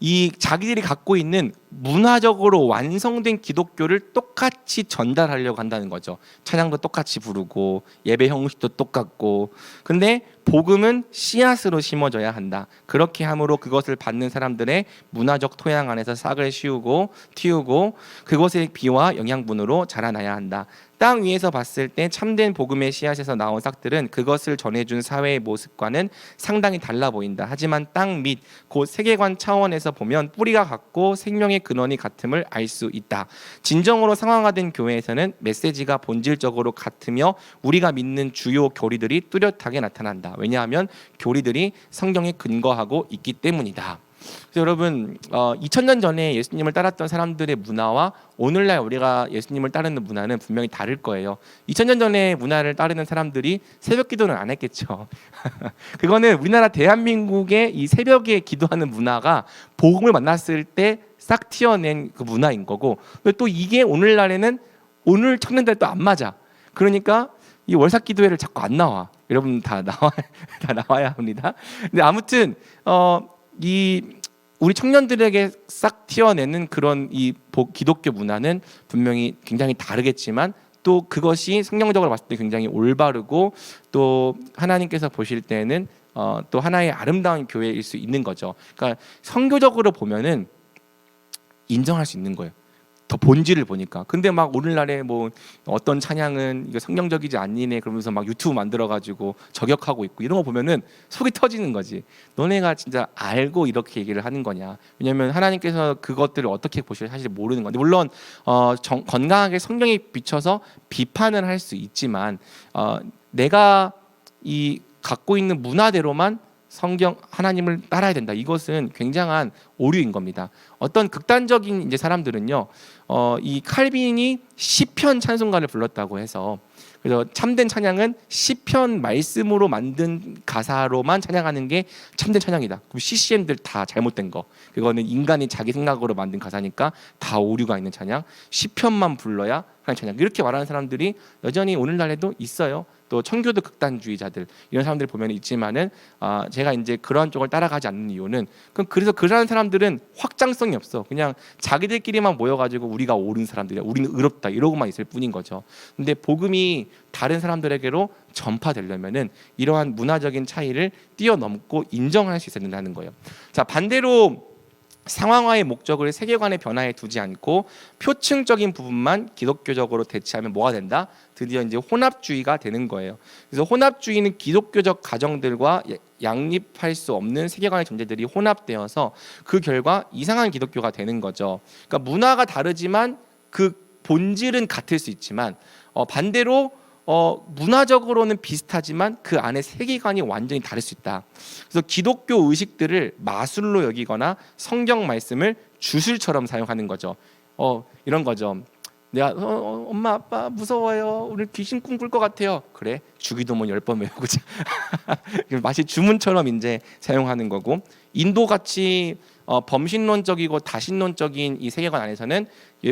이 자기들이 갖고 있는 문화적으로 완성된 기독교를 똑같이 전달하려고 한다는 거죠. 찬양도 똑같이 부르고 예배 형식도 똑같고, 근데 복음은 씨앗으로 심어져야 한다. 그렇게 함으로 그것을 받는 사람들의 문화적 토양 안에서 싹을 틔우고 그것의 비와 영양분으로 자라나야 한다. 땅 위에서 봤을 때 참된 복음의 씨앗에서 나온 싹들은 그것을 전해준 사회의 모습과는 상당히 달라 보인다. 하지만 땅 밑 곧 세계관 차원에서 보면 뿌리가 같고 생명의 근원이 같음을 알 수 있다. 진정으로 상황화된 교회에서는 메시지가 본질적으로 같으며 우리가 믿는 주요 교리들이 뚜렷하게 나타난다. 왜냐하면 교리들이 성경에 근거하고 있기 때문이다. 그래서 여러분 2000년 전에 예수님을 따랐던 사람들의 문화와 오늘날 우리가 예수님을 따르는 문화는 분명히 다를 거예요. 2000년 전에 문화를 따르는 사람들이 새벽 기도는 안 했겠죠. 그거는 우리나라 대한민국의 이 새벽에 기도하는 문화가 복음을 만났을 때 싹 튀어낸 그 문화인 거고, 또 이게 오늘날에는 오늘 청년들 또 안 맞아. 그러니까 이 월삭 기도회를 자꾸 안 나와. 여러분 다 나와야 합니다. 근데 아무튼 이 우리 청년들에게 싹 튀어내는 그런 이 기독교 문화는 분명히 굉장히 다르겠지만 또 그것이 성경적으로 봤을 때 굉장히 올바르고 또 하나님께서 보실 때는 또 하나의 아름다운 교회일 수 있는 거죠. 그러니까 성교적으로 보면은 인정할 수 있는 거예요. 더 본질을 보니까. 근데 막 오늘날에 뭐 어떤 찬양은 이거 성경적이지 않니네 그러면서 막 유튜브 만들어가지고 저격하고 있고 이런 거 보면은 속이 터지는 거지. 너네가 진짜 알고 이렇게 얘기를 하는 거냐? 왜냐하면 하나님께서 그것들을 어떻게 보실지 사실 모르는 건데, 물론 건강하게 성경에 비춰서 비판을 할 수 있지만 내가 이 갖고 있는 문화대로만 성경 하나님을 따라야 된다. 이것은 굉장한 오류인 겁니다. 어떤 극단적인 이제 사람들은요, 이 칼빈이 시편 찬송가를 불렀다고 해서 그래서 참된 찬양은 시편 말씀으로 만든 가사로만 찬양하는 게 참된 찬양이다. 그럼 CCM들 다 잘못된 거. 그거는 인간이 자기 생각으로 만든 가사니까 다 오류가 있는 찬양. 시편만 불러야 하나님 찬양 이렇게 말하는 사람들이 여전히 오늘날에도 있어요. 또 청교도 극단주의자들 이런 사람들 보면 있지만은 제가 이제 그러한 쪽을 따라가지 않는 이유는 그래서 그러한 사람들은 확장성이 없어. 그냥 자기들끼리만 모여가지고 우리가 옳은 사람들이야, 우리는 의롭다 이러고만 있을 뿐인 거죠. 근데 복음이 다른 사람들에게로 전파되려면은 이러한 문화적인 차이를 뛰어넘고 인정할 수 있어야 된다는 거예요. 자, 반대로 상황화의 목적을 세계관의 변화에 두지 않고 표층적인 부분만 기독교적으로 대체하면 뭐가 된다? 드디어 이제 혼합주의가 되는 거예요. 그래서 혼합주의는 기독교적 가정들과 양립할 수 없는 세계관의 존재들이 혼합되어서 그 결과 이상한 기독교가 되는 거죠. 그러니까 문화가 다르지만 그 본질은 같을 수 있지만 반대로 문화적으로는 비슷하지만 그 안에 세계관이 완전히 다를 수 있다. 그래서 기독교 의식들을 마술로 여기거나 성경 말씀을 주술처럼 사용하는 거죠. 이런 거죠. 내가 엄마 아빠 무서워요. 오늘 귀신 꿈꿀 것 같아요. 그래, 주기도문 10번 외우고자. 마치 주문처럼 이제 사용하는 거고, 인도 같이 범신론적이고 다신론적인 이 세계관 안에서는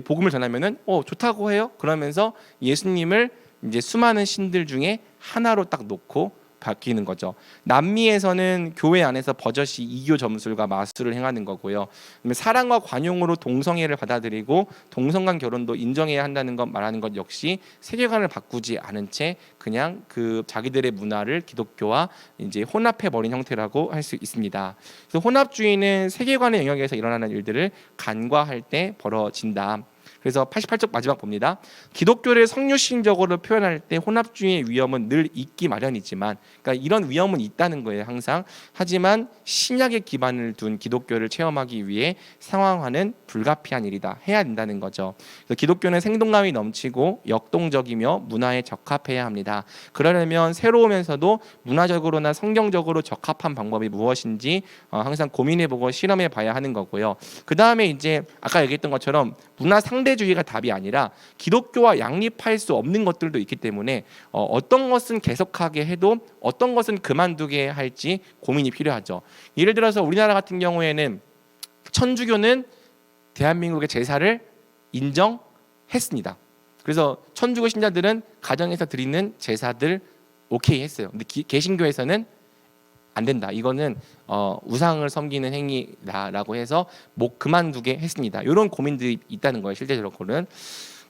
복음을 전하면은 좋다고 해요. 그러면서 예수님을 이제 수많은 신들 중에 하나로 딱 놓고 바뀌는 거죠. 남미에서는 교회 안에서 버젓이 이교 점술과 마술을 행하는 거고요. 사랑과 관용으로 동성애를 받아들이고 동성 간 결혼도 인정해야 한다는 것 말하는 것 역시 세계관을 바꾸지 않은 채 그냥 그 자기들의 문화를 기독교와 이제 혼합해 버린 형태라고 할 수 있습니다. 그래서 혼합주의는 세계관의 영역에서 일어나는 일들을 간과할 때 벌어진다. 그래서 88쪽 마지막 봅니다. 기독교를 성유신적으로 표현할 때 혼합주의의 위험은 늘 있기 마련이지만, 그러니까 이런 위험은 있다는 거예요, 항상. 하지만 신약에 기반을 둔 기독교를 체험하기 위해 상황화는 불가피한 일이다, 해야 된다는 거죠. 그래서 기독교는 생동감이 넘치고 역동적이며 문화에 적합해야 합니다. 그러려면 새로우면서도 문화적으로나 성경적으로 적합한 방법이 무엇인지 항상 고민해보고 실험해봐야 하는 거고요. 그 다음에 이제 아까 얘기했던 것처럼 문화 상대주의가 답이 아니라 기독교와 양립할 수 없는 것들도 있기 때문에 어떤 것은 계속하게 해도 어떤 것은 그만두게 할지 고민이 필요하죠. 예를 들어서 우리나라 같은 경우에는 천주교는 대한민국의 제사를 인정했습니다. 그래서 천주교 신자들은 가정에서 드리는 제사들 오케이 했어요. 근데 개신교에서는 안 된다. 이거는 우상을 섬기는 행위다라고 해서 그만두게 했습니다. 이런 고민들이 있다는 거예요, 실제적으로는.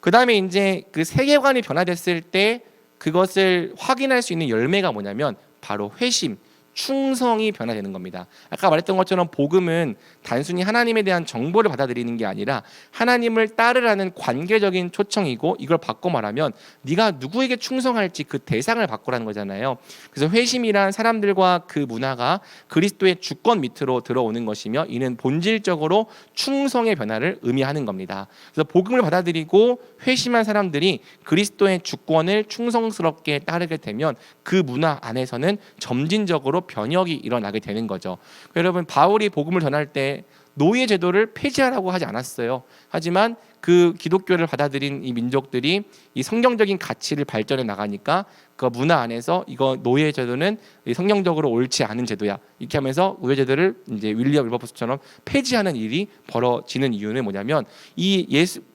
그 다음에 이제 그 세계관이 변화됐을 때 그것을 확인할 수 있는 열매가 뭐냐면 바로 회심, 충성이 변화되는 겁니다. 아까 말했던 것처럼 복음은 단순히 하나님에 대한 정보를 받아들이는 게 아니라 하나님을 따르라는 관계적인 초청이고, 이걸 바꿔 말하면 네가 누구에게 충성할지 그 대상을 바꾸라는 거잖아요. 그래서 회심이란 사람들과 그 문화가 그리스도의 주권 밑으로 들어오는 것이며, 이는 본질적으로 충성의 변화를 의미하는 겁니다. 그래서 복음을 받아들이고 회심한 사람들이 그리스도의 주권을 충성스럽게 따르게 되면 그 문화 안에서는 점진적으로 변혁이 일어나게 되는 거죠. 여러분, 바울이 복음을 전할 때 노예 제도를 폐지하라고 하지 않았어요. 하지만 그 기독교를 받아들인 이 민족들이 이 성경적인 가치를 발전해 나가니까 그 문화 안에서 이거 노예 제도는 성경적으로 옳지 않은 제도야, 이렇게 하면서 노예 제도를 이제 윌리엄 윌버포스처럼 폐지하는 일이 벌어지는 이유는 뭐냐면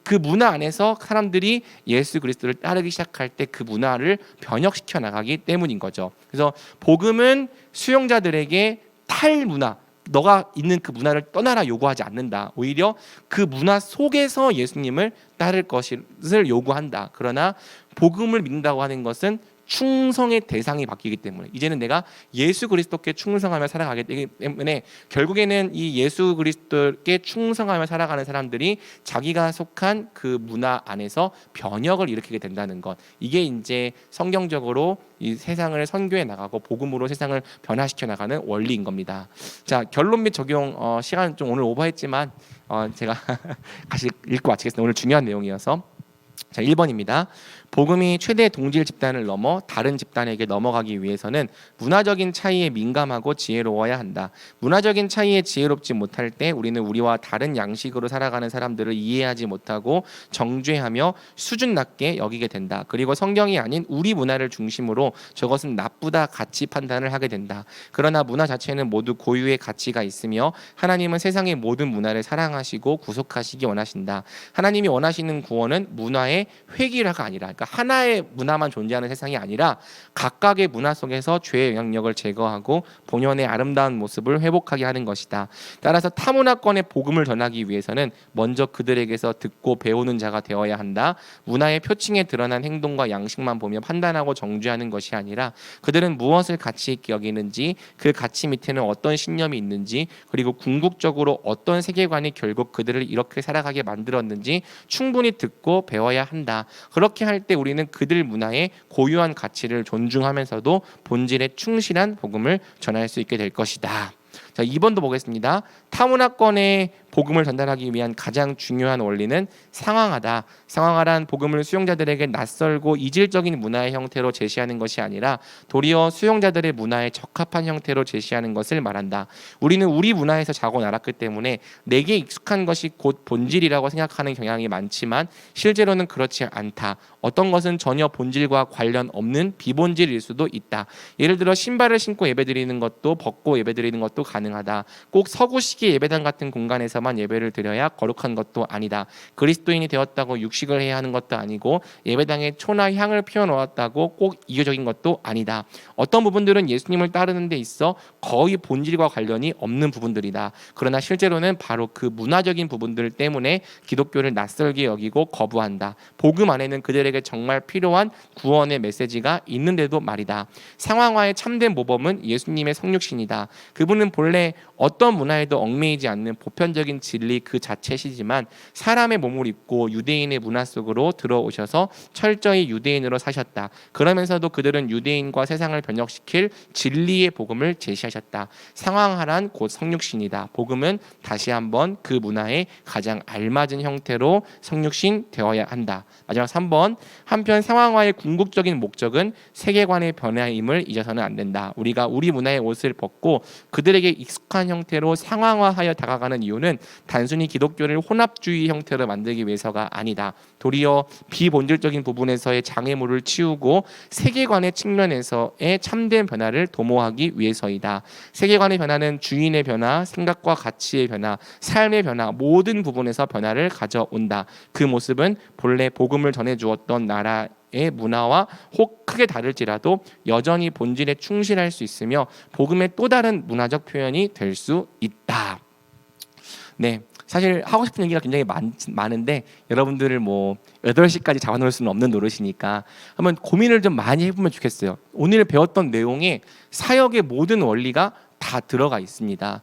그 문화 안에서 사람들이 예수 그리스도를 따르기 시작할 때 그 문화를 변혁시켜 나가기 때문인 거죠. 그래서 복음은 수용자들에게 탈문화, 너가 있는 그 문화를 떠나라 요구하지 않는다. 오히려 그 문화 속에서 예수님을 따를 것을 요구한다. 그러나 복음을 믿는다고 하는 것은 충성의 대상이 바뀌기 때문에 이제는 내가 예수 그리스도께 충성하며 살아가기 되기 때문에 결국에는 이 예수 그리스도께 충성하며 살아가는 사람들이 자기가 속한 그 문화 안에서 변혁을 일으키게 된다는 것, 이게 이제 성경적으로 이 세상을 선교해 나가고 복음으로 세상을 변화시켜 나가는 원리인 겁니다. 자, 결론 및 적용 시간 좀 오늘 오버했지만 제가 같이 읽고 마치겠습니다. 오늘 중요한 내용이어서. 자, 1번입니다. 복음이 최대 동질 집단을 넘어 다른 집단에게 넘어가기 위해서는 문화적인 차이에 민감하고 지혜로워야 한다. 문화적인 차이에 지혜롭지 못할 때 우리는 우리와 다른 양식으로 살아가는 사람들을 이해하지 못하고 정죄하며 수준 낮게 여기게 된다. 그리고 성경이 아닌 우리 문화를 중심으로 저것은 나쁘다 가치 판단을 하게 된다. 그러나 문화 자체는 모두 고유의 가치가 있으며 하나님은 세상의 모든 문화를 사랑하시고 구속하시기 원하신다. 하나님이 원하시는 구원은 문화의 획일화가 아니라, 그러니까 하나의 문화만 존재하는 세상이 아니라 각각의 문화 속에서 죄의 영향력을 제거하고 본연의 아름다운 모습을 회복하게 하는 것이다. 따라서 타문화권의 복음을 전하기 위해서는 먼저 그들에게서 듣고 배우는 자가 되어야 한다. 문화의 표층에 드러난 행동과 양식만 보며 판단하고 정죄하는 것이 아니라 그들은 무엇을 가치 있게 여기는지, 그 가치 밑에는 어떤 신념이 있는지, 그리고 궁극적으로 어떤 세계관이 결국 그들을 이렇게 살아가게 만들었는지 충분히 듣고 배워야 한다. 그렇게 할 때 우리는 그들 문화의 고유한 가치를 존중하면서도 본질에 충실한 복음을 전할 수 있게 될 것이다. 자, 2번도 보겠습니다. 타문화권의 복음을 전달하기 위한 가장 중요한 원리는 상황하다. 상황하란 복음을 수용자들에게 낯설고 이질적인 문화의 형태로 제시하는 것이 아니라 도리어 수용자들의 문화에 적합한 형태로 제시하는 것을 말한다. 우리는 우리 문화에서 자고 날았기 때문에 내게 익숙한 것이 곧 본질이라고 생각하는 경향이 많지만 실제로는 그렇지 않다. 어떤 것은 전혀 본질과 관련 없는 비본질일 수도 있다. 예를 들어 신발을 신고 예배드리는 것도 벗고 예배드리는 것도 가능하다. 꼭 서구식의 예배당 같은 공간에서만 예배를 드려야 거룩한 것도 아니다. 그리스도인이 되었다고 육식을 해야 하는 것도 아니고 예배당에 초나 향을 피워놓았다고 꼭 이교적인 것도 아니다. 어떤 부분들은 예수님을 따르는 데 있어 거의 본질과 관련이 없는 부분들이다. 그러나 실제로는 바로 그 문화적인 부분들 때문에 기독교를 낯설게 여기고 거부한다. 복음 안에는 그들에게 정말 필요한 구원의 메시지가 있는데도 말이다. 상황화의 참된 모범은 예수님의 성육신이다. 그분은 본래 어떤 문화에도 얽매이지 않는 보편적인 진리 그 자체시지만 사람의 몸을 입고 유대인의 문화 속으로 들어오셔서 철저히 유대인으로 사셨다. 그러면서도 그들은 유대인과 세상을 변혁시킬 진리의 복음을 제시하셨다. 상황하란 곧 성육신이다. 복음은 다시 한번 그 문화에 가장 알맞은 형태로 성육신 되어야 한다. 마지막 3번. 한편 상황화의 궁극적인 목적은 세계관의 변화임을 잊어서는 안 된다. 우리가 우리 문화의 옷을 벗고 그들에게 익숙한 형태로 상황화하여 다가가는 이유는 단순히 기독교를 혼합주의 형태로 만들기 위해서가 아니다. 도리어 비본질적인 부분에서의 장애물을 치우고 세계관의 측면에서의 참된 변화를 도모하기 위해서이다. 세계관의 변화는 주인의 변화, 생각과 가치의 변화, 삶의 변화, 모든 부분에서 변화를 가져온다. 그 모습은 본래 복음을 전해주었던 나라의 문화와 혹 크게 다를지라도 여전히 본질에 충실할 수 있으며 복음의 또 다른 문화적 표현이 될 수 있다. 네, 사실 하고 싶은 얘기가 굉장히 많은데 여러분들을 8시까지 잡아놓을 수는 없는 노릇이니까 한번 고민을 좀 많이 해보면 좋겠어요. 오늘 배웠던 내용에 사역의 모든 원리가 다 들어가 있습니다.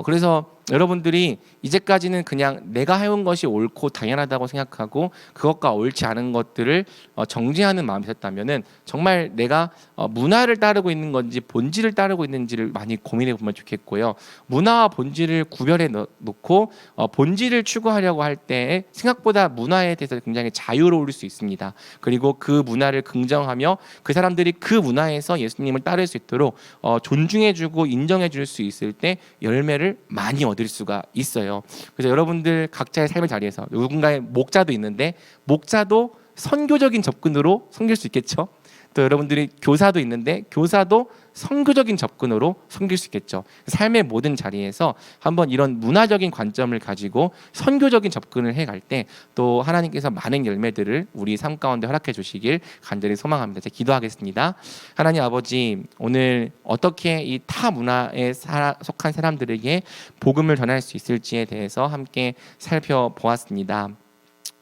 그래서 여러분들이 이제까지는 그냥 내가 해온 것이 옳고 당연하다고 생각하고 그것과 옳지 않은 것들을 정죄하는 마음이 있었다면은 정말 내가 문화를 따르고 있는 건지 본질을 따르고 있는지를 많이 고민해 보면 좋겠고요. 문화와 본질을 구별해 놓고 본질을 추구하려고 할 때 생각보다 문화에 대해서 굉장히 자유로울 수 있습니다. 그리고 그 문화를 긍정하며 그 사람들이 그 문화에서 예수님을 따를 수 있도록 존중해주고 인정해줄 수 있을 때 열매를 많이 얻을 수가 있어요. 그래서 여러분들 각자의 삶의 자리에서 누군가의 목자도 있는데 목자도 선교적인 접근으로 섬길 수 있겠죠. 또 여러분들이 교사도 있는데 교사도 선교적인 접근으로 섬길 수 있겠죠. 삶의 모든 자리에서 한번 이런 문화적인 관점을 가지고 선교적인 접근을 해갈 때 또 하나님께서 많은 열매들을 우리 삶 가운데 허락해 주시길 간절히 소망합니다. 제가 기도하겠습니다. 하나님 아버지, 오늘 어떻게 이 타 문화에 속한 사람들에게 복음을 전할 수 있을지에 대해서 함께 살펴보았습니다.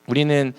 우리는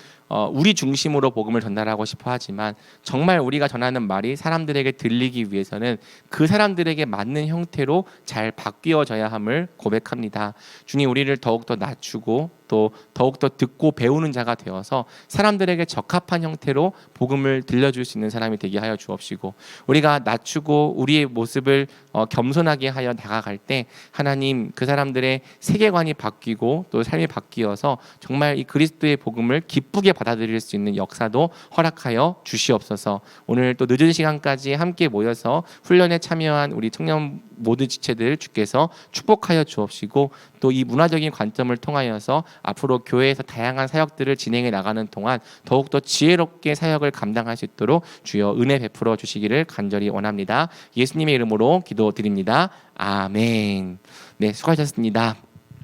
우리 중심으로 복음을 전달하고 싶어 하지만 정말 우리가 전하는 말이 사람들에게 들리기 위해서는 그 사람들에게 맞는 형태로 잘 바뀌어져야 함을 고백합니다. 주님, 우리를 더욱더 낮추고 또 더욱더 듣고 배우는 자가 되어서 사람들에게 적합한 형태로 복음을 들려줄 수 있는 사람이 되게 하여 주옵시고, 우리가 낮추고 우리의 모습을 겸손하게 하여 다가갈 때 하나님, 그 사람들의 세계관이 바뀌고 또 삶이 바뀌어서 정말 이 그리스도의 복음을 기쁘게 받아들일 수 있는 역사도 허락하여 주시옵소서. 오늘 또 늦은 시간까지 함께 모여서 훈련에 참여한 우리 청년 모든 지체들 주께서 축복하여 주옵시고 또 이 문화적인 관점을 통하여서 앞으로 교회에서 다양한 사역들을 진행해 나가는 동안 더욱더 지혜롭게 사역을 감당할 수 있도록 주여 은혜 베풀어 주시기를 간절히 원합니다. 예수님의 이름으로 기도드립니다. 아멘. 네, 수고하셨습니다.